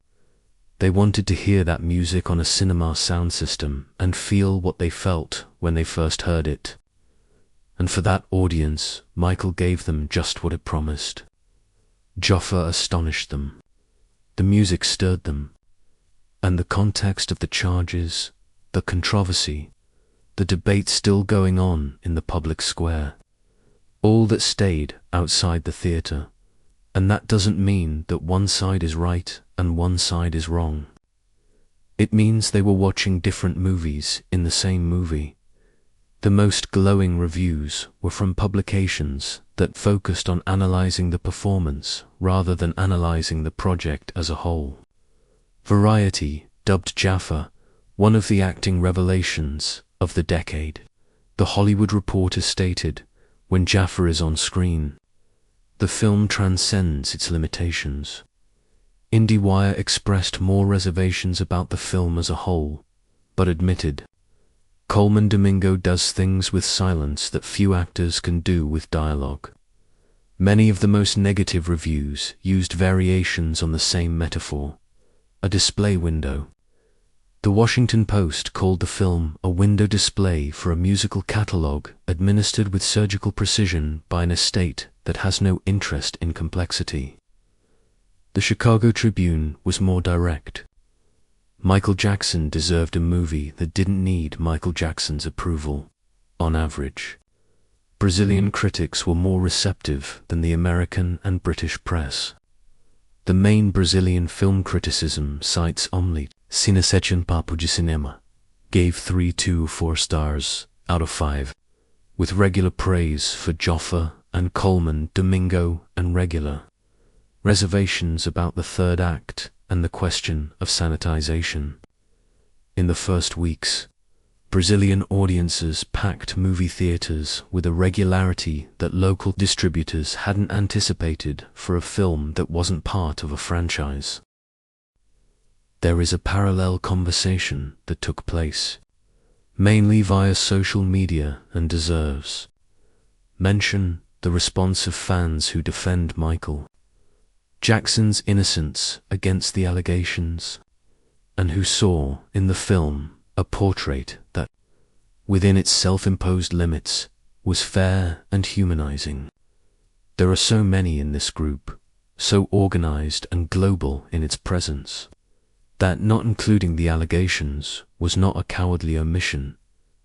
They wanted to hear that music on a cinema sound system and feel what they felt when they first heard it. And for that audience, Michael gave them just what it promised. Jaafar astonished them. The music stirred them. And the context of the charges, the controversy, the debate still going on in the public square, all that stayed outside the theater. And that doesn't mean that one side is right and one side is wrong. It means they were watching different movies in the same movie. The most glowing reviews were from publications that focused on analyzing the performance rather than analyzing the project as a whole. Variety dubbed Jaafar one of the acting revelations of the decade. The Hollywood Reporter stated, "When Jaafar is on screen, the film transcends its limitations." IndieWire expressed more reservations about the film as a whole, but admitted, Colman Domingo does things with silence that few actors can do with dialogue. Many of the most negative reviews used variations on the same metaphor, a display window. The Washington Post called the film a window display for a musical catalog administered with surgical precision by an estate that has no interest in complexity. The Chicago Tribune was more direct. Michael Jackson deserved a movie that didn't need Michael Jackson's approval, on average. Brazilian critics were more receptive than the American and British press. The main Brazilian film criticism sites only Cinecete Papo de Cinema gave 3.24 stars out of 5, with regular praise for Jaafar and Colman Domingo and regular reservations about the third act and the question of sanitization. In the first weeks, Brazilian audiences packed movie theaters with a regularity that local distributors hadn't anticipated for a film that wasn't part of a franchise. There is a parallel conversation that took place, mainly via social media, and deserves mention: the response of fans who defend Michael Jackson's innocence against the allegations, and who saw in the film a portrait that, within its self-imposed limits, was fair and humanizing. There are so many in this group, so organized and global in its presence, that not including the allegations was not a cowardly omission,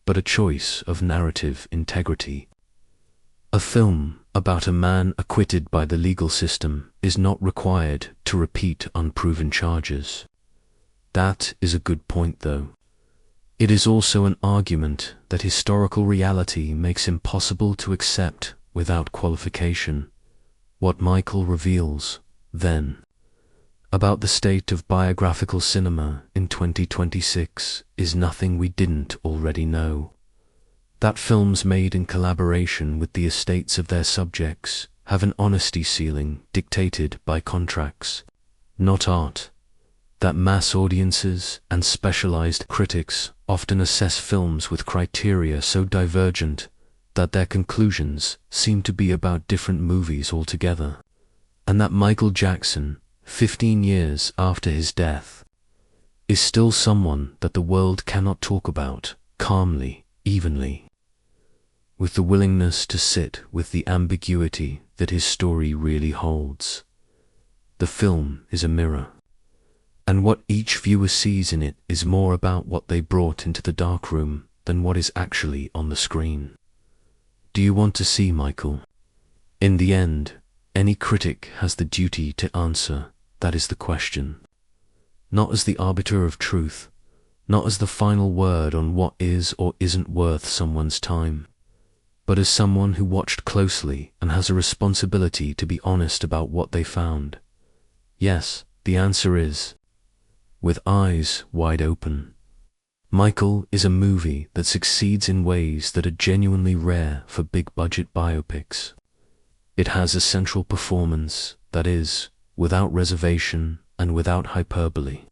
but a choice of narrative integrity. A film about a man acquitted by the legal system is not required to repeat unproven charges. That is a good point, though. It is also an argument that historical reality makes impossible to accept without qualification. What Michael reveals, then, about the state of biographical cinema in 2026 is nothing we didn't already know. That films made in collaboration with the estates of their subjects have an honesty ceiling dictated by contracts, not art. That mass audiences and specialized critics often assess films with criteria so divergent that their conclusions seem to be about different movies altogether. And that Michael Jackson, 15 years after his death, is still someone that the world cannot talk about calmly, evenly, with the willingness to sit with the ambiguity that his story really holds. The film is a mirror, and what each viewer sees in it is more about what they brought into the darkroom than what is actually on the screen. Do you want to see Michael? In the end, any critic has the duty to answer that is the question. Not as the arbiter of truth, not as the final word on what is or isn't worth someone's time, but as someone who watched closely and has a responsibility to be honest about what they found. Yes, the answer is, with eyes wide open. Michael is a movie that succeeds in ways that are genuinely rare for big-budget biopics. It has a central performance that is, without reservation and without hyperbole,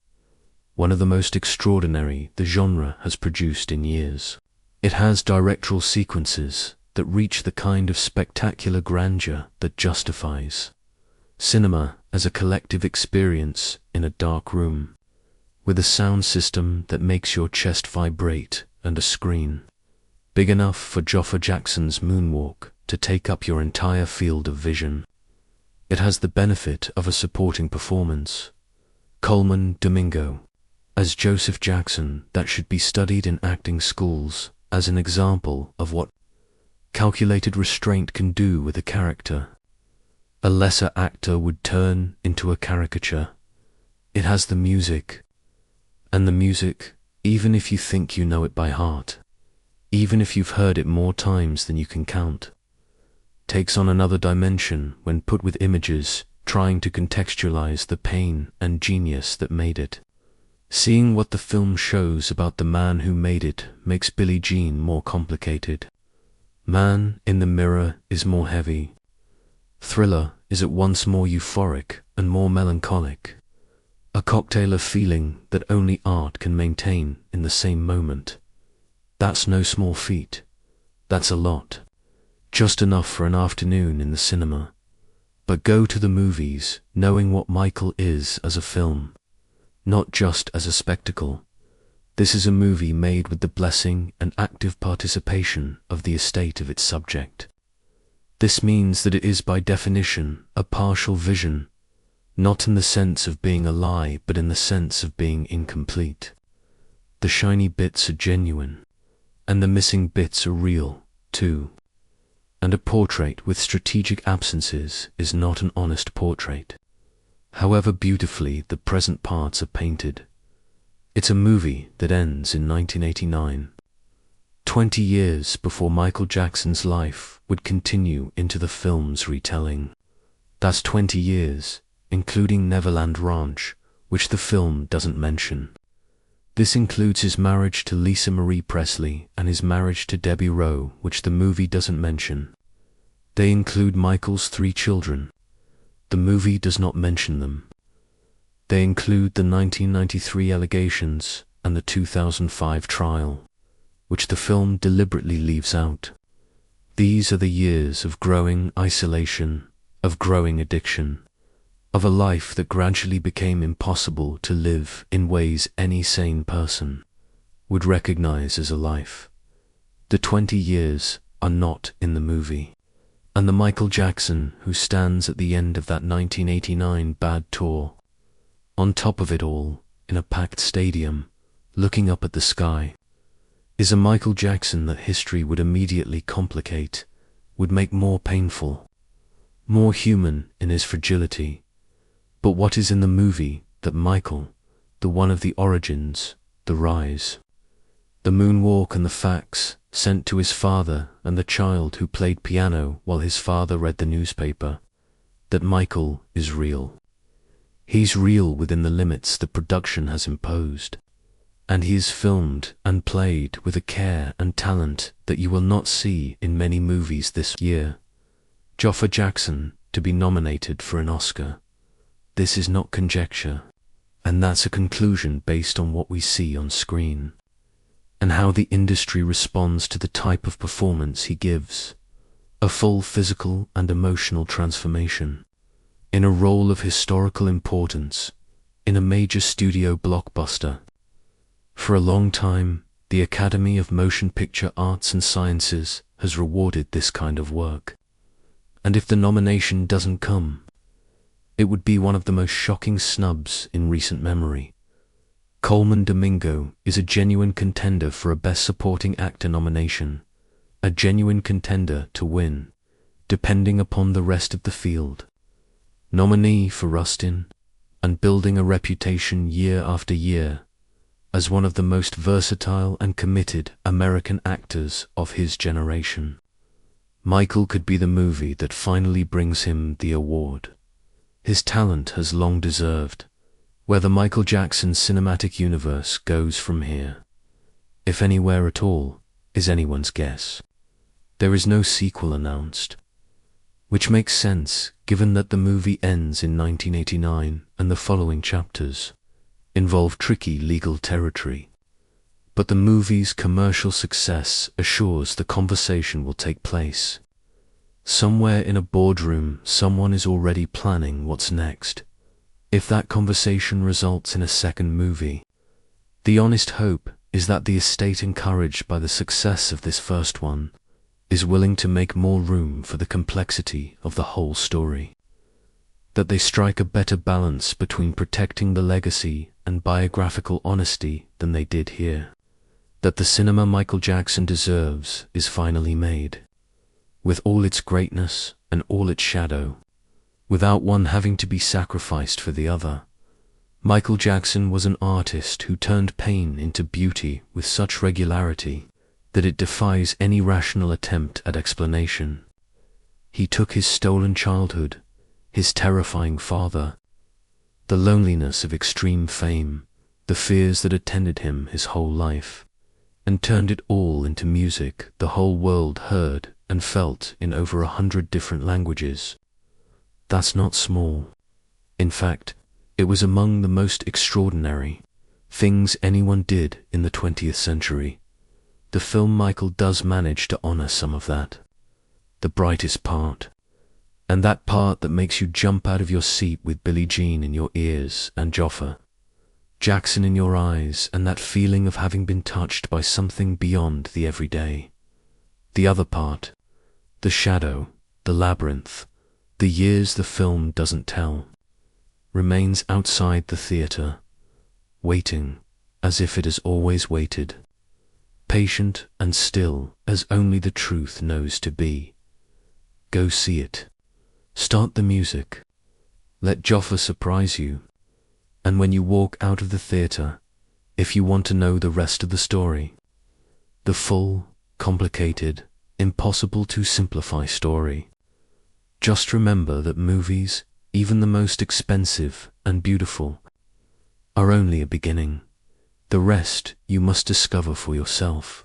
one of the most extraordinary the genre has produced in years. It has directorial sequences that reach the kind of spectacular grandeur that justifies cinema as a collective experience in a dark room, with a sound system that makes your chest vibrate and a screen big enough for Jaafar Jackson's Moonwalk to take up your entire field of vision. It has the benefit of a supporting performance, Colman Domingo, as Joseph Jackson, that should be studied in acting schools as an example of what calculated restraint can do with a character a lesser actor would turn into a caricature. It has the music, and the music, even if you think you know it by heart, even if you've heard it more times than you can count, takes on another dimension when put with images trying to contextualize the pain and genius that made it. Seeing what the film shows about the man who made it makes Billie Jean more complicated. Man in the Mirror is more heavy. Thriller is at once more euphoric and more melancholic, a cocktail of feeling that only art can maintain in the same moment. That's no small feat. That's a lot. Just enough for an afternoon in the cinema. But go to the movies knowing what Michael is as a film, not just as a spectacle. This is a movie made with the blessing and active participation of the estate of its subject. This means that it is by definition a partial vision, not in the sense of being a lie, but in the sense of being incomplete. The shiny bits are genuine, and the missing bits are real, too. And a portrait with strategic absences is not an honest portrait, however beautifully the present parts are painted. It's a movie that ends in 1989, 20 years before Michael Jackson's life would continue into the film's retelling. That's 20 years, including Neverland Ranch, which the film doesn't mention. This includes his marriage to Lisa Marie Presley and his marriage to Debbie Rowe, which the movie doesn't mention. They include Michael's 3 children. The movie does not mention them. They include the 1993 allegations and the 2005 trial, which the film deliberately leaves out. These are the years of growing isolation, of growing addiction, of a life that gradually became impossible to live in ways any sane person would recognize as a life. The 20 years are not in the movie. And the Michael Jackson who stands at the end of that 1989 bad tour, on top of it all, in a packed stadium, looking up at the sky, is a Michael Jackson that history would immediately complicate, would make more painful, more human in his fragility. But what is in the movie that Michael, the one of the origins, the rise, the moonwalk and the fax sent to his father and the child who played piano while his father read the newspaper, that Michael is real. He's real within the limits the production has imposed, and he is filmed and played with a care and talent that you will not see in many movies this year. Jaafar Jackson to be nominated for an Oscar. This is not conjecture, and that's a conclusion based on what we see on screen, and how the industry responds to the type of performance he gives. A full physical and emotional transformation, in a role of historical importance, in a major studio blockbuster. For a long time, the Academy of Motion Picture Arts and Sciences has rewarded this kind of work. And if the nomination doesn't come, it would be one of the most shocking snubs in recent memory. Colman Domingo is a genuine contender for a Best Supporting Actor nomination, a genuine contender to win, depending upon the rest of the field. Nominee for Rustin, and building a reputation year after year as one of the most versatile and committed American actors of his generation. Michael could be the movie that finally brings him the award his talent has long deserved. Where the Michael Jackson cinematic universe goes from here, if anywhere at all, is anyone's guess. There is no sequel announced, which makes sense given that the movie ends in 1989 and the following chapters involve tricky legal territory. But the movie's commercial success assures the conversation will take place. Somewhere in a boardroom, someone is already planning what's next. If that conversation results in a second movie, the honest hope is that the estate, encouraged by the success of this first one, is willing to make more room for the complexity of the whole story. That they strike a better balance between protecting the legacy and biographical honesty than they did here. That the cinema Michael Jackson deserves is finally made, with all its greatness and all its shadow, without one having to be sacrificed for the other. Michael Jackson was an artist who turned pain into beauty with such regularity that it defies any rational attempt at explanation. He took his stolen childhood, his terrifying father, the loneliness of extreme fame, the fears that attended him his whole life, and turned it all into music the whole world heard and felt in over 100 different languages. That's not small. In fact, it was among the most extraordinary things anyone did in the 20th century. The film Michael does manage to honor some of that. The brightest part, and that part that makes you jump out of your seat with Billie Jean in your ears and Jaafar Jackson in your eyes, and that feeling of having been touched by something beyond the everyday. The other part, the shadow, the labyrinth, the years the film doesn't tell, remains outside the theater, waiting as if it has always waited, patient and still as only the truth knows to be. Go see it. Start the music. Let Jaafar surprise you. And when you walk out of the theater, if you want to know the rest of the story, the full, complicated, impossible to simplify story, just remember that movies, even the most expensive and beautiful, are only a beginning. The rest you must discover for yourself.